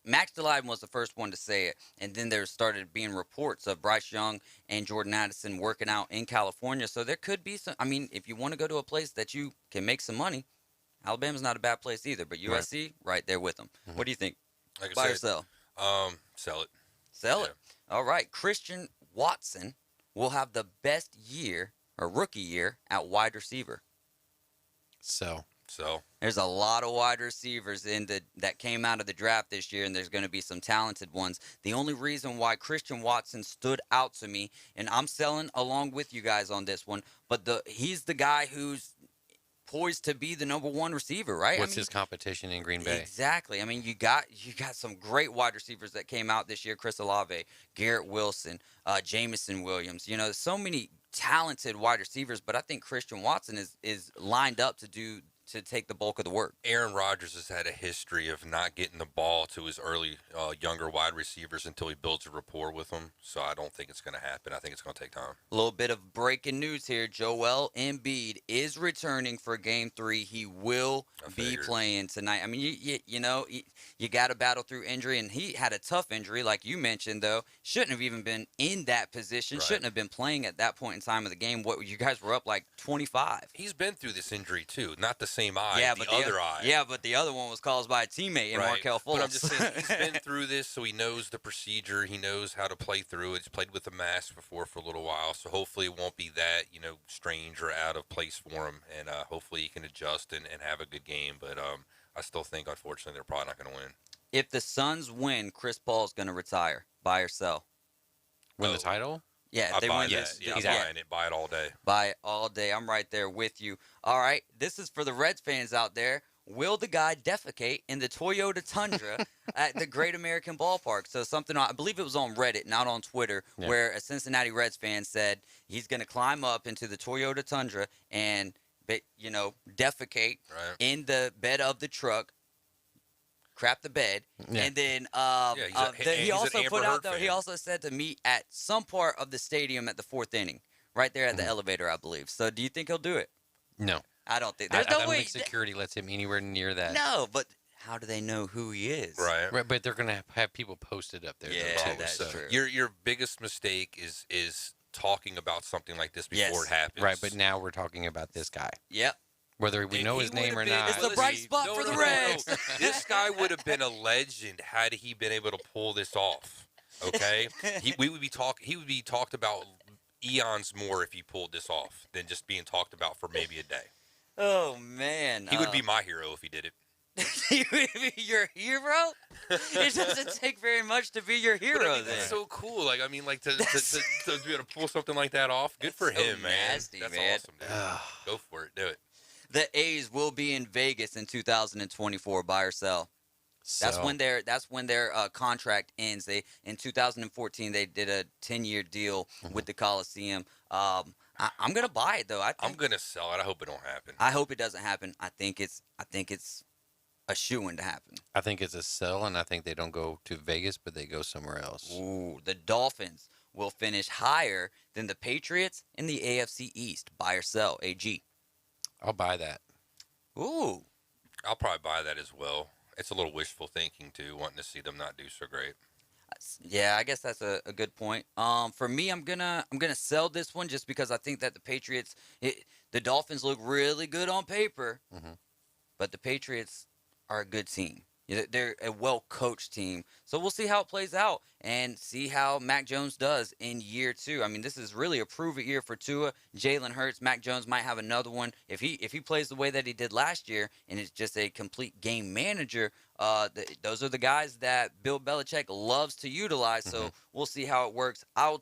Max DeLiven was the first one to say it, and then there started being reports of Bryce Young and Jordan Addison working out in California. So there could be some. I mean, if you want to go to a place that you can make some money, Alabama's not a bad place either. But USC, right there with them. Mm-hmm. What do you think? Like Buy or sell? Sell it. Sell it. All right, Christian Watson will have the best year or rookie year at wide receiver. So there's a lot of wide receivers that came out of the draft this year, and there's going to be some talented ones. The only reason why Christian Watson stood out to me, and I'm selling along with you guys on this one, but he's the guy who's poised to be the number one receiver, right? What's his competition in Green Bay? Exactly. I mean, you got some great wide receivers that came out this year: Chris Olave, Garrett Wilson, Jamison Williams. You know, so many talented wide receivers, but I think Christian Watson is lined up to take the bulk of the work. Aaron Rodgers has had a history of not getting the ball to his early, younger wide receivers until he builds a rapport with them. So I don't think it's going to happen. I think it's going to take time. A little bit of breaking news here. Joel Embiid is returning for Game 3. He will be playing tonight. I mean, you got to battle through injury, and he had a tough injury, like you mentioned, though. Shouldn't have even been in that position. Right. Shouldn't have been playing at that point in time of the game. You guys were up like 25. He's been through this injury, too. Not the same eye, the other eye. Yeah, but the other one was caused by a teammate in Markelle Fultz. But I'm just saying, he's been through this, so he knows the procedure. He knows how to play through it. He's played with a mask before for a little while, so hopefully it won't be that, strange or out of place for him, and hopefully he can adjust and have a good game. But I still think, unfortunately, they're probably not going to win. If the Suns win, Chris Paul's going to retire. Buy or sell? Win the title? Yeah, if I they buy win that. this. Yeah, I'm buying it. Buy it all day. Buy it all day. I'm right there with you. All right, this is for the Reds fans out there. Will the guy defecate in the Toyota Tundra at the Great American Ballpark? So something, I believe it was on Reddit, not on Twitter, where a Cincinnati Reds fan said he's going to climb up into the Toyota Tundra and, defecate in the bed of the truck, crap the bed, and then he also put out, though, he also said to meet at some part of the stadium at the fourth inning, right there at the elevator, I believe. So do you think he'll do it? No. I don't think. I There's no don't way. think security lets him anywhere near that. No, but how do they know who he is? Right. But they're going to have people posted up there. Yeah, though, too, that's so. true. Your biggest mistake is talking about something like this before it happens. Right, but now we're talking about this guy. Yep. Whether we know his name or not. It's the bright spot for the Reds. This guy would have been a legend had he been able to pull this off. Okay, he would be talked about eons more if he pulled this off than just being talked about for maybe a day. Oh man, he would be my hero if he did it. He would be your hero? It doesn't take very much to be your hero. But, I mean, then that's so cool. Like, I mean, like to be able to pull something like that off. Good for him, man. Nasty, That's man. awesome, dude. Go for it. Do it. The A's will be in Vegas in 2024. Buy or sell? That's when their contract ends. In 2014 they did a 10-year deal with the Coliseum. I'm gonna buy it though. I'm gonna sell it. I hope it don't happen. I hope it doesn't happen. I think it's a shoo-in to happen. I think it's a sell, and I think they don't go to Vegas, but they go somewhere else. Ooh, the Dolphins will finish higher than the Patriots in the AFC East. Buy or sell? AG. I'll buy that. Ooh. I'll probably buy that as well. It's a little wishful thinking too, wanting to see them not do so great. Yeah, I guess that's a good point. For me, I'm gonna sell this one just because I think that the Patriots, the Dolphins look really good on paper, but the Patriots are a good team. They're a well-coached team. So we'll see how it plays out and see how Mac Jones does in year 2. I mean, this is really a prove-it year for Tua. Jalen Hurts, Mac Jones might have another one. If he plays the way that he did last year and is just a complete game manager, those are the guys that Bill Belichick loves to utilize. So we'll see how it works. I'll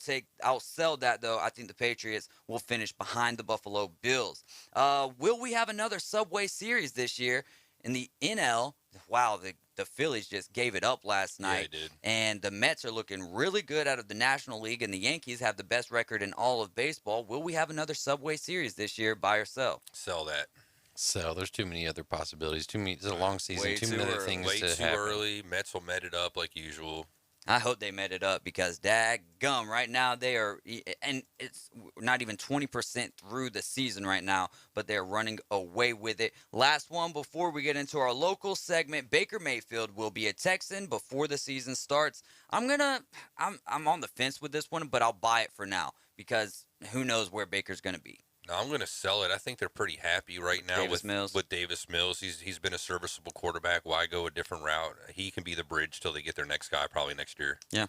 sell that, though. I think the Patriots will finish behind the Buffalo Bills. Will we have another Subway Series this year? In the NL, wow, the Phillies just gave it up last night. Yeah, they did. And the Mets are looking really good out of the National League, and the Yankees have the best record in all of baseball. Will we have another Subway Series this year, buy or sell? Sell that. Sell. There's too many other possibilities. It's a long season. Way too many other things Way to too happen. early. Mets will met it up like usual. I hope they met it up because daggum, right now they are, and it's not even 20% through the season right now, but they're running away with it. Last one before we get into our local segment, Baker Mayfield will be a Texan before the season starts. I'm on the fence with this one, but I'll buy it for now because who knows where Baker's going to be. No, I'm going to sell it. I think they're pretty happy right now Davis Mills. with Davis Mills. He's been a serviceable quarterback. Why go a different route? He can be the bridge till they get their next guy probably next year. Yeah.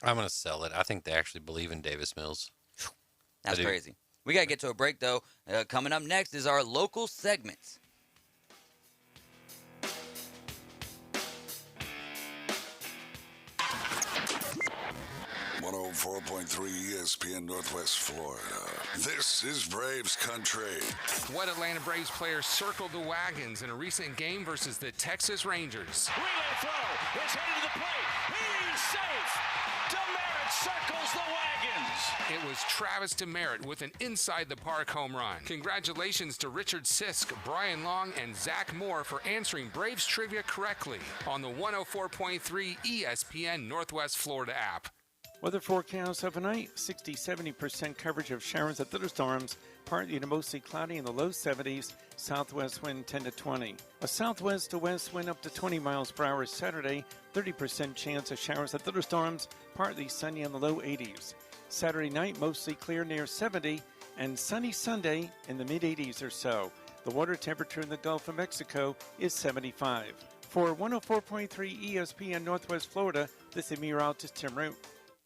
I'm going to sell it. I think they actually believe in Davis Mills. That's crazy. We got to get to a break, though. Coming up next is our local segments. 104.3 ESPN Northwest Florida. This is Braves country. What Atlanta Braves players circled the wagons in a recent game versus the Texas Rangers? Relay throw. It's headed to the plate. He's safe. Demerit circles the wagons. It was Travis Demerit with an inside-the-park home run. Congratulations to Richard Sisk, Brian Long, and Zach Moore for answering Braves trivia correctly on the 104.3 ESPN Northwest Florida app. Weather forecast overnight, 60-70% coverage of showers at thunderstorms, partly to mostly cloudy in the low 70s, southwest wind 10 to 20. A southwest to west wind up to 20 miles per hour Saturday, 30% chance of showers at thunderstorms, partly sunny in the low 80s. Saturday night, mostly clear near 70, and sunny Sunday in the mid-80s or so. The water temperature in the Gulf of Mexico is 75. For 104.3 ESPN Northwest Florida, this is meteorologist Tim Root.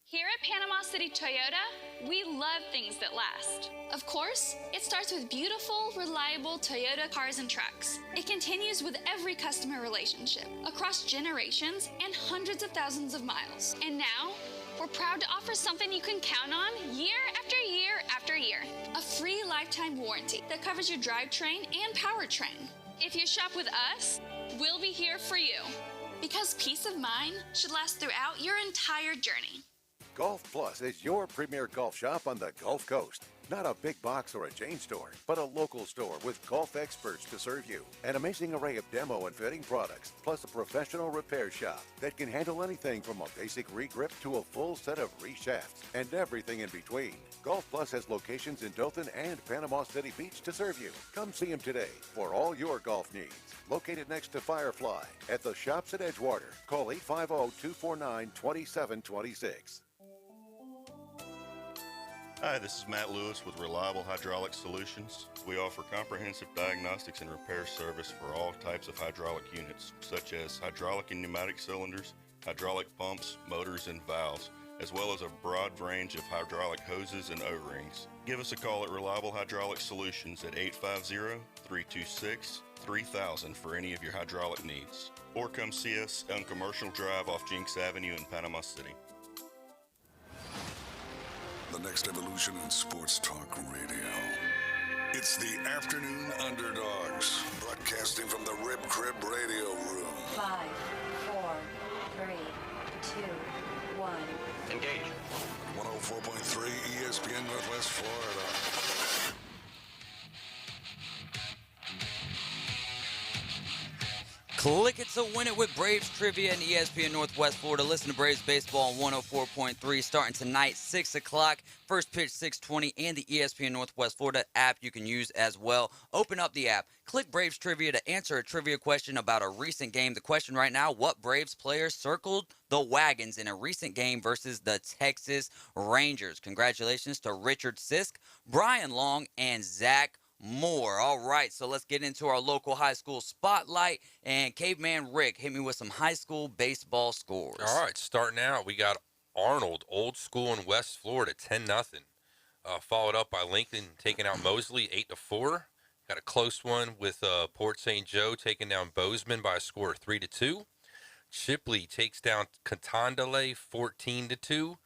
Here at Panama City Toyota, we love things that last. Of course, it starts with beautiful, reliable Toyota cars and trucks. It continues with every customer relationship, across generations and hundreds of thousands of miles. And now, we're proud to offer something you can count on year after year after year. A free lifetime warranty that covers your drivetrain and powertrain. If you shop with us, we'll be here for you. Because peace of mind should last throughout your entire journey. Golf Plus is your premier golf shop on the Gulf Coast. Not a big box or a chain store, but a local store with golf experts to serve you. An amazing array of demo and fitting products, plus a professional repair shop that can handle anything from a basic re-grip to a full set of re-shafts and everything in between. Golf Plus has locations in Dothan and Panama City Beach to serve you. Come see him today for all your golf needs. Located next to Firefly at the shops at Edgewater. Call 850-249-2726. Hi, this is Matt Lewis with Reliable Hydraulic Solutions. We offer comprehensive diagnostics and repair service for all types of hydraulic units, such as hydraulic and pneumatic cylinders, hydraulic pumps, motors, and valves, as well as a broad range of hydraulic hoses and O-rings. Give us a call at Reliable Hydraulic Solutions at 850-326-3000 for any of your hydraulic needs. Or come see us on Commercial Drive off Jinx Avenue in Panama City. The next evolution in sports talk radio. It's the Afternoon Underdogs, broadcasting from the Rib Crib Radio Room. 5, 4, 3, 2, 1. Engage. 104.3 ESPN Northwest Florida. Click it to win it with Braves Trivia and ESPN Northwest Florida. Listen to Braves Baseball on 104.3 starting tonight, 6 o'clock. First pitch, 6:20, and the ESPN Northwest Florida app you can use as well. Open up the app. Click Braves Trivia to answer a trivia question about a recent game. The question right now, what Braves player circled the wagons in a recent game versus the Texas Rangers? Congratulations to Richard Sisk, Brian Long, and Zach Moore. All right, so let's get into our local high school spotlight. And Caveman Rick, hit me with some high school baseball scores. All right, starting out, we got Arnold, Old School in West Florida, 10-0. Followed up by Lincoln taking out Mosley, 8-4. Got a close one with Port St. Joe taking down Bozeman by a score of 3-2. Chipley takes down Catondale, 14-2.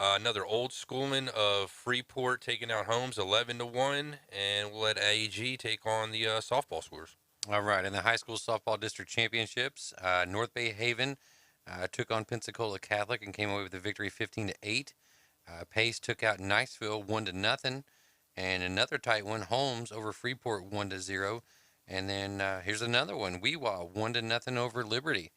Another Old Schoolman of Freeport taking out Holmes 11-1, and we'll let AEG take on the softball scores. All right, in the high school softball district championships, North Bay Haven took on Pensacola Catholic and came away with a victory 15-8. Pace took out Niceville 1-0, and another tight one, Holmes over Freeport 1-0. And then here's another one, Weewa 1-0 over Liberty.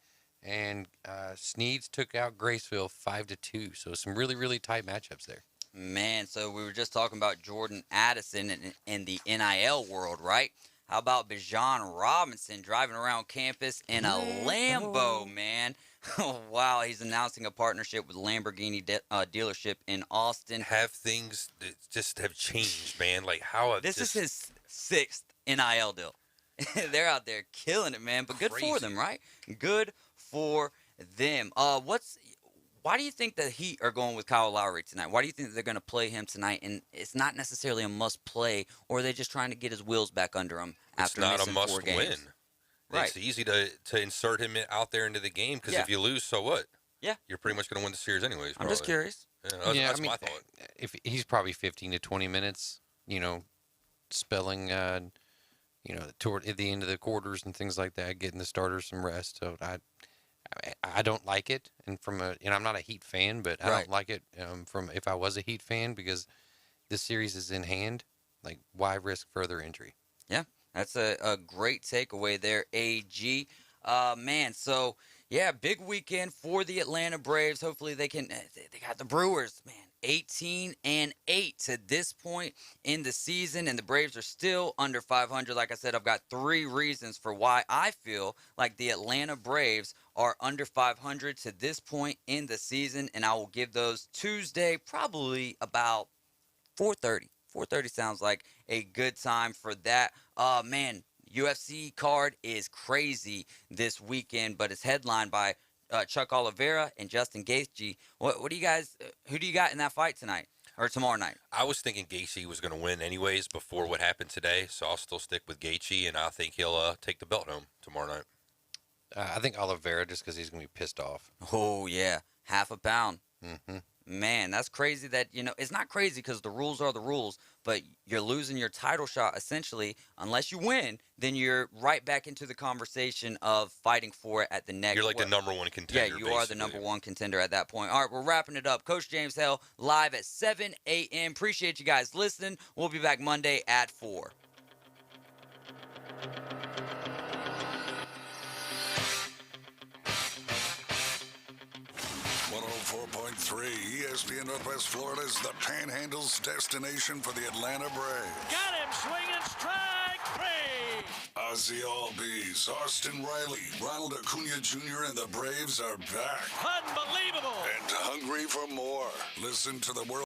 And Sneeds took out Graceville 5-2. So some really, really tight matchups there. Man, so we were just talking about Jordan Addison in the NIL world, right? How about Deshawn Robinson driving around campus in a Lambo, man? Oh, wow, he's announcing a partnership with Lamborghini dealership in Austin. Have things that just have changed, man? Like how? This is his 6th NIL deal. They're out there killing it, man. But good for them, right? Good for them. Why do you think the Heat are going with Kyle Lowry tonight? Why do you think they're going to play him tonight? And it's not necessarily a must play, or are they just trying to get his wheels back under him after missing 4 games? It's not a must win. Right. It's easy to insert him out there into the game because if you lose, so what? Yeah. You're pretty much going to win the series anyways. I'm just curious. Yeah, that's my thought. If he's probably 15 to 20 minutes, spelling, toward at the end of the quarters and things like that, getting the starters some rest. So I don't like it, and I'm not a Heat fan, but I don't like it from if I was a Heat fan because this series is in hand. Like, why risk further injury? Yeah, that's a great takeaway there, AG. Man, so yeah, big weekend for the Atlanta Braves. Hopefully they got the Brewers, man. 18-8 to this point in the season, and the Braves are still under 500. Like I said, I've got 3 reasons for why I feel like the Atlanta Braves are under 500 to this point in the season, and I will give those Tuesday, probably about 4:30. 4:30 sounds like a good time for that. Man, UFC card is crazy this weekend, but it's headlined by Chuck Oliveira and Justin Gaethje. What do you guys? Who do you got in that fight tonight or tomorrow night? I was thinking Gaethje was going to win anyways before what happened today, so I'll still stick with Gaethje, and I think he'll take the belt home tomorrow night. I think Oliveira just because he's going to be pissed off. Oh, yeah. Half a pound. Mm-hmm. Man, that's crazy that, it's not crazy because the rules are the rules, but you're losing your title shot essentially. Unless you win, then you're right back into the conversation of fighting for it at the next. You're like the number one contender. Yeah, you are the number one contender at that point. All right, we're wrapping it up. Coach James Hale live at 7 a.m. Appreciate you guys listening. We'll be back Monday at 4. 104.3 ESPN Northwest Florida is the Panhandle's destination for the Atlanta Braves. Got him swinging strike three. Ozzie Albies, Austin Riley, Ronald Acuna Jr. and the Braves are back. Unbelievable. And hungry for more. Listen to the World